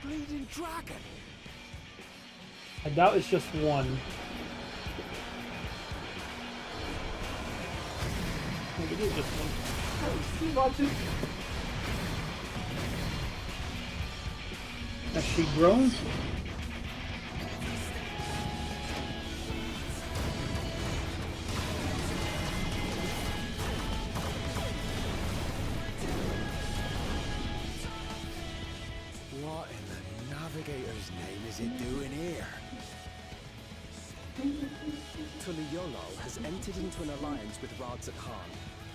[SPEAKER 18] Bleeding dragon!
[SPEAKER 6] I doubt it's just one. Maybe it is just one. Oh, she watches. Has she grown?
[SPEAKER 18] What in the Navigator's name is it doing here?
[SPEAKER 21] Tuliyollal has entered into an alliance with Radzat Khan.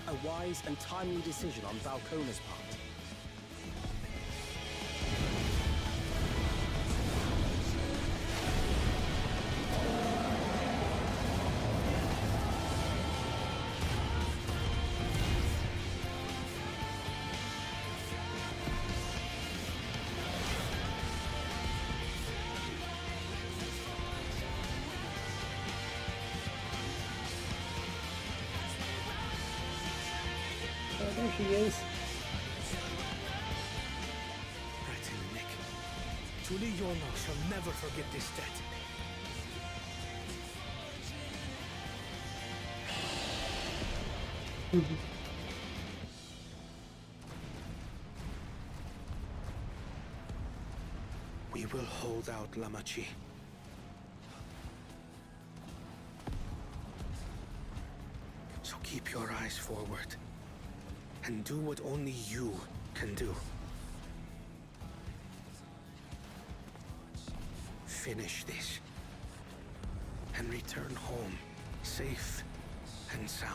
[SPEAKER 21] A wise and timely decision on Valkona's part.
[SPEAKER 6] There she is.
[SPEAKER 18] Right in the nick. Tuliyollal shall never forget this debt. We will hold out, Lamachi. So keep your eyes forward. And do what only you can do. Finish this. And return home, safe and sound.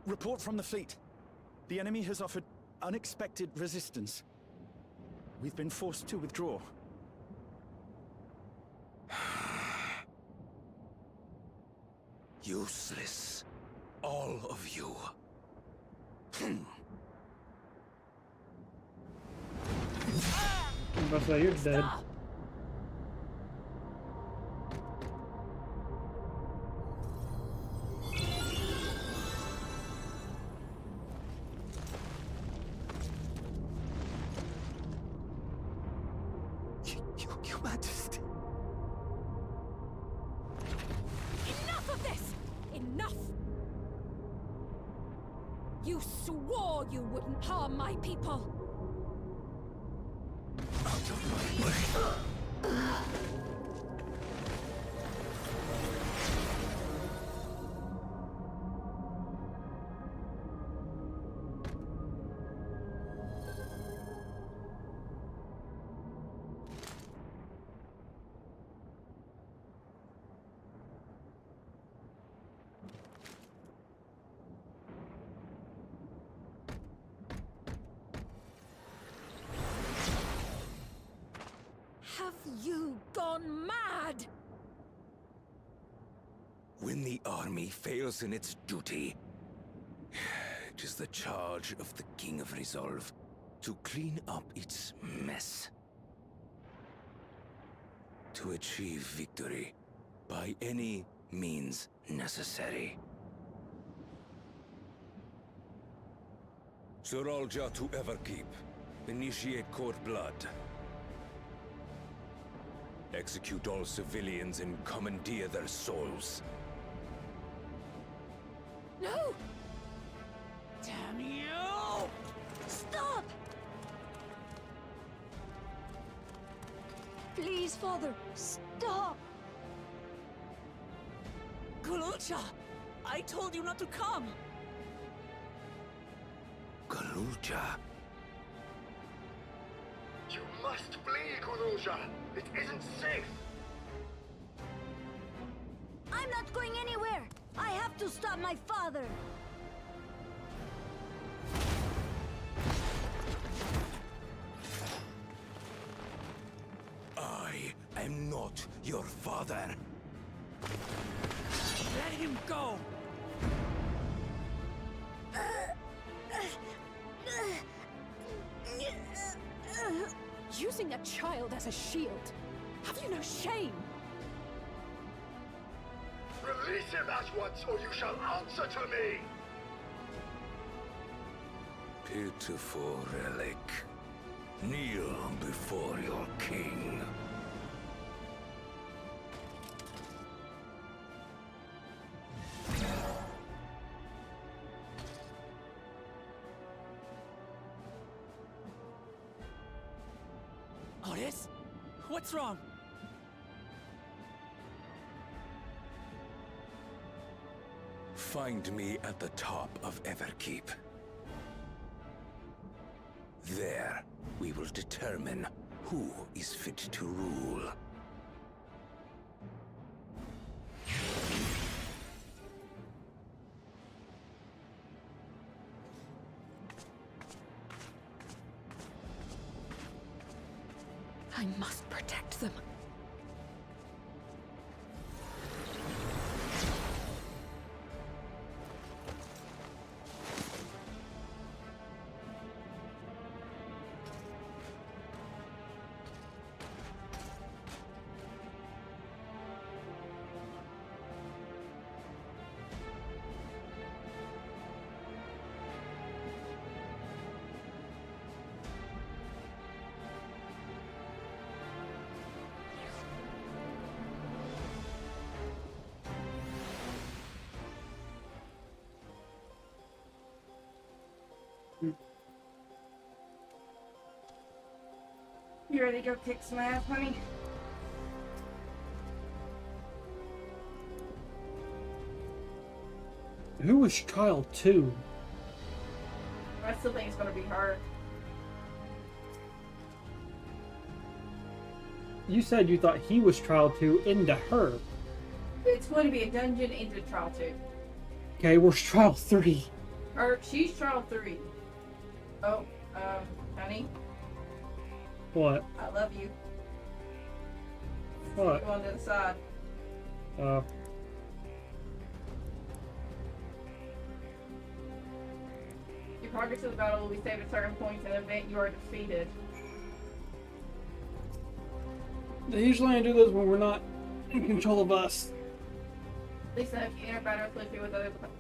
[SPEAKER 4] Report from the fleet. The enemy has offered unexpected resistance. We've been forced to withdraw.
[SPEAKER 18] Useless. All of you.
[SPEAKER 6] I'm about to say, you're dead.
[SPEAKER 18] Your Majesty.
[SPEAKER 22] Enough of this! Enough! You swore you wouldn't harm my people!
[SPEAKER 18] Out of my way.
[SPEAKER 22] Have you gone mad?
[SPEAKER 17] When the army fails in its duty, it is the charge of the King of Resolve to clean up its mess. To achieve victory by any means necessary. Suralja to Everkeep. Initiate court blood. Execute all civilians and commandeer their souls.
[SPEAKER 22] No! Damn you! Stop!
[SPEAKER 10] Please, Father, stop!
[SPEAKER 3] Galucha! I told you not to come!
[SPEAKER 18] Galucha.
[SPEAKER 11] You must flee, Galucha. It isn't safe.
[SPEAKER 14] I'm not going anywhere. I have to stop my father.
[SPEAKER 18] I am not your father.
[SPEAKER 3] Let him go!
[SPEAKER 13] Using a child as a shield. Have you no shame?
[SPEAKER 11] Release him at once, or you shall answer to me!
[SPEAKER 18] Pitiful relic. Kneel before your king.
[SPEAKER 3] Otis? What's wrong?
[SPEAKER 17] Find me at the top of Everkeep. There, we will determine who is fit to rule.
[SPEAKER 13] I must protect them.
[SPEAKER 7] You ready to go kick some ass, honey?
[SPEAKER 6] Who was child 2?
[SPEAKER 7] I still think it's gonna be hard.
[SPEAKER 6] You said you thought he was child 2 into her.
[SPEAKER 7] It's going to be a dungeon into trial 2.
[SPEAKER 6] Okay, where's trial 3?
[SPEAKER 7] Or she's trial 3. Oh, honey,
[SPEAKER 6] What?
[SPEAKER 7] I love you.
[SPEAKER 6] What?
[SPEAKER 7] Go on to the side. Your progress to the battle will be saved at certain points in the event you are defeated.
[SPEAKER 6] They usually only do this when we're not in control of us.
[SPEAKER 7] Lisa, if you enter battle swiftly with other but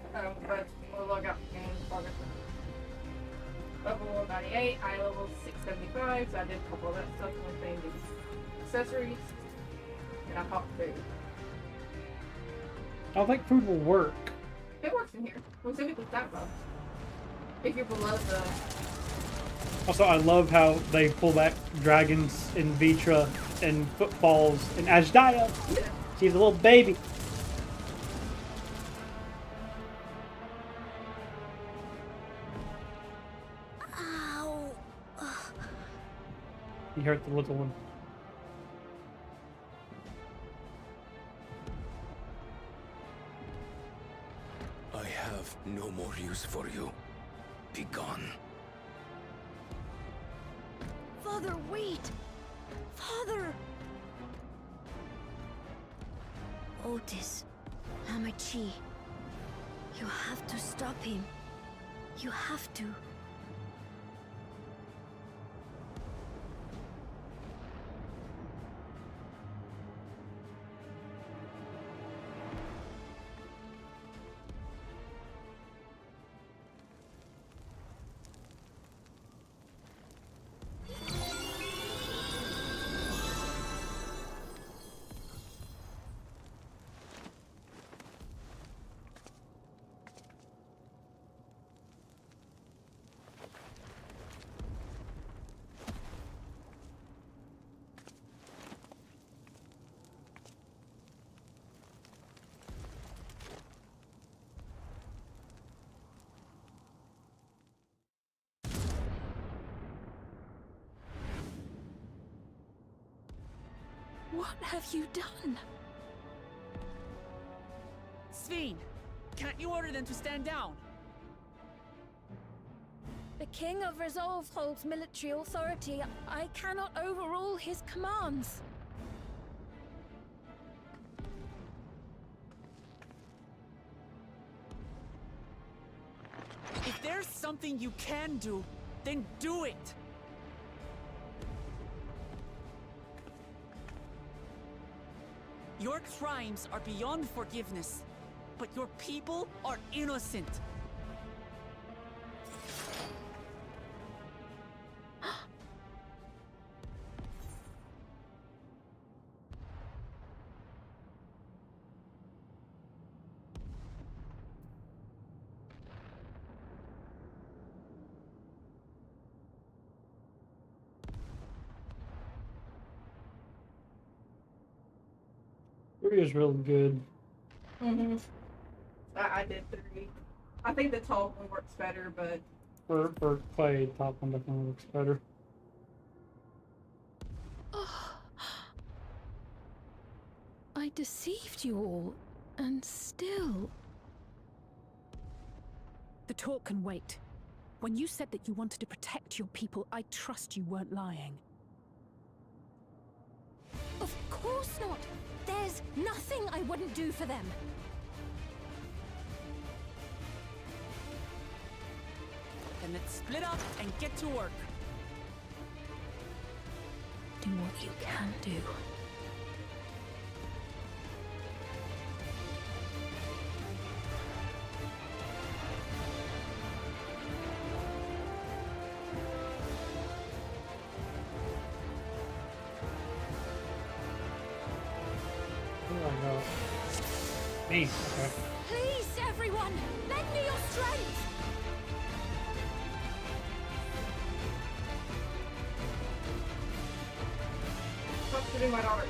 [SPEAKER 7] will log out and progress. Level 98, I level 675, so I did a couple of that stuff with the accessories. And I popped food.
[SPEAKER 6] I don't think food will work.
[SPEAKER 7] It works in here. Specifically that above. If you're below the...
[SPEAKER 6] Also, I love how they pull back dragons in Vitra and footballs in Ajdaya.
[SPEAKER 7] Yeah.
[SPEAKER 6] She's a little baby.
[SPEAKER 14] Ow.
[SPEAKER 6] You hurt the little one.
[SPEAKER 17] I have no more use for you. Be gone.
[SPEAKER 14] Father, wait! Father! Otis, Hamachi, you have to stop him. You have to.
[SPEAKER 22] What have you done?
[SPEAKER 3] Sveen, can't you order them to stand down?
[SPEAKER 10] The King of Resolve holds military authority. I cannot overrule his commands.
[SPEAKER 3] If there's something you can do, then do it! Your crimes are beyond forgiveness, but your people are innocent.
[SPEAKER 6] Three is really good.
[SPEAKER 7] I did 3. I think the tall one works better, but
[SPEAKER 6] For Clay, top one definitely looks better.
[SPEAKER 22] I deceived you all, and still... The talk can wait. When you said that you wanted to protect your people, I trust you weren't lying.
[SPEAKER 9] Of course not! There's nothing I wouldn't do for them!
[SPEAKER 3] Then let's split up and get to work.
[SPEAKER 22] Do what you can do.
[SPEAKER 6] Me, okay.
[SPEAKER 9] Please, everyone! Lend me your strength!
[SPEAKER 7] what's to do my daughter?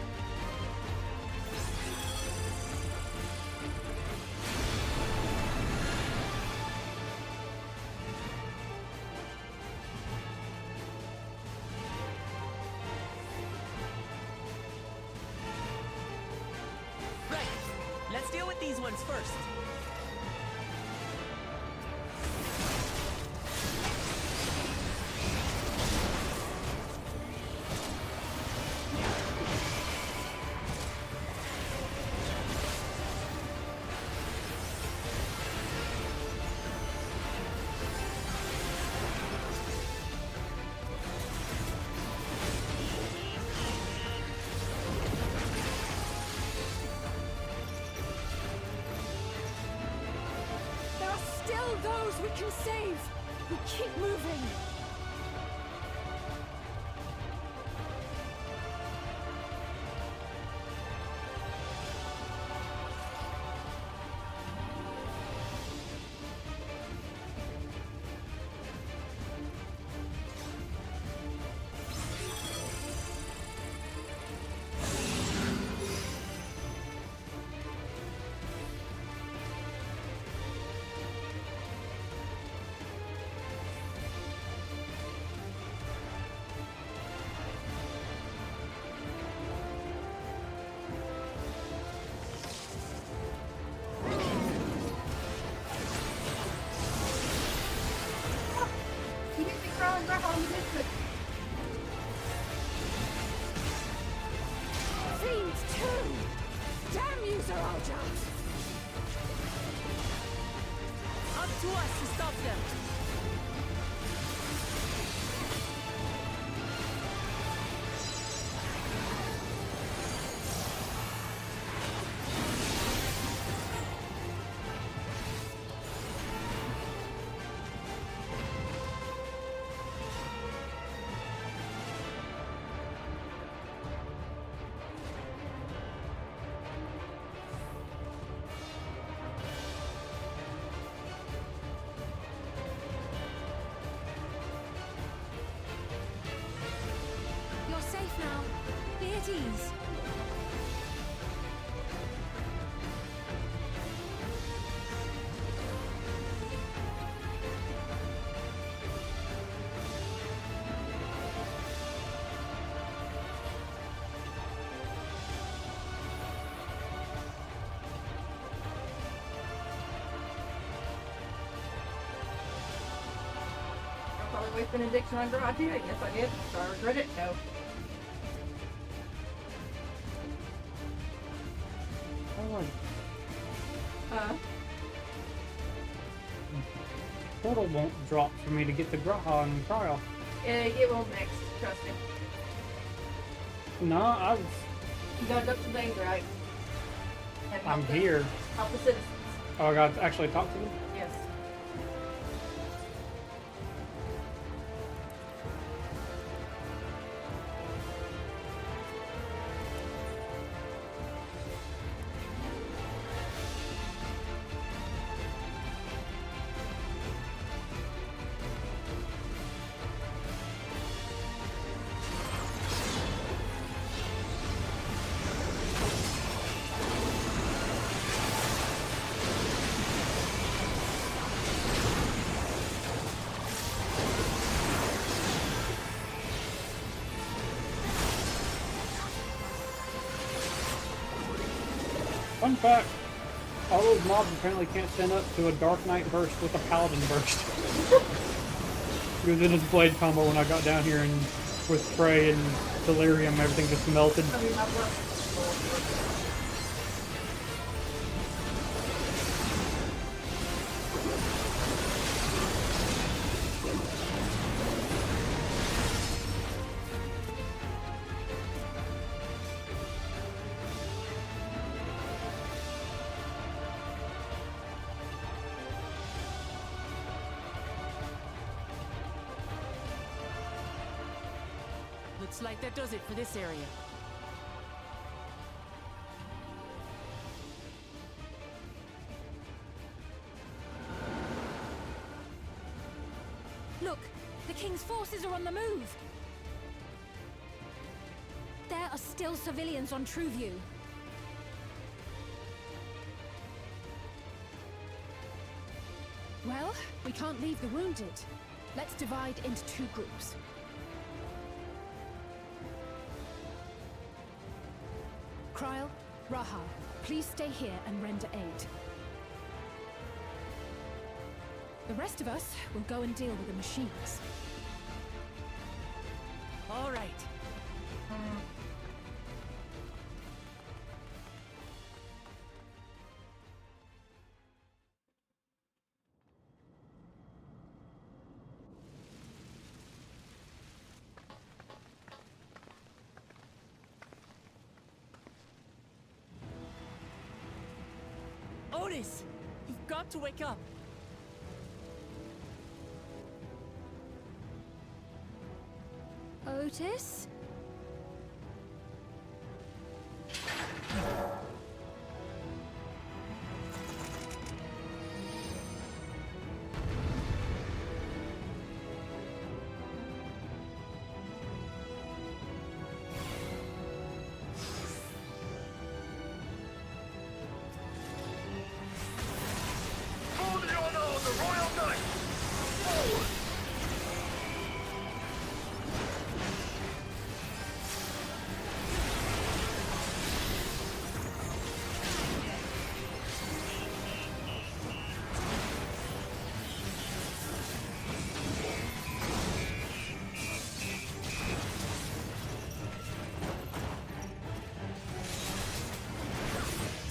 [SPEAKER 3] Right, let's deal with these ones first.
[SPEAKER 22] There are still those we can save! We keep moving!
[SPEAKER 7] He hit the crown and grandpa in the distance.
[SPEAKER 22] Fiends too! Damn you, Zaraja!
[SPEAKER 3] Up to us to stop them.
[SPEAKER 9] You're safe now. Be at ease.
[SPEAKER 7] really wasted an addiction on garage here? Yes, I did. Do I regret it? No.
[SPEAKER 6] Portal won't drop for me to get the Graha and Cryo.
[SPEAKER 7] It will next. Trust me.
[SPEAKER 6] No, I've.
[SPEAKER 7] You gotta duck some things, right?
[SPEAKER 6] I'm here.
[SPEAKER 7] Help the citizens.
[SPEAKER 6] Oh, I got to actually talk to them?
[SPEAKER 7] Yes.
[SPEAKER 6] Fun fact, all those mobs apparently can't stand up to a Dark Knight burst with a Paladin burst. Because in his blade combo when I got down here and with Prey and Delirium, everything just melted.
[SPEAKER 3] Looks like that does it for this area.
[SPEAKER 9] Look, the King's forces are on the move. There are still civilians on Trueview.
[SPEAKER 13] Well, we can't leave the wounded. Let's divide into 2 groups. Kryl, Raha, please stay here and render aid. The rest of us will go and deal with the machines.
[SPEAKER 3] All right. Otis, you've got to wake up.
[SPEAKER 10] Otis?
[SPEAKER 18] For the honor of the Royal Knight! Forward!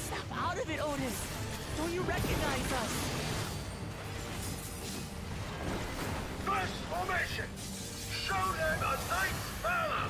[SPEAKER 3] Snap out of it, Otis. Don't you recognize us?
[SPEAKER 18] First formation! Show them a knight's valor!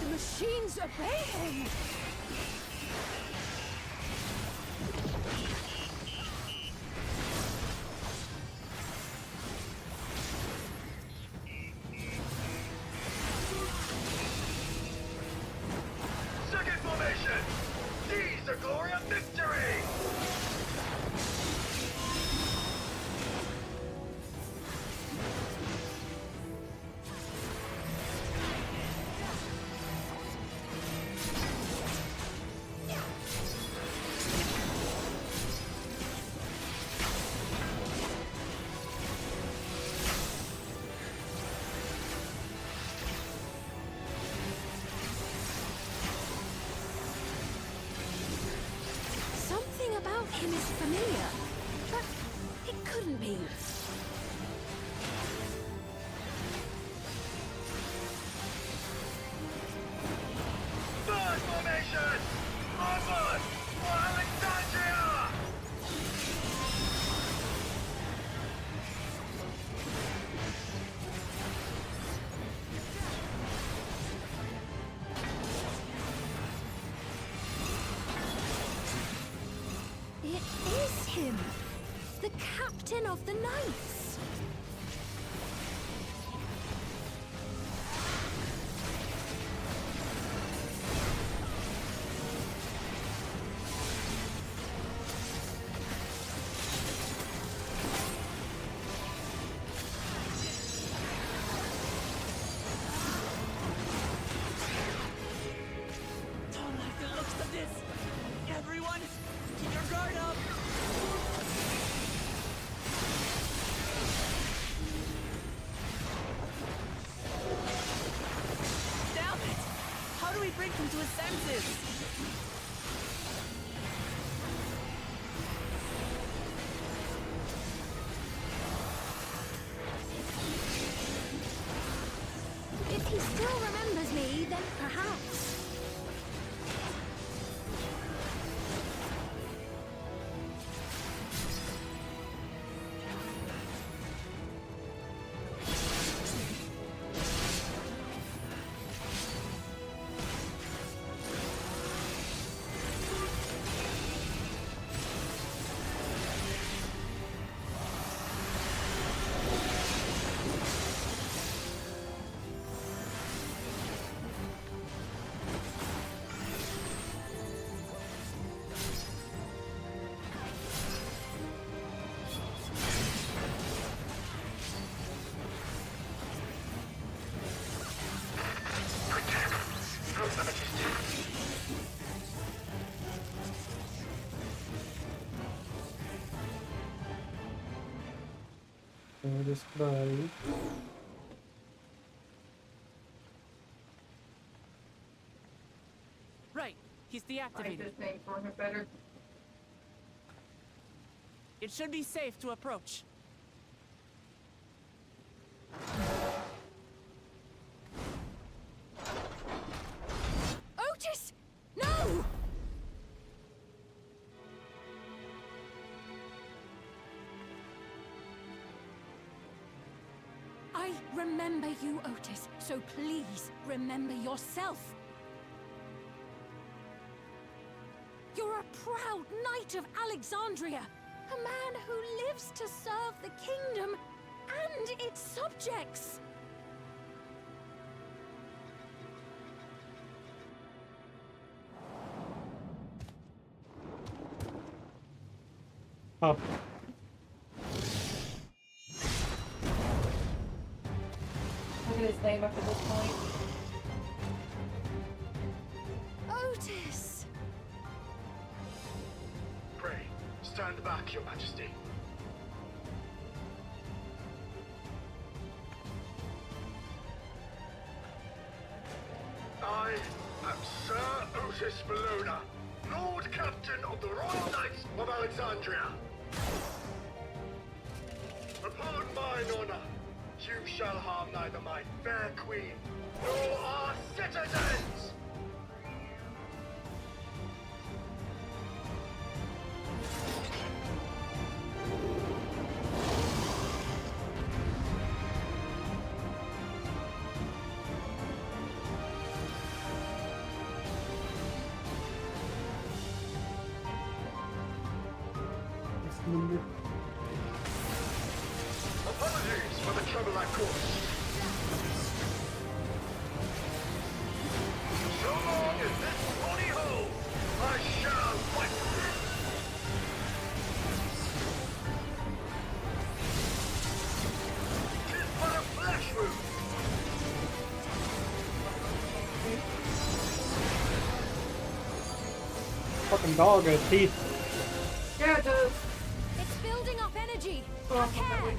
[SPEAKER 13] The machines obey him!
[SPEAKER 18] Second formation! Seize the glory of victory!
[SPEAKER 9] him is familiar, but it couldn't be.
[SPEAKER 18] Third formation! Onward! For Alexandria!
[SPEAKER 9] It is him! The captain of the knights!
[SPEAKER 3] Don't like the looks of this! Everyone, keep your guard up! Damn it! How do we bring him to his senses?
[SPEAKER 9] If he still remembers me, then perhaps.
[SPEAKER 6] Display.
[SPEAKER 3] Right, he's deactivated.
[SPEAKER 7] this name for him better.
[SPEAKER 3] It should be safe to approach.
[SPEAKER 9] Otis! No! I remember you, Otis, so please remember yourself. You're a proud knight of Alexandria, a man who lives to serve the kingdom and its subjects.
[SPEAKER 6] Up.
[SPEAKER 7] Look at his name up at this point.
[SPEAKER 9] Otis!
[SPEAKER 11] Pray, stand back, Your Majesty. I am Sir Otis Bologna, Lord Captain of the Royal Knights of Alexandria. Upon mine honor, you shall harm neither my fair queen nor our citizens! Apologies for the trouble I caused. So long as this body holds, I shall fight. Tis but a flesh wound.
[SPEAKER 6] Fucking dog has teeth.
[SPEAKER 7] Yeah, it does.
[SPEAKER 9] It's building up energy.
[SPEAKER 7] Oh,
[SPEAKER 9] Have care.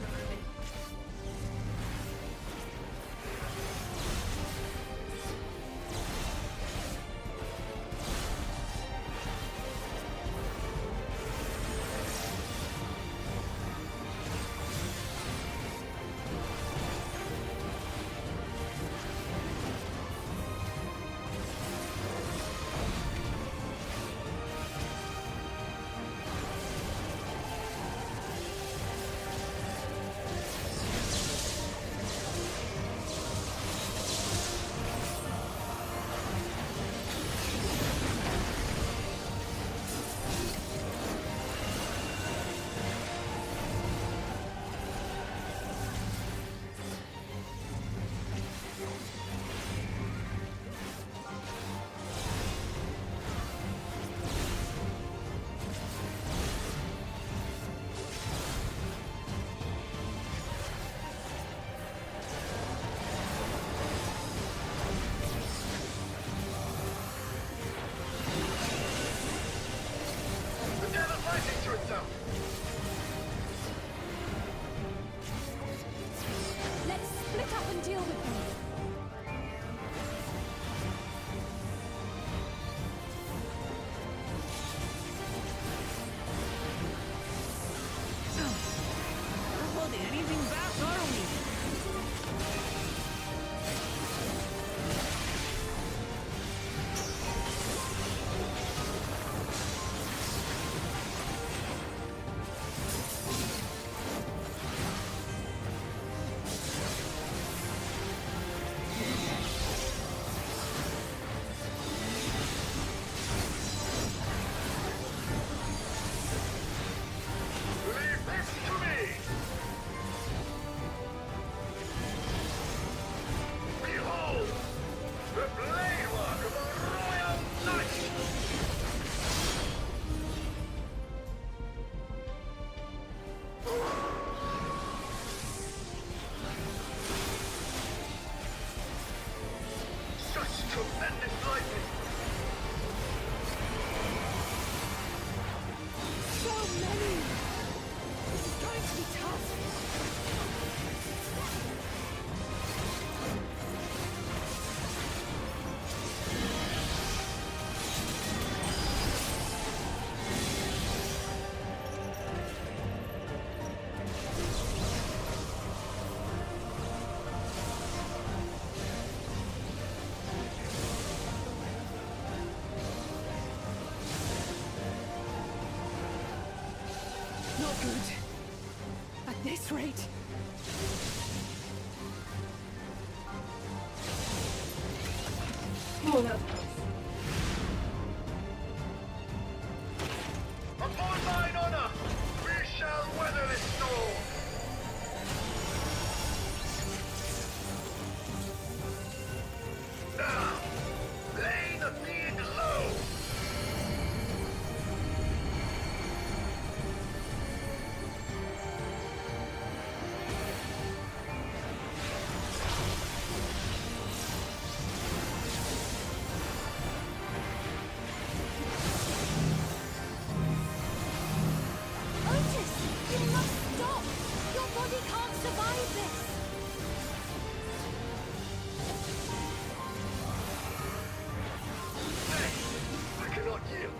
[SPEAKER 22] Good. At this rate.
[SPEAKER 7] Oh, that's
[SPEAKER 11] Upon mine honor, we shall weather this storm. Now, lay the fiend low.
[SPEAKER 9] Otis, you must stop! Your body can't survive this!
[SPEAKER 11] I cannot yield,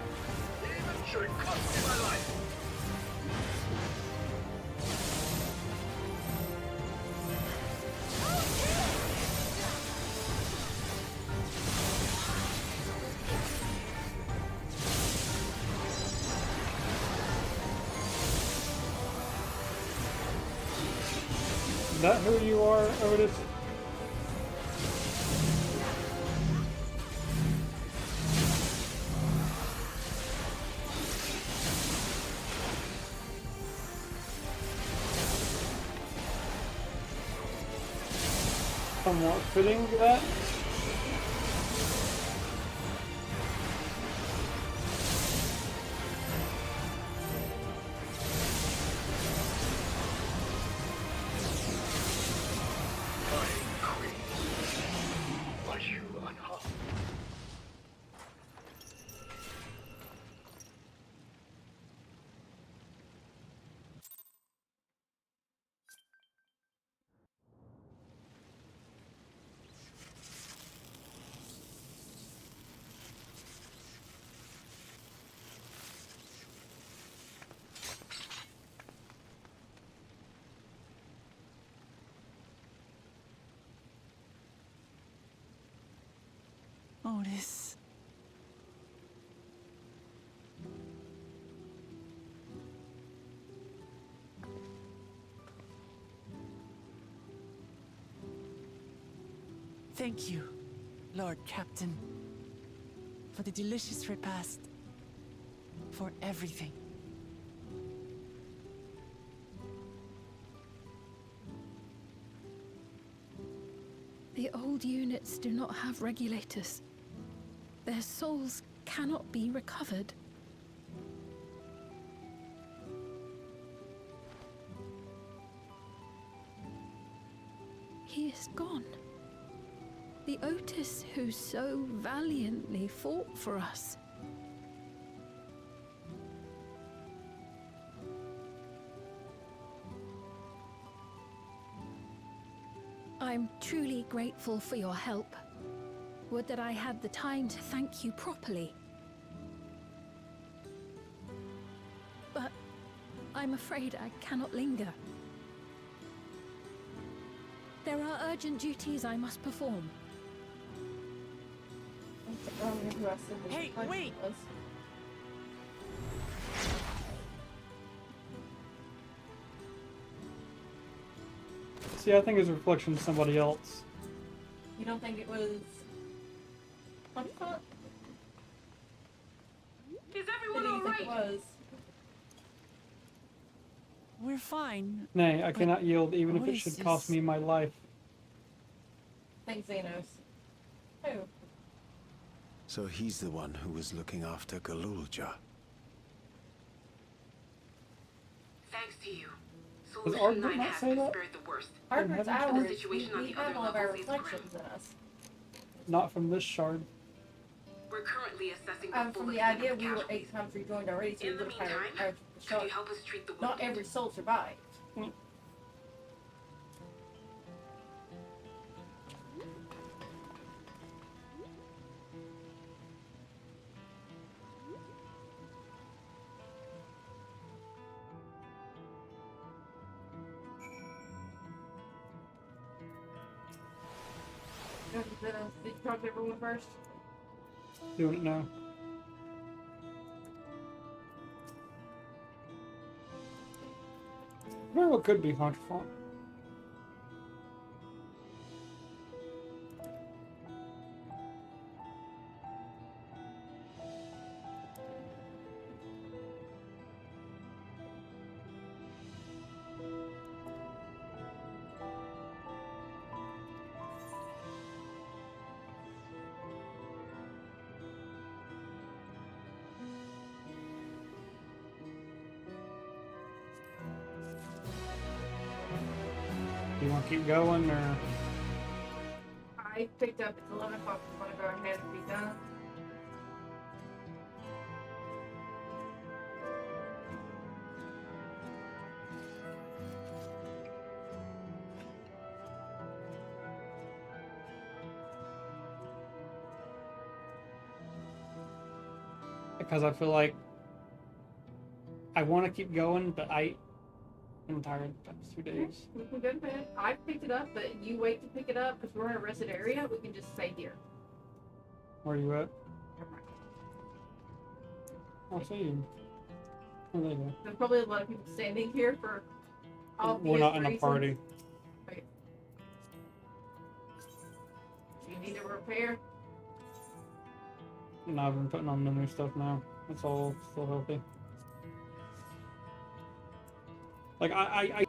[SPEAKER 11] even should it cost me my life.
[SPEAKER 6] Is that who you are, Otis? Somewhat fitting that.
[SPEAKER 11] Are you unharmed?
[SPEAKER 3] Otis. Thank you, Lord Captain, for the delicious repast, for everything.
[SPEAKER 5] The old units do not have regulators. Their souls cannot be recovered. He is gone. The Otis who so valiantly fought for us. I'm truly grateful for your help. Would that I had the time to thank you properly. But I'm afraid I cannot linger. There are urgent duties I must perform.
[SPEAKER 3] Hey, wait!
[SPEAKER 6] See, I think his reflection is somebody else.
[SPEAKER 7] You don't think it was... Honeypot?
[SPEAKER 2] Is everyone
[SPEAKER 7] Who do you think it
[SPEAKER 2] alright?
[SPEAKER 7] was?
[SPEAKER 3] We're fine.
[SPEAKER 6] Nay, I
[SPEAKER 3] But
[SPEAKER 6] cannot yield even if it
[SPEAKER 3] Otis
[SPEAKER 6] should cost
[SPEAKER 3] is-
[SPEAKER 6] me my life.
[SPEAKER 7] Think Xenos. Who?
[SPEAKER 18] So he's the one who was looking after Galulja.
[SPEAKER 2] Thanks to you.
[SPEAKER 6] Does
[SPEAKER 2] Solution
[SPEAKER 6] Ardent
[SPEAKER 2] 9
[SPEAKER 6] not
[SPEAKER 2] has
[SPEAKER 6] say
[SPEAKER 2] been
[SPEAKER 6] that?
[SPEAKER 2] spared the worst.
[SPEAKER 7] Harper's
[SPEAKER 6] heaven?
[SPEAKER 7] ours.
[SPEAKER 2] The situation on
[SPEAKER 7] We
[SPEAKER 2] the
[SPEAKER 7] have
[SPEAKER 2] other
[SPEAKER 7] all of our
[SPEAKER 2] levels is grim.
[SPEAKER 7] reflections in us.
[SPEAKER 6] Not from this shard.
[SPEAKER 2] We're currently assessing the full
[SPEAKER 7] From the
[SPEAKER 2] extent
[SPEAKER 7] idea
[SPEAKER 2] of the
[SPEAKER 7] we were
[SPEAKER 2] casualties.
[SPEAKER 7] 8 times rejoined already, so we
[SPEAKER 2] In the
[SPEAKER 7] would have
[SPEAKER 2] meantime,
[SPEAKER 7] had
[SPEAKER 2] could you help us treat the wounded?
[SPEAKER 7] Not every soul survived. Did you talk to everyone first?
[SPEAKER 6] Doing it now. very well could be Hydrophone. Do you want to keep going, or?
[SPEAKER 7] I picked up, it's 11 o'clock, I want to go ahead and be done.
[SPEAKER 6] Because I feel like I want to keep going, but I'm tired the past 2 days.
[SPEAKER 7] We can go to bed. I picked it up, but you wait to pick it up because we're in a rested area. We can just stay here.
[SPEAKER 6] Where are you at? I'll see you. Oh, there you go.
[SPEAKER 7] There's probably a lot of people standing here for obvious
[SPEAKER 6] We're not in a
[SPEAKER 7] reasons.
[SPEAKER 6] party.
[SPEAKER 7] Okay. Do you need a repair?
[SPEAKER 6] No, I've been putting on the new stuff now. It's all still healthy. Like, I